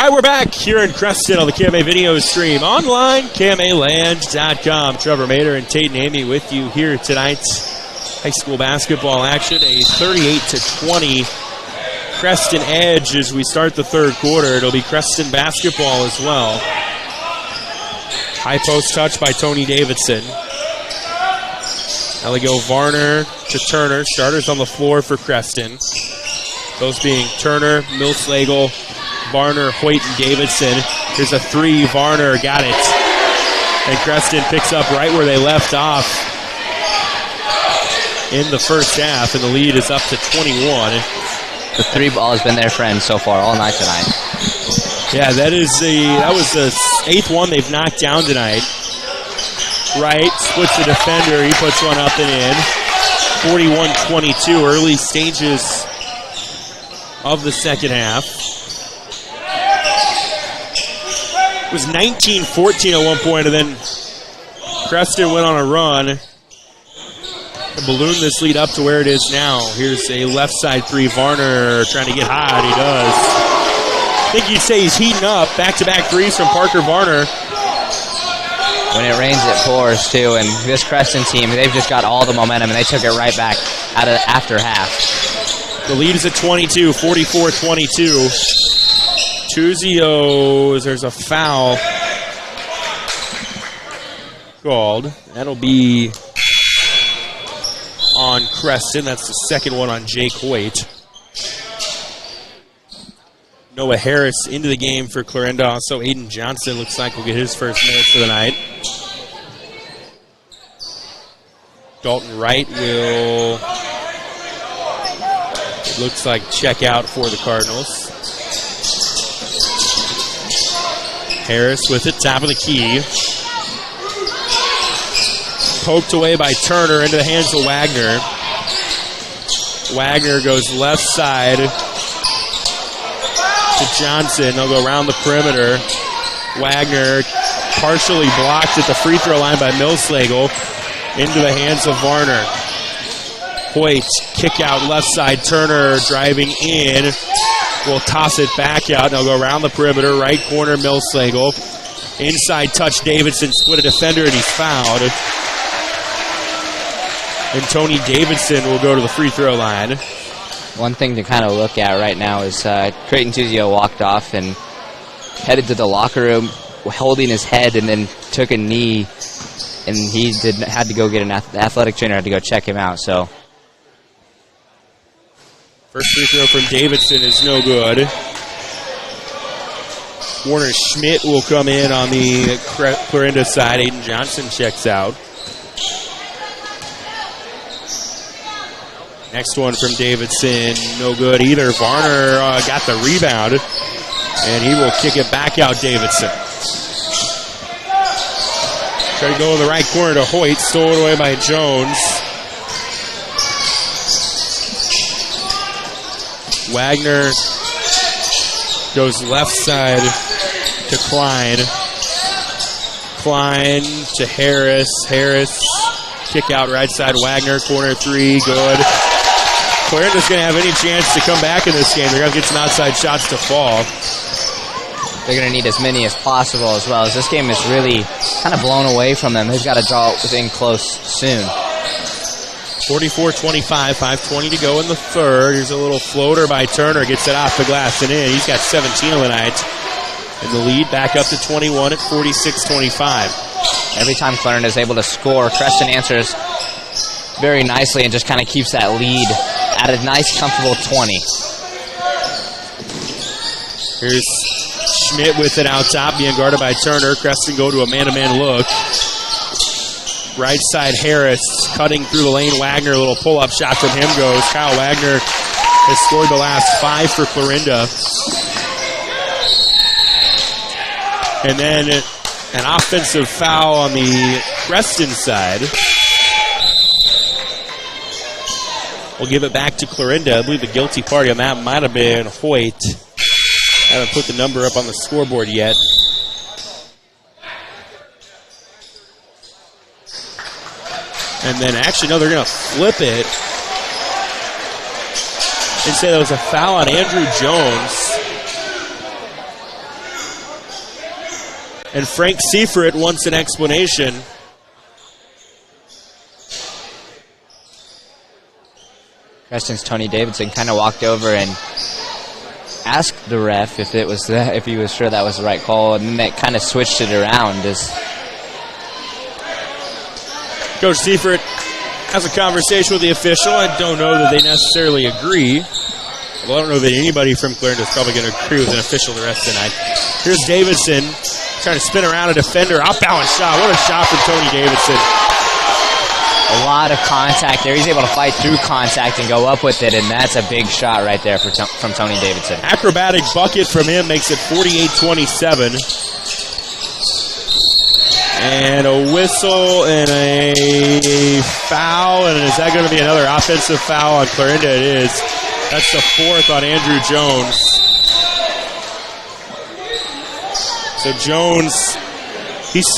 All right, we're back here in Creston on the KMA video stream. Online, KMAland.com. Trevor Mader and Tate and Amy with you here tonight's high school basketball action. A 38-20 Creston edge as we start the third quarter. It'll be Creston basketball as well. High post touch by Tony Davidson. Now they go Varner to Turner. Starters on the floor for Creston. Those being Turner, Millslagle, Varner, Hoyt, and Davidson. Here's a three. Varner got it. And Creston picks up right where they left off in the first half, and the lead is up to 21. The three ball has been their friend so far all night tonight. Yeah, that was the 8th one they've knocked down tonight. Wright splits the defender. He puts one up and in. 41-22, early stages of the second half. It was 19-14 at one point, and then Creston went on a run to balloon this lead up to where it is now. Here's a left side three. Varner trying to get hot. He does. I think you'd say he's heating up. Back-to-back threes from Parker Varner. When it rains, it pours, too. And this Creston team, they've just got all the momentum, and they took it right back after half. The lead is at 22, 44-22. Tuzio's, there's a foul called. That'll be on Creston. That's the second one on Jake Hoyt. Noah Harris into the game for Clarinda. Also, Aiden Johnson looks like will get his first minutes of the night. Dalton Wright will, it looks like, check out for the Cardinals. Harris with it, top of the key. Poked away by Turner into the hands of Wagner. Wagner goes left side to Johnson. They'll go around the perimeter. Wagner partially blocked at the free throw line by Millslagle. Into the hands of Varner. Hoyt, kick out left side. Turner driving in. Will toss it back out. They'll go around the perimeter. Right corner, Millslagle. Inside touch, Davidson. Split a defender, and he's fouled. And Tony Davidson will go to the free throw line. One thing to kind of look at right now is Creighton Tuzio walked off and headed to the locker room holding his head and then took a knee, and he had to go get the athletic trainer had to go check him out. So first free throw from Davidson is no good. Warner Schmidt will come in on the Clarinda side. Aiden Johnson checks out. Next one from Davidson, no good either. Varner got the rebound, and he will kick it back out, Davidson. Try to go in the right corner to Hoyt, stolen away by Jones. Wagner goes left side to Klein. Klein to Harris. Harris, kick out right side. Wagner, corner three, good. Clarinda's going to have any chance to come back in this game. They're going to get some outside shots to fall. They're going to need as many as possible as well, as this game is really kind of blown away from them. They've got to draw within close soon. 44-25, 5:20 to go in the third. Here's a little floater by Turner. Gets it off the glass and in. He's got 17 on the night. And the lead back up to 21 at 46-25. Every time Clarinda is able to score, Creston answers very nicely and just kind of keeps that lead at a nice, comfortable 20. Here's Schmidt with it out top, being guarded by Turner. Creston go to a man-to-man look. Right side, Harris cutting through the lane. Wagner, a little pull-up shot from him goes. Kyle Wagner has scored the last 5 for Clarinda. And then an offensive foul on the Creston side. We'll give it back to Clarinda. I believe the guilty party on that might have been Hoyt. I haven't put the number up on the scoreboard yet. And then actually, no, they're going to flip it and say there was a foul on Andrew Jones. And Frank Seifert wants an explanation. Creston's Tony Davidson kind of walked over and asked the ref if he was sure that was the right call, and then they kind of switched it around. Coach Seifert has a conversation with the official. I don't know that they necessarily agree. Well, I don't know that anybody from Clarinda is probably going to agree with an official the rest of the night. Here's Davidson trying to spin around a defender. Outbound shot. What a shot from Tony Davidson. A lot of contact there. He's able to fight through contact and go up with it, and that's a big shot right there from Tony Davidson. Acrobatic bucket from him makes it 48-27. And a whistle and a foul, and is that going to be another offensive foul on Clarinda? It is. That's the fourth on Andrew Jones. So Jones,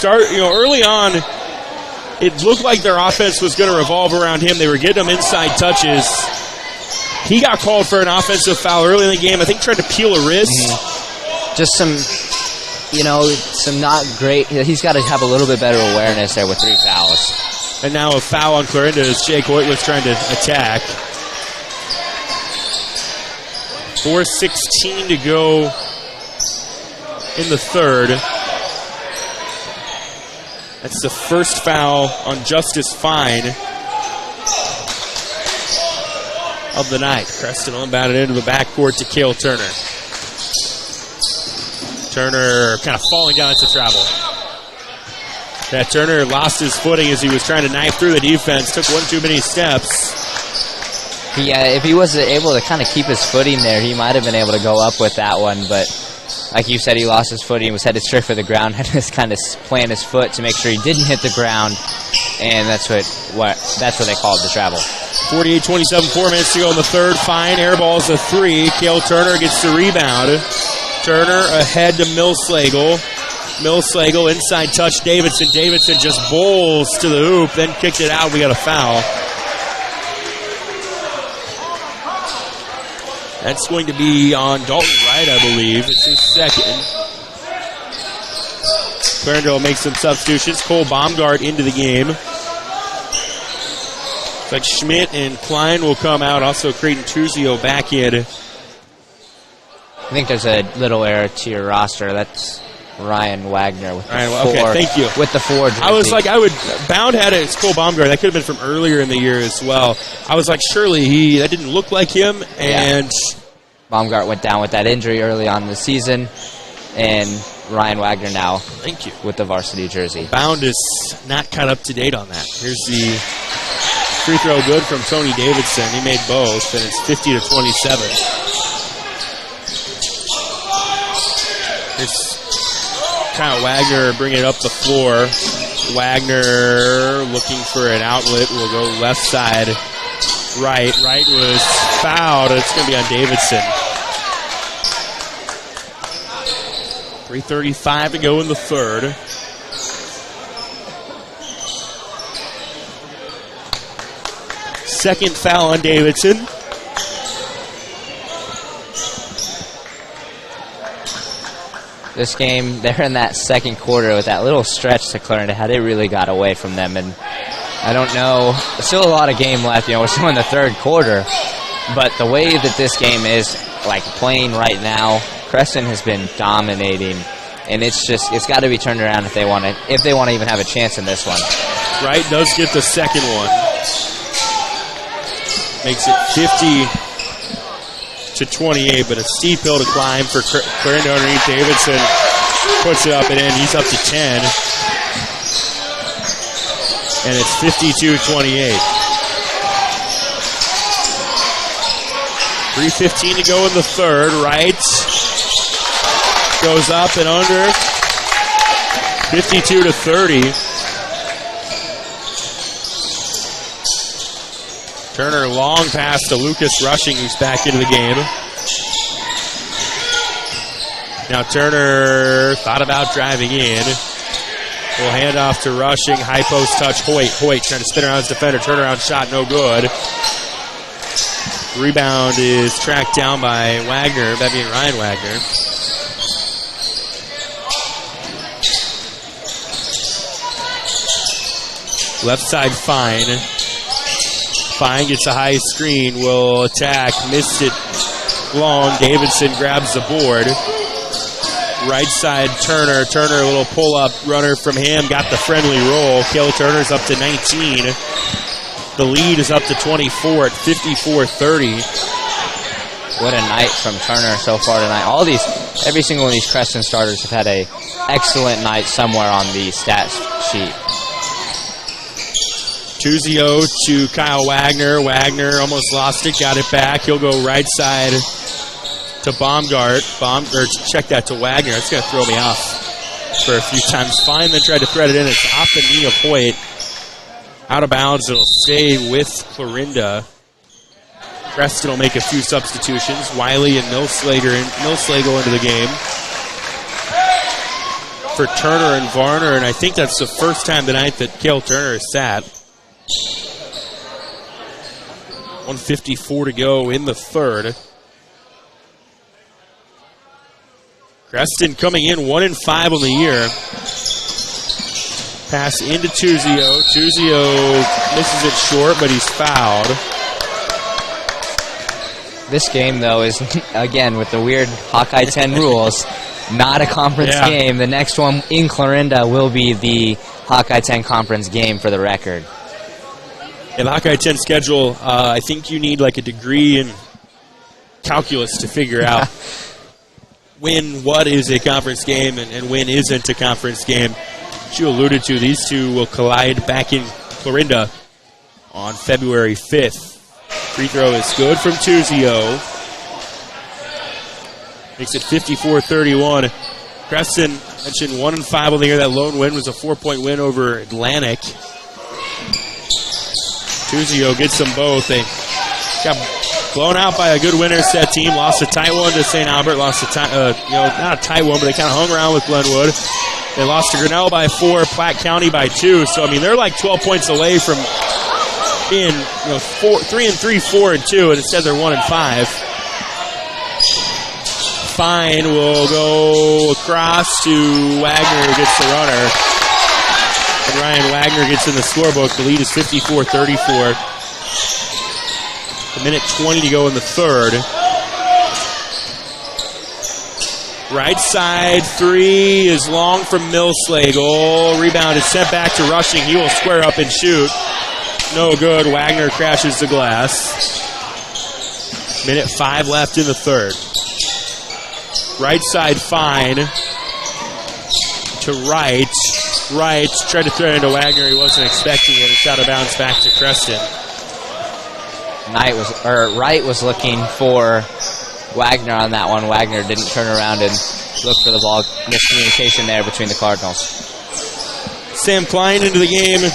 early on, it looked like their offense was going to revolve around him. They were getting him inside touches. He got called for an offensive foul early in the game. I think tried to peel a wrist. Mm-hmm. Just some not great. He's got to have a little bit better awareness there with 3 fouls. And now a foul on Clarinda as Jake Hoyt was trying to attack. 4:16 to go in the third. That's the first foul on Justice Fine of the night. Creston inbounded into the backcourt to Cale Turner. Turner kind of falling down into travel. That Turner lost his footing as he was trying to knife through the defense. Took one too many steps. Yeah, if he was able to kind of keep his footing there, he might have been able to go up with that one, but like you said, he lost his footing, was headed straight for the ground, had to kind of plant his foot to make sure he didn't hit the ground, and that's what they called the travel. 48-27, 4 minutes to go in the third. Fine airballs a 3. Cale Turner gets the rebound. Turner ahead to Millslagle. Millslagle inside touch Davidson. Davidson just bowls to the hoop, then kicked it out. We got a foul. That's going to be on Dalton Wright, I believe. It's his second. Clarinda will make some substitutions. Cole Baumgart into the game. Looks like Schmidt and Klein will come out. Also, Creighton Tuzio back in. I think there's a little error to your roster. That's Ryan Wagner with the 4. Okay, thank you. With the 4 jersey. I was like, Bound had it. It's Cole Baumgart. That could have been from earlier in the year as well. I was like, surely that didn't look like him. And Baumgart went down with that injury early on in the season. And Ryan Wagner now. Thank you. With the varsity jersey. Bound is not caught up to date on that. Here's the free throw good from Tony Davidson. He made both, and it's 50-27. Here's Kyle Wagner bringing it up the floor. Wagner looking for an outlet. Will go left side. Wright was fouled. It's going to be on Davidson. 3:35 to go in the third. Second foul on Davidson. This game, they're in that second quarter with that little stretch to Clarinda had. It really got away from them, and I don't know. There's still a lot of game left. We're still in the third quarter, but the way that this game is playing right now, Creston has been dominating, and it's got to be turned around if they want to even have a chance in this one. Wright does get the second one. Makes it 50-28, but a steep hill to climb for Clarinda underneath. Davidson puts it up and in. He's up to 10. And it's 52-28. 3:15 to go in the third. Wright goes up and under. 52-30. Turner long pass to Lucas Rushing, who's back into the game. Now Turner thought about driving in. Will hand off to Rushing. High post touch. Hoyt trying to spin around his defender. Turnaround shot, no good. Rebound is tracked down by Wagner. That being Ryan Wagner. Left side, Fine. Fine gets a high screen, will attack, missed it long. Davidson grabs the board. Right side, Turner. Turner, a little pull-up runner from him, got the friendly roll. Kale Turner's up to 19. The lead is up to 24 at 54-30. What a night from Turner so far tonight. Every single one of these Creston starters have had a excellent night somewhere on the stats sheet. Tuzio to Kyle Wagner. Wagner almost lost it, got it back. He'll go right side to Baumgart. Check that to Wagner. It's going to throw me off for a few times. Fine, then tried to thread it in. It's off the knee of Hoyt. Out of bounds. It'll stay with Clarinda. Creston will make a few substitutions. Wiley and Millslagle into the game for Turner and Varner, and I think that's the first time tonight that Kale Turner has sat. 1:54 to go in the third. Creston coming in 1-5 on the year. Pass into Tuzio. Tuzio misses it short, but he's fouled. This game, though, is, again, with the weird Hawkeye 10 rules, not a conference game. The next one in Clarinda will be the Hawkeye 10 conference game for the record. In the Hawkeye 10 schedule, I think you need like a degree in calculus to figure out what is a conference game and when isn't a conference game. As you alluded to, these two will collide back in Clarinda on February 5th. Free throw is good from Tuzio. Makes it 54-31. Creston mentioned 1-5 on the year. That lone win was a 4-point win over Atlantic. Tuzio gets them both. They got blown out by a good winner set team. Lost a tight one to St. Albert. Lost a not a tight one, but they kind of hung around with Glenwood. They lost to Grinnell by 4, Platte County by 2. So I mean, they're like 12 points away from being 3-3, 4-2, and instead they're 1-5. Fine will go across to Wagner, who gets the runner. And Ryan Wagner gets in the scorebook. The lead is 54-34. A minute 20 to go in the third. Right side three is long from Millslagle. Rebound is sent back to Rushing. He will square up and shoot. No good. Wagner crashes the glass. Minute 5 left in the third. Right side Fine to Wright. Wright tried to throw it into Wagner. He wasn't expecting it. It's out of bounds back to Creston. Wright was looking for Wagner on that one. Wagner didn't turn around and look for the ball. Miscommunication there between the Cardinals. Sam Klein into the game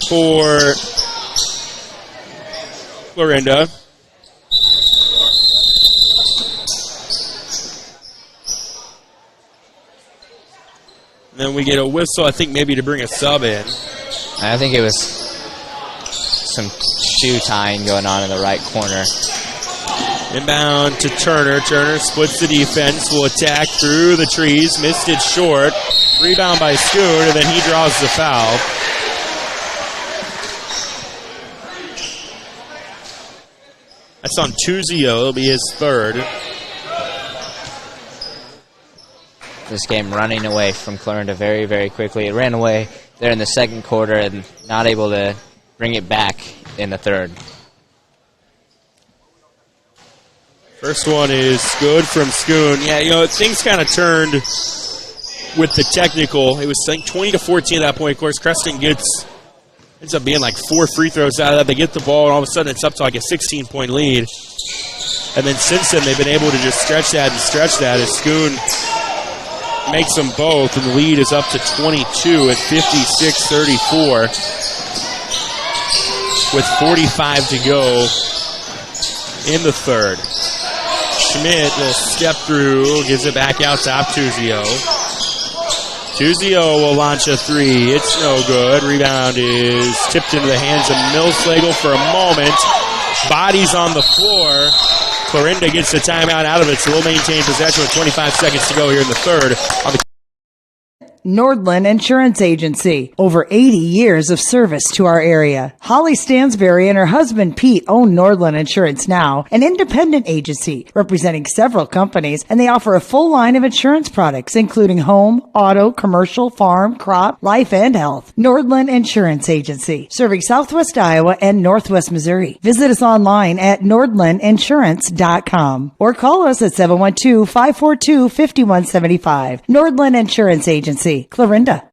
for Clarinda. And then we get a whistle, I think maybe to bring a sub in. I think it was some shoe tying going on in the right corner. Inbound to Turner. Turner splits the defense, will attack through the trees. Missed it short. Rebound by Scoon, and then he draws the foul. That's on Tuzio. It'll be his third. This game running away from Clarinda very, very quickly. It ran away there in the second quarter and not able to bring it back in the third. First one is good from Scoon. Yeah, things kind of turned with the technical. It was, I think, 20-14 at that point. Of course, Creston ends up being like 4 free throws out of that. They get the ball, and all of a sudden it's up to like a 16-point lead. And then since then, they've been able to just stretch that as Scoon makes them both, and the lead is up to 22 at 56-34 with 45 to go in the third. Schmidt will step through, gives it back out top Tuzio. Tuzio will launch a three. It's no good. Rebound is tipped into the hands of Millslagle for a moment. Bodies on the floor. Clarinda gets the timeout out of it, so we'll maintain possession with 25 seconds to go here in the third. Nordland Insurance Agency. Over 80 years of service to our area. Holly Stansberry and her husband Pete own Nordland Insurance Now, an independent agency representing several companies, and they offer a full line of insurance products, including home, auto, commercial, farm, crop, life, and health. Nordland Insurance Agency, serving Southwest Iowa and Northwest Missouri. Visit us online at nordlandinsurance.com or call us at 712-542-5175. Nordland Insurance Agency, Clarinda.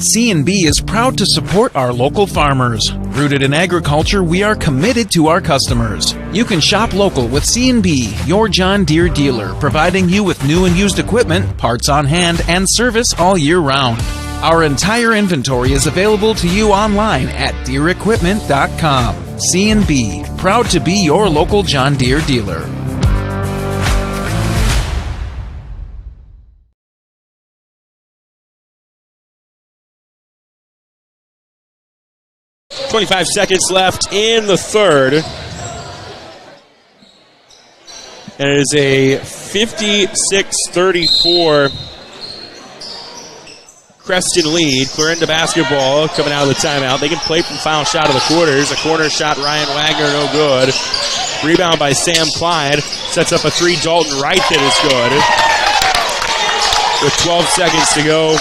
C&B is proud to support our local farmers. Rooted in agriculture, we are committed to our customers. You can shop local with C&B, your John Deere dealer, providing you with new and used equipment, parts on hand, and service all year round. Our entire inventory is available to you online at DeereEquipment.com. C&B, proud to be your local John Deere dealer. .25 seconds left in the third. And it is a 56-34 Creston lead. Clarinda basketball coming out of the timeout. They can play from final shot of the quarters. A corner shot, Ryan Wagner, no good. Rebound by Sam Clyde. Sets up a three, Dalton Wright, that is good. With 12 seconds to go.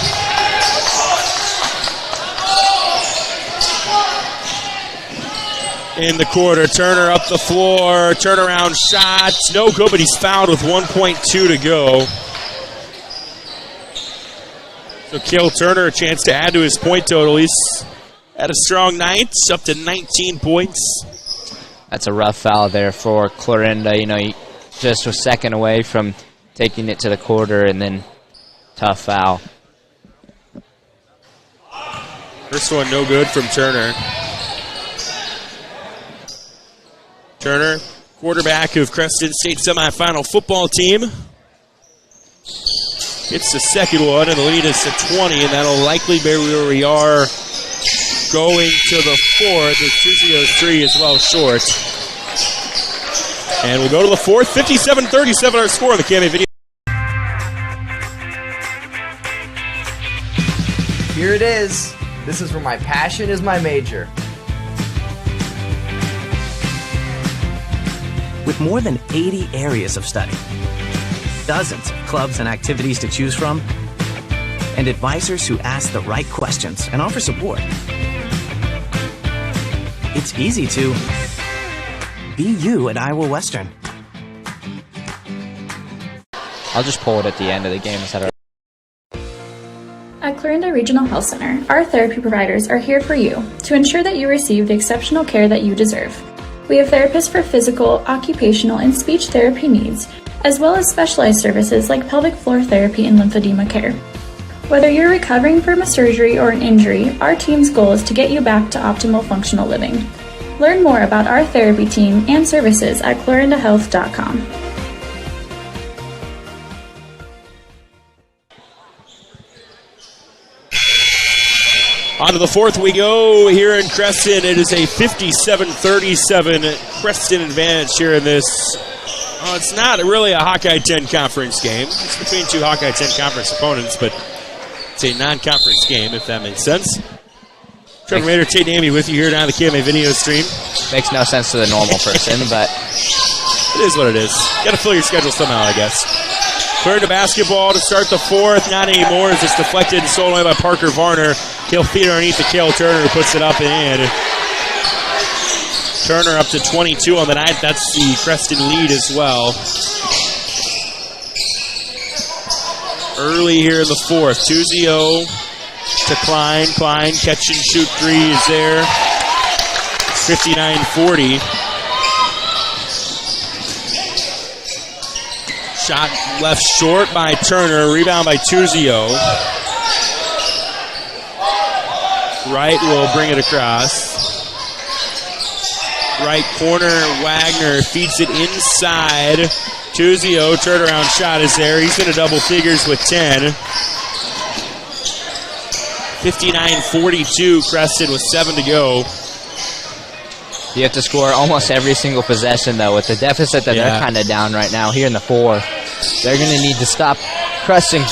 In the quarter, Turner up the floor, turnaround shot, no good, but he's fouled with 1.2 to go. So Cale Turner, a chance to add to his point total. He's had a strong night, up to 19 points. That's a rough foul there for Clarinda. You know, he just was second away from taking it to the quarter, and then tough foul. First one no good from Turner. Turner, quarterback of Creston State semifinal football team. It's the second one, and the lead is to 20, and that'll likely be where we are going to the fourth, as Tuzio's three is well short. And we'll go to the fourth, 57-37 our score on the KMA video. Here it is. This is where my passion is my major. With more than 80 areas of study, dozens of clubs and activities to choose from, and advisors who ask the right questions and offer support, it's easy to be you at Iowa Western. I'll just pull it at the end of the game instead of... At Clarinda Regional Health Center, our therapy providers are here for you to ensure that you receive the exceptional care that you deserve. We have therapists for physical, occupational, and speech therapy needs, as well as specialized services like pelvic floor therapy and lymphedema care. Whether you're recovering from a surgery or an injury, our team's goal is to get you back to optimal functional living. Learn more about our therapy team and services at clarindahealth.com. On to the fourth we go here in Creston. It is a 57-37 Creston advantage here in this. It's not really a Hawkeye 10 conference game. It's between two Hawkeye 10 conference opponents, but it's a non-conference game, if that makes sense. Trevor Mater, Tate Amy with you here down the KMA video stream. Makes no sense to the normal person, but it is what it is. Got to fill your schedule somehow, I guess. Third to basketball to start the fourth. Not anymore as it's deflected and stolen away by Parker Varner. He'll feed underneath the Cale Turner, who puts it up and in. Turner up to 22 on the night. That's the Creston lead as well. Early here in the fourth. Tuzio to Klein. Klein, catch and shoot three is there. 59-40. Shot left short by Turner. Rebound by Tuzio. Wright will bring it across. Right corner, Wagner feeds it inside. Tuzio, turnaround shot is there. He's into double figures with 10. 59-42, Creston with 7 to go. You have to score almost every single possession, though, with the deficit that they're kind of down right now here in the fourth. They're going to need to stop Creston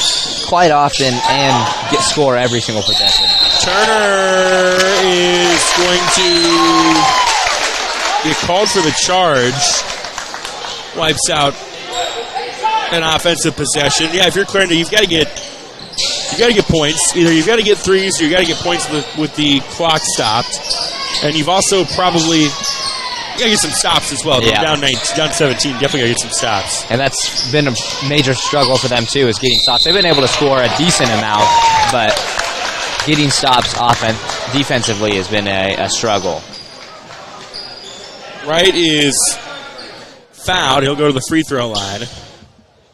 quite often and score every single possession. Turner is going to get called for the charge. Wipes out an offensive possession. Yeah, if you're Clarinda, you've got to get points. Either you've got to get threes or you've got to get points with the clock stopped. And you've also probably got to get some stops as well. Yeah. Down 17, definitely got to get some stops. And that's been a major struggle for them, too, is getting stops. They've been able to score a decent amount, but getting stops defensively has been a struggle. Wright is fouled. He'll go to the free throw line.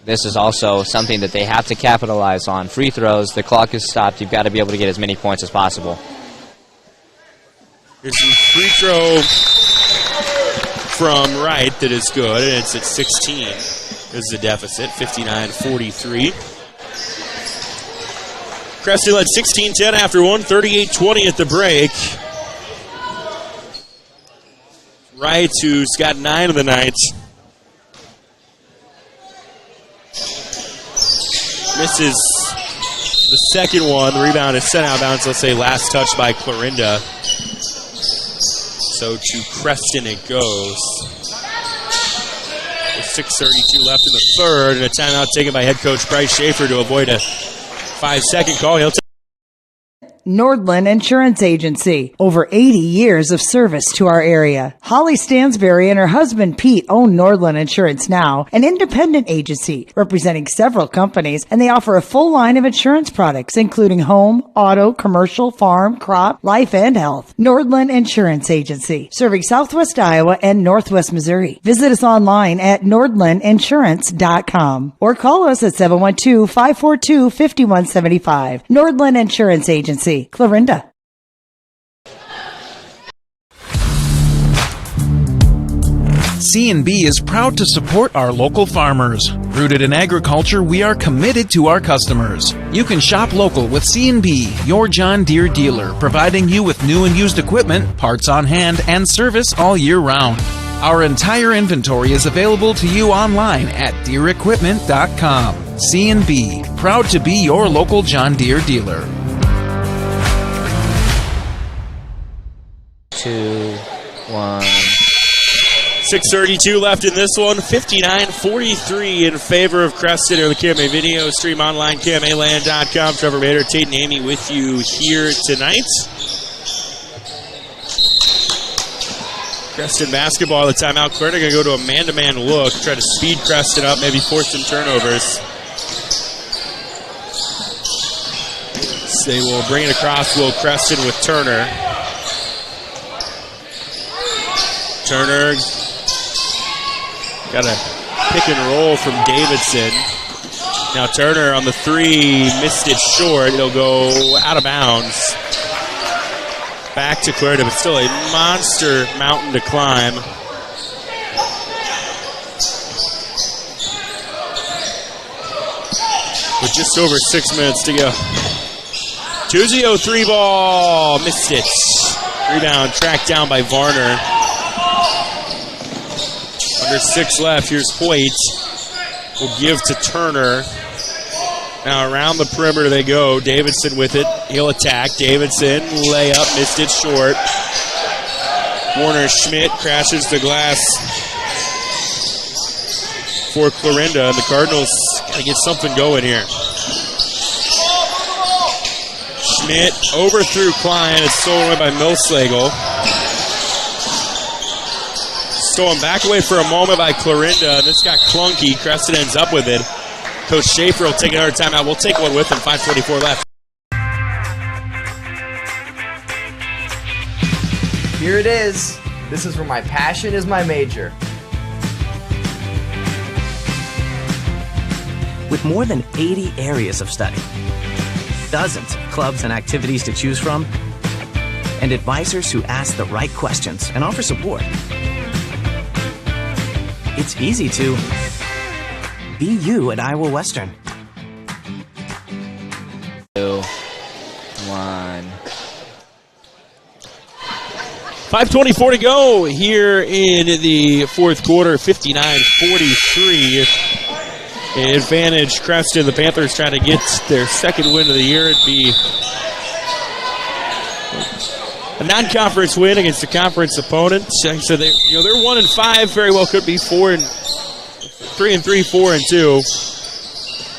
This is also something that they have to capitalize on. Free throws, the clock is stopped. You've got to be able to get as many points as possible. Here's the free throw from Wright that is good, and it's at 16. This is the deficit, 59-43. Creston led 16-10 after one, 38-20 at the break. Wright, who's got 9 of the night, misses the second one. The rebound is sent out of bounds. Let's say last touch by Clarinda. So to Creston it goes. With 6:32 left in the third, and a timeout taken by head coach Bryce Schaefer to avoid a 5-second call. He'll Nordland Insurance Agency. Over 80 years of service to our area. Holly Stansberry and her husband Pete own Nordland Insurance now, an independent agency representing several companies, and they offer a full line of insurance products, including home, auto, commercial, farm, crop, life, and health. Nordland Insurance Agency, serving Southwest Iowa and Northwest Missouri. Visit us online at nordlandinsurance.com or call us at 712-542-5175. Nordland Insurance Agency. Clarinda. C&B is proud to support our local farmers. Rooted in agriculture, we are committed to our customers. You can shop local with C&B, your John Deere dealer, providing you with new and used equipment, parts on hand, and service all year round. Our entire inventory is available to you online at DeereEquipment.com. C&B, proud to be your local John Deere dealer. 2, 1. 6:32 left in this one. 59-43 in favor of Creston. Or the KMA video stream online, KMAland.com. Trevor Bader, Tate and Amy with you here tonight. Creston basketball at the timeout. Clarinda going to go to a man-to-man look, try to speed Creston up, maybe force some turnovers. So they will bring it across. Will Creston with Turner. Turner got a pick and roll from Davidson. Now Turner on the three, missed it short. It'll go out of bounds. Back to Clarinda, but still a monster mountain to climb. With just over 6 minutes to go. 2-0 three ball, missed it. Rebound tracked down by Varner. Under 6 left, here's Hoyt. Will give to Turner. Now around the perimeter they go. Davidson with it. He'll attack. Davidson, layup, missed it short. Warner Schmidt crashes the glass for Clarinda. And the Cardinals got to get something going here. Schmidt overthrew Klein. It's stolen away by Millsagel. Stolen back away for a moment by Clarinda. This got clunky. Creston ends up with it. Coach Schaefer will take another timeout. We'll take one with him. 5:24 left. Here it is. This is where my passion is my major. With more than 80 areas of study, dozens of clubs and activities to choose from, and advisors who ask the right questions and offer support, it's easy to be you at Iowa Western. 2, 1. 5:24 to go here in the fourth quarter, 59-43. Advantage Creston. The Panthers trying to get their second win of the year. It'd be a non-conference win against a conference opponent. So they're 1-5. Very well could be 3-3, 4-2.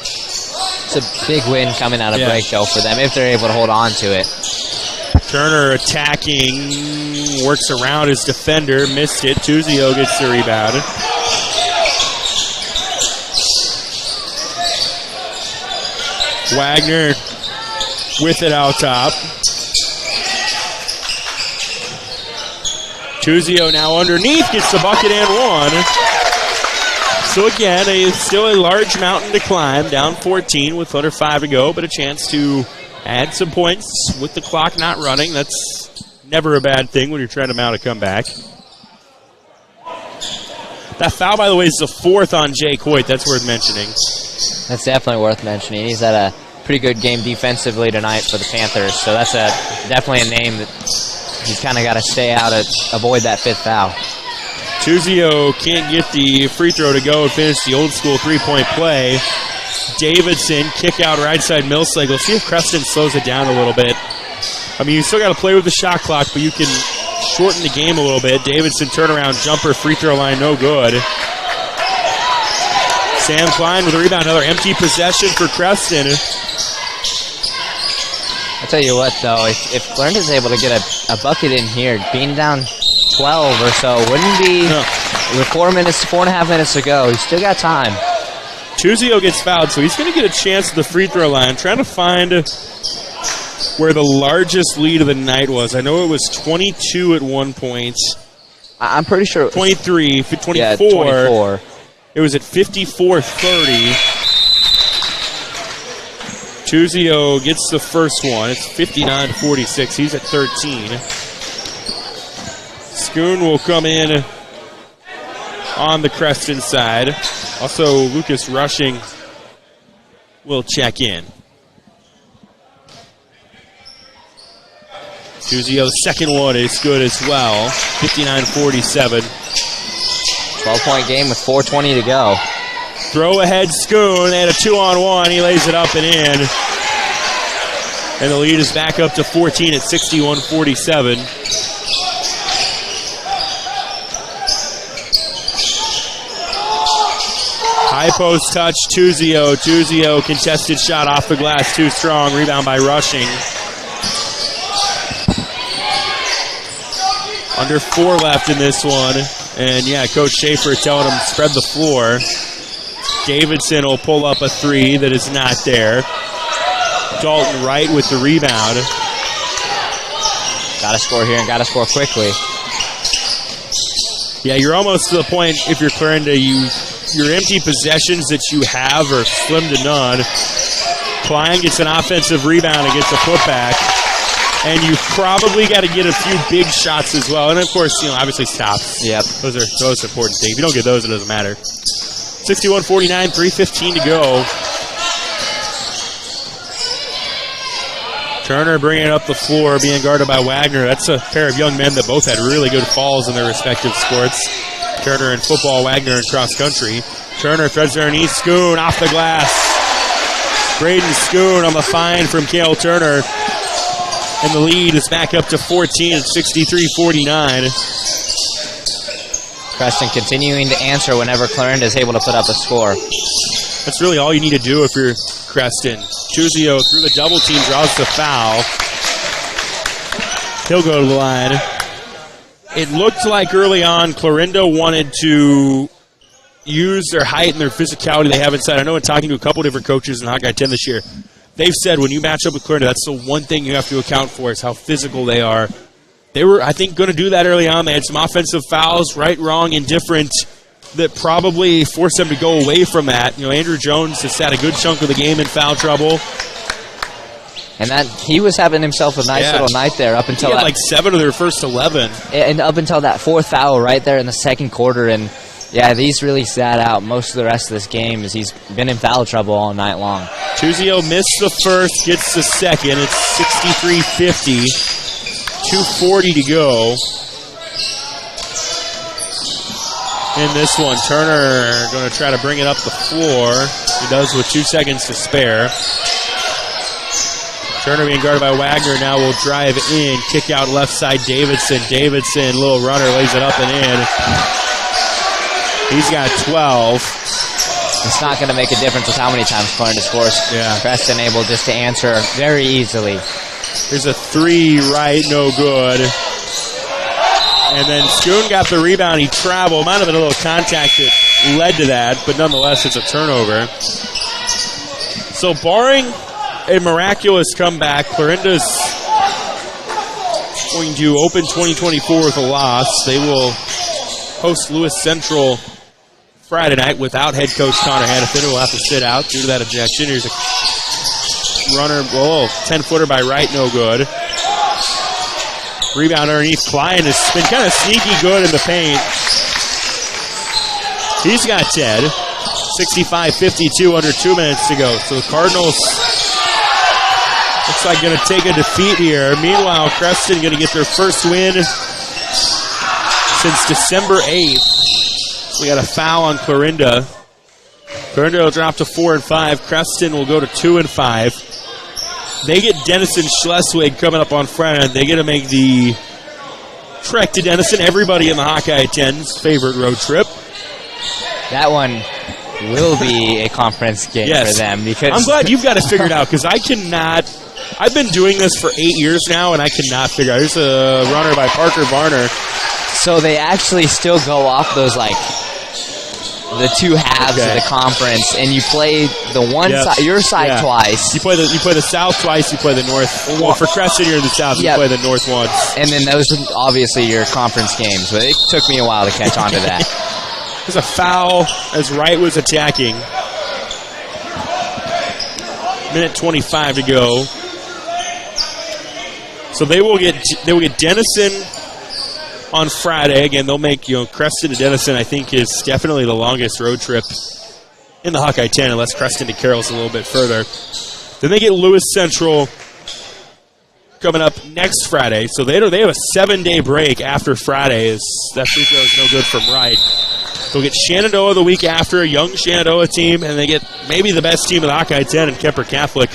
It's a big win coming out of break, though, for them if they're able to hold on to it. Turner attacking, works around his defender, missed it. Tuzio gets the rebound. Wagner with it out top. Tuzio now underneath, gets the bucket and one. So again, still a large mountain to climb, down 14 with under 5 to go, but a chance to add some points with the clock not running. That's never a bad thing when you're trying to mount a comeback. That foul, by the way, is the fourth on Jake Hoyt. That's worth mentioning. That's definitely worth mentioning. He's had a pretty good game defensively tonight for the Panthers, so that's definitely a name that he's kind of got to stay out and avoid that fifth foul. Tuzio can't get the free throw to go and finish the old school three-point play. Davidson, kick out right side Millsage. We'll see if Creston slows it down a little bit. I mean, you still got to play with the shot clock, but you can shorten the game a little bit. Davidson turnaround jumper, free throw line, no good. Sam Klein with a rebound, another empty possession for Creston. I'll tell you what, though, if Clarinda's able to get a bucket in here, being down 12 or so, wouldn't be with 4.5 minutes to go. He's still got time. Tuzio gets fouled, so he's going to get a chance at the free throw line. Trying to find where the largest lead of the night was. I know it was 22 at one point. I'm pretty sure it was 23, 24. Yeah, 24. It was at 54-30. Tuzio gets the first one. It's 59-46. He's at 13. Schoon will come in on the Creston side. Also, Lucas Rushing will check in. Tuzio's second one is good as well. 59-47. 12-point game with 4:20 to go. Throw ahead Schoon and a 2-on-1. He lays it up and in. And the lead is back up to 14 at 61-47. High post touch, Tuzio. Tuzio contested shot off the glass, too strong. Rebound by Rushing. Under 4 left in this one. And yeah, Coach Schaefer telling him spread the floor. Davidson will pull up a 3 that is not there. Dalton Wright with the rebound. Got to score here and got to score quickly. Yeah, you're almost to the point, if you're Clarinda, your empty possessions that you have are slim to none. Klein gets an offensive rebound and gets a putback. And you've probably got to get a few big shots as well. And, of course, obviously stops. Yep. Those are those important things. If you don't get those, it doesn't matter. 61-49, 3:15 to go. Turner bringing it up the floor, being guarded by Wagner. That's a pair of young men that both had really good falls in their respective sports. Turner in football, Wagner in cross country. Turner threads underneath. Schoon off the glass. Braden Schoon on the find from Cale Turner. And the lead is back up to 14 at 63-49. Creston continuing to answer whenever Clarinda is able to put up a score. That's really all you need to do if you're Creston. Tuzio through the double team draws the foul. He'll go to the line. It looked like early on Clarinda wanted to use their height and their physicality they have inside. I know in talking to a couple different coaches in Hawkeye 10 this year, they've said when you match up with Clarinda, that's the one thing you have to account for is how physical they are. They were, I think, going to do that early on. They had some offensive fouls, right, wrong, indifferent, that probably forced them to go away from that. Andrew Jones has had a good chunk of the game in foul trouble. And that he was having himself a nice little night there up until he had like 7 of their first 11. And up until that fourth foul right there in the second quarter. And, yeah, he's really sat out most of the rest of this game as he's been in foul trouble all night long. Tuzio missed the first, gets the second. It's 63-50. 2:40 to go. in this one. Turner going to try to bring it up the floor. He does with 2 seconds to spare. Turner being guarded by Wagner now will drive in. Kick out left side Davidson. Davidson, little runner, lays it up and in. He's got 12. It's not going to make a difference with how many times Clarinda scores. Yeah. Creston able just to answer very easily. There's a 3 right, no good. And then Schoon got the rebound. He traveled. Might have been a little contact that led to that, but nonetheless, it's a turnover. So barring a miraculous comeback, Clarinda's going to open 2024 with a loss. They will host Lewis Central Friday night without head coach Connor Hannafin, who will have to sit out due to that ejection. Here's a runner, 10-footer by Wright, no good. Rebound underneath. Klein has been kind of sneaky good in the paint. He's got 10. 65-52 under 2 minutes to go. So the Cardinals looks like going to take a defeat here. Meanwhile, Creston going to get their first win since December 8th. We got a foul on Clarinda. Clarinda will drop to 4 and 5. Creston will go to 2 and 5. They get Denison Schleswig coming up on Friday. They get to make the trek to Denison. Everybody in the Hawkeye 10's favorite road trip. That one will be a conference game for them. Because I'm glad you've got it figured out, because I cannot. I've been doing this for 8 years now, and I cannot figure out. There's a runner by Parker Varner. So they actually still go off those, like, the two halves of the conference, and you play the one side, your side twice. You play the south twice. You play the north. Well, for Creston, you're in the south. You play the north once. And then those are obviously your conference games. But it took me a while to catch on to that. There's a foul as Wright was attacking. Minute 25 to go. So they will get Denison on Friday. Again, they'll make Creston to Denison, I think, is definitely the longest road trip in the Hawkeye 10, unless Creston to Carroll's a little bit further. Then they get Lewis Central coming up next Friday. So they have a 7-day break after Friday. That free throw is no good from Wright. They'll get Shenandoah the week after, a young Shenandoah team, and they get maybe the best team of the Hawkeye 10 in Kemper Catholic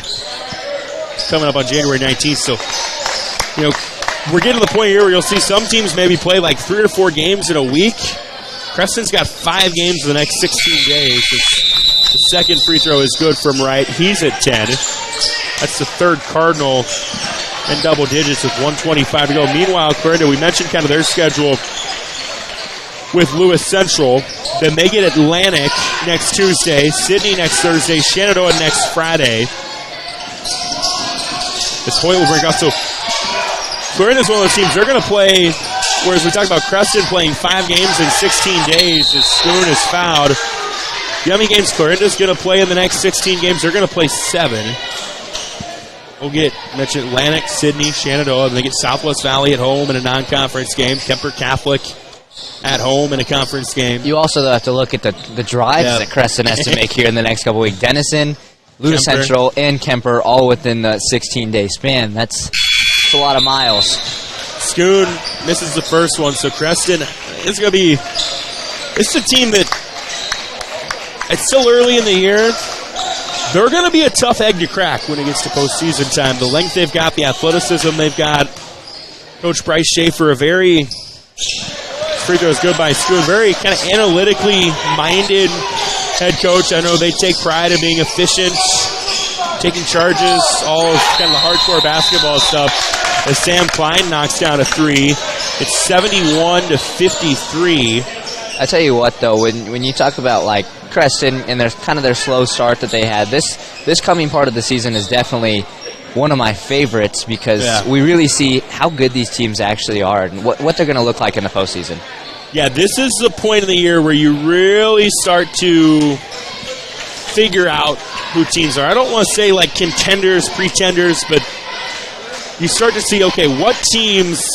coming up on January 19th. So, we're getting to the point here where you'll see some teams maybe play like 3 or 4 games in a week. Creston's got 5 games in the next 16 days. The second free throw is good from Wright. He's at 10. That's the third Cardinal in double digits with 1:25 to go. Meanwhile, Clarinda, we mentioned kind of their schedule with Lewis Central. Then they get Atlantic next Tuesday, Sydney next Thursday, Shenandoah next Friday. This point will break out. So Clarinda's one of those teams, they're going to play, whereas we talked about Creston playing 5 games in 16 days as Spoon is fouled. You know how many games Clarinda's going to play in the next 16 games? They're going to play 7. We'll mention Atlantic, Sydney, Shenandoah, and they get Southwest Valley at home in a non-conference game, Kemper Catholic at home in a conference game. You also have to look at the drives that Creston has to make here in the next couple weeks. Denison, Lewis Central, and Kemper all within the 16-day span. That's a lot of miles. Schoon misses the first one, so Creston is going to be... It's a team that it's still early in the year. They're going to be a tough egg to crack when it gets to postseason time. The length they've got, the athleticism they've got. Coach Bryce Schaefer, a very... Free throw is good by Schoon. Very kind of analytically minded head coach. I know they take pride in being efficient, taking charges, all of kind of the hardcore basketball stuff. As Sam Klein knocks down a 3, it's 71-53. I tell you what, though, when you talk about like Creston and their kind of their slow start that they had, this coming part of the season is definitely one of my favorites because we really see how good these teams actually are and what they're going to look like in the postseason. Yeah, this is the point of the year where you really start to figure out who teams are. I don't want to say like contenders, pretenders, but you start to see, okay, what teams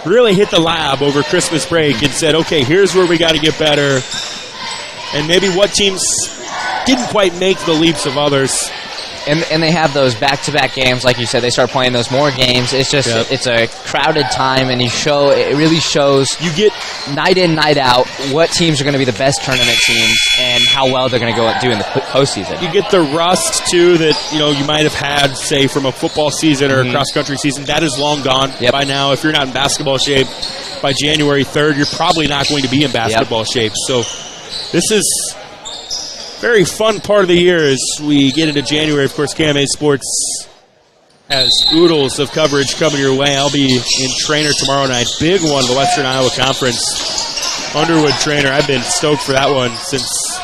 really hit the lab over Christmas break and said, okay, here's where we got to get better. And maybe what teams didn't quite make the leaps of others. And they have those back-to-back games, like you said. They start playing those more games. It's just it's a crowded time, and it really shows. You get night in, night out, what teams are going to be the best tournament teams and how well they're going to do in the postseason. You get the rust, too, that you might have had, say, from a football season or a cross-country season. That is long gone by now. If you're not in basketball shape by January 3rd, you're probably not going to be in basketball shape. So this is a very fun part of the year as we get into January. Of course, KMA Sports has oodles of coverage coming your way. I'll be in Trainer tomorrow night. Big one, the Western Iowa Conference. Underwood Trainer. I've been stoked for that one since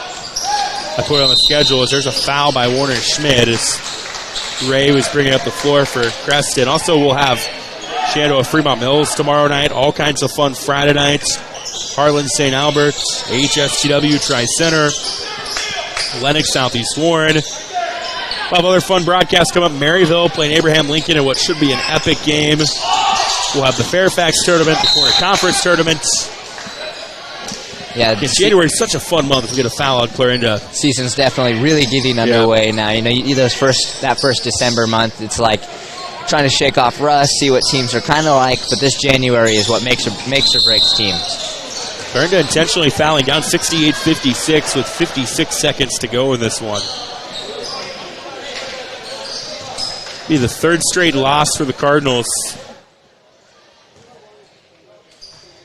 I put it on the schedule. As there's a foul by Warner Schmidt as Ray was bringing up the floor for Creston. Also, we'll have Shenandoah Fremont Mills tomorrow night. All kinds of fun Friday nights. Harlan St. Albert, HSTW Tri-Center, Lenox Southeast Warren. We'll have other fun broadcasts come up. Maryville playing Abraham Lincoln in what should be an epic game. We'll have the Fairfax tournament, the Corner Conference tournament. Yeah, January is such a fun month. We get a foul on Clarinda. Season's definitely really getting underway now. That first December month, it's like trying to shake off rust, see what teams are kind of like. But this January is what makes or breaks teams. Clarinda intentionally fouling down 68-56 with 56 seconds to go in this one. Be the third straight loss for the Cardinals.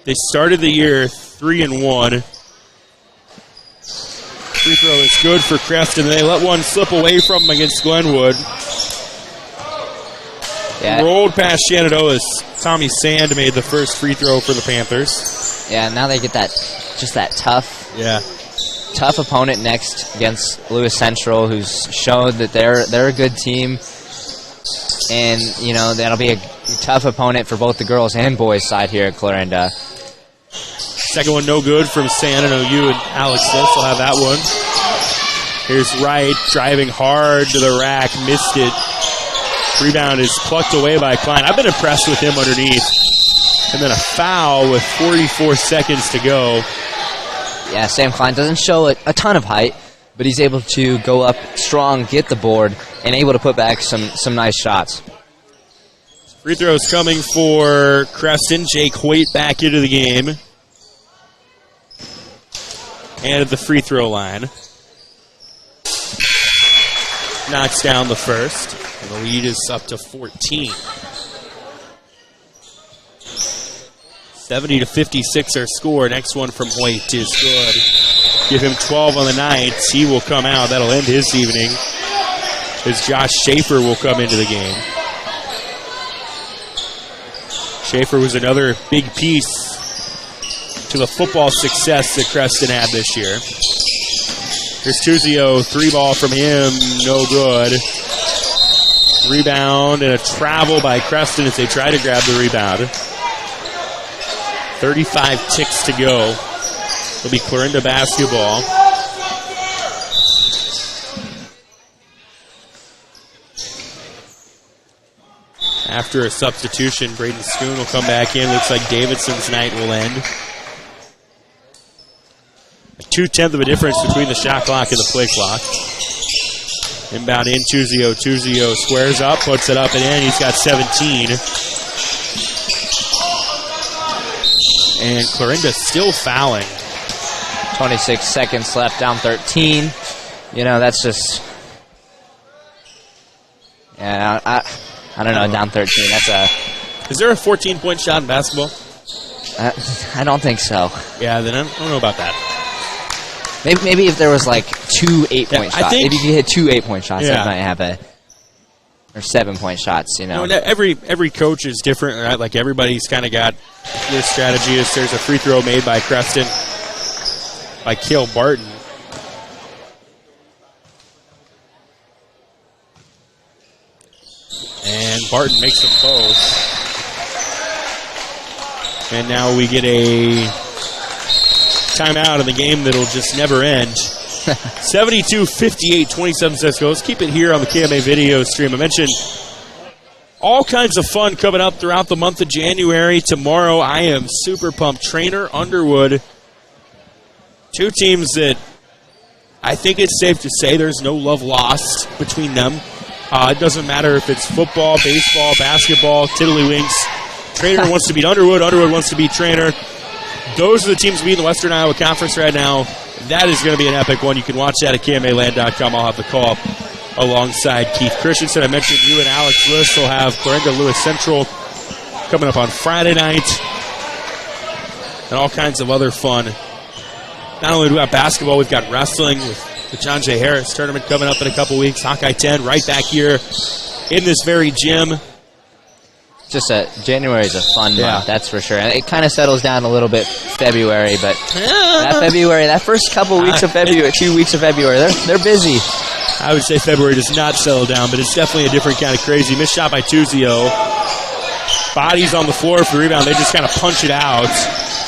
They started the year 3-1. Free throw is good for Creston. They let one slip away from them against Glenwood. Yeah. Rolled past Shenandoah's Tommy Sand made the first free throw for the Panthers. Yeah, now they get that tough opponent next against Lewis Central, who's shown that they're a good team. And, that'll be a tough opponent for both the girls and boys side here at Clarinda. Second one no good from San and OU, and Alex List will have that one. Here's Wright driving hard to the rack, missed it. Rebound is plucked away by Klein. I've been impressed with him underneath. And then a foul with 44 seconds to go. Yeah, Sam Klein doesn't show a ton of height, but he's able to go up strong, get the board, and able to put back some nice shots. Free throws coming for Creston. Jake Hoyt back into the game. And at the free throw line. Knocks down the first. And the lead is up to 14. 70-56 our score. Next one from Hoyt is good. Give him 12 on the night. He will come out. That'll end his evening. As Josh Schaefer will come into the game. Schaefer was another big piece to the football success that Creston had this year. Here's Tuzio, 3-ball from him, no good. Rebound and a travel by Creston as they try to grab the rebound. 35 ticks to go. It'll be Clarinda basketball. After a substitution, Braden Schoon will come back in. Looks like Davidson's night will end. 2/10 of a difference between the shot clock and the play clock. Inbound in, Tuzio. Tuzio squares up, puts it up and in. He's got 17. And Clarinda still fouling. 26 seconds left, down 13. That's just... Yeah, I don't know, down 13. Is there a 14-point shot in basketball? I don't think so. Yeah, then I don't know about that. Maybe if there was like 2 8-point shots. If you hit 2 8-point shots, that might have or 7-point shots, Every coach is different, right? Like everybody's kind of got their strategy. There's a free throw made by Creston by Cale Barton. And Barton makes them both. And now we get a timeout in the game that'll just never end. 72-58, 27 seconds. Let's keep it here on the KMA video stream. I mentioned all kinds of fun coming up throughout the month of January. Tomorrow, I am super pumped. Trainer, Underwood. Two teams that I think it's safe to say there's no love lost between them. It doesn't matter if it's football, baseball, basketball, tiddlywinks. Trainer wants to beat Underwood. Underwood wants to beat Trainer. those are the teams we in the Western Iowa Conference right now. That is going to be an epic one. You can watch that at KMAland.com. I'll have the call up alongside Keith Christensen. I mentioned you and Alex Lewis will have Clarinda Lewis Central coming up on Friday night. And all kinds of other fun. Not only do we have basketball, we've got wrestling with the John J. Harris tournament coming up in a couple weeks. Hawkeye 10 right back here in this very gym. Just January is a fun month, that's for sure. And it kind of settles down a little bit February, but that first couple weeks of February, 2 weeks of February, they're busy. I would say February does not settle down, but it's definitely a different kind of crazy. Missed shot by Tuzio. Bodies on the floor for the rebound. They just kind of punch it out.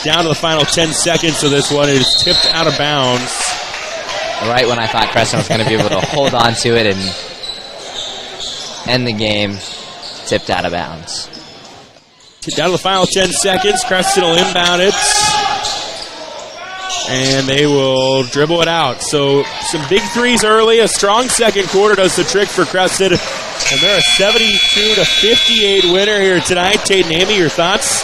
Down to the final 10 seconds of this one. It is tipped out of bounds. Right when I thought Creston was going to be able to hold on to it and end the game, tipped out of bounds. Down to the final 10 seconds. Creston will inbound it. And they will dribble it out. So some big threes early. A strong second quarter does the trick for Creston. And they're a 72-58 winner here tonight. Tate and Amy, your thoughts?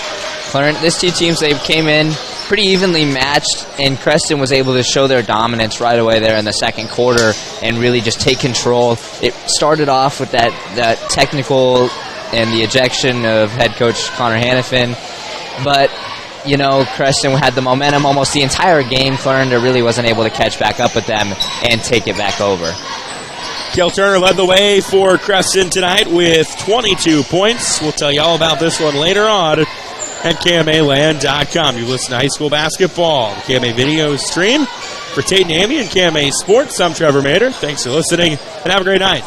Clarence, these two teams, they came in pretty evenly matched, and Creston was able to show their dominance right away there in the second quarter and really just take control. It started off with that technical and the ejection of head coach Connor Hannafin, but Creston had the momentum almost the entire game. Clarinda really wasn't able to catch back up with them and take it back over. Kel Turner led the way for Creston tonight with 22 points. We'll tell you all about this one later on at KMAland.com. You listen to high school basketball, the KMA video stream. For Tate and Amy and KMA Sports, I'm Trevor Mader. Thanks for listening, and have a great night.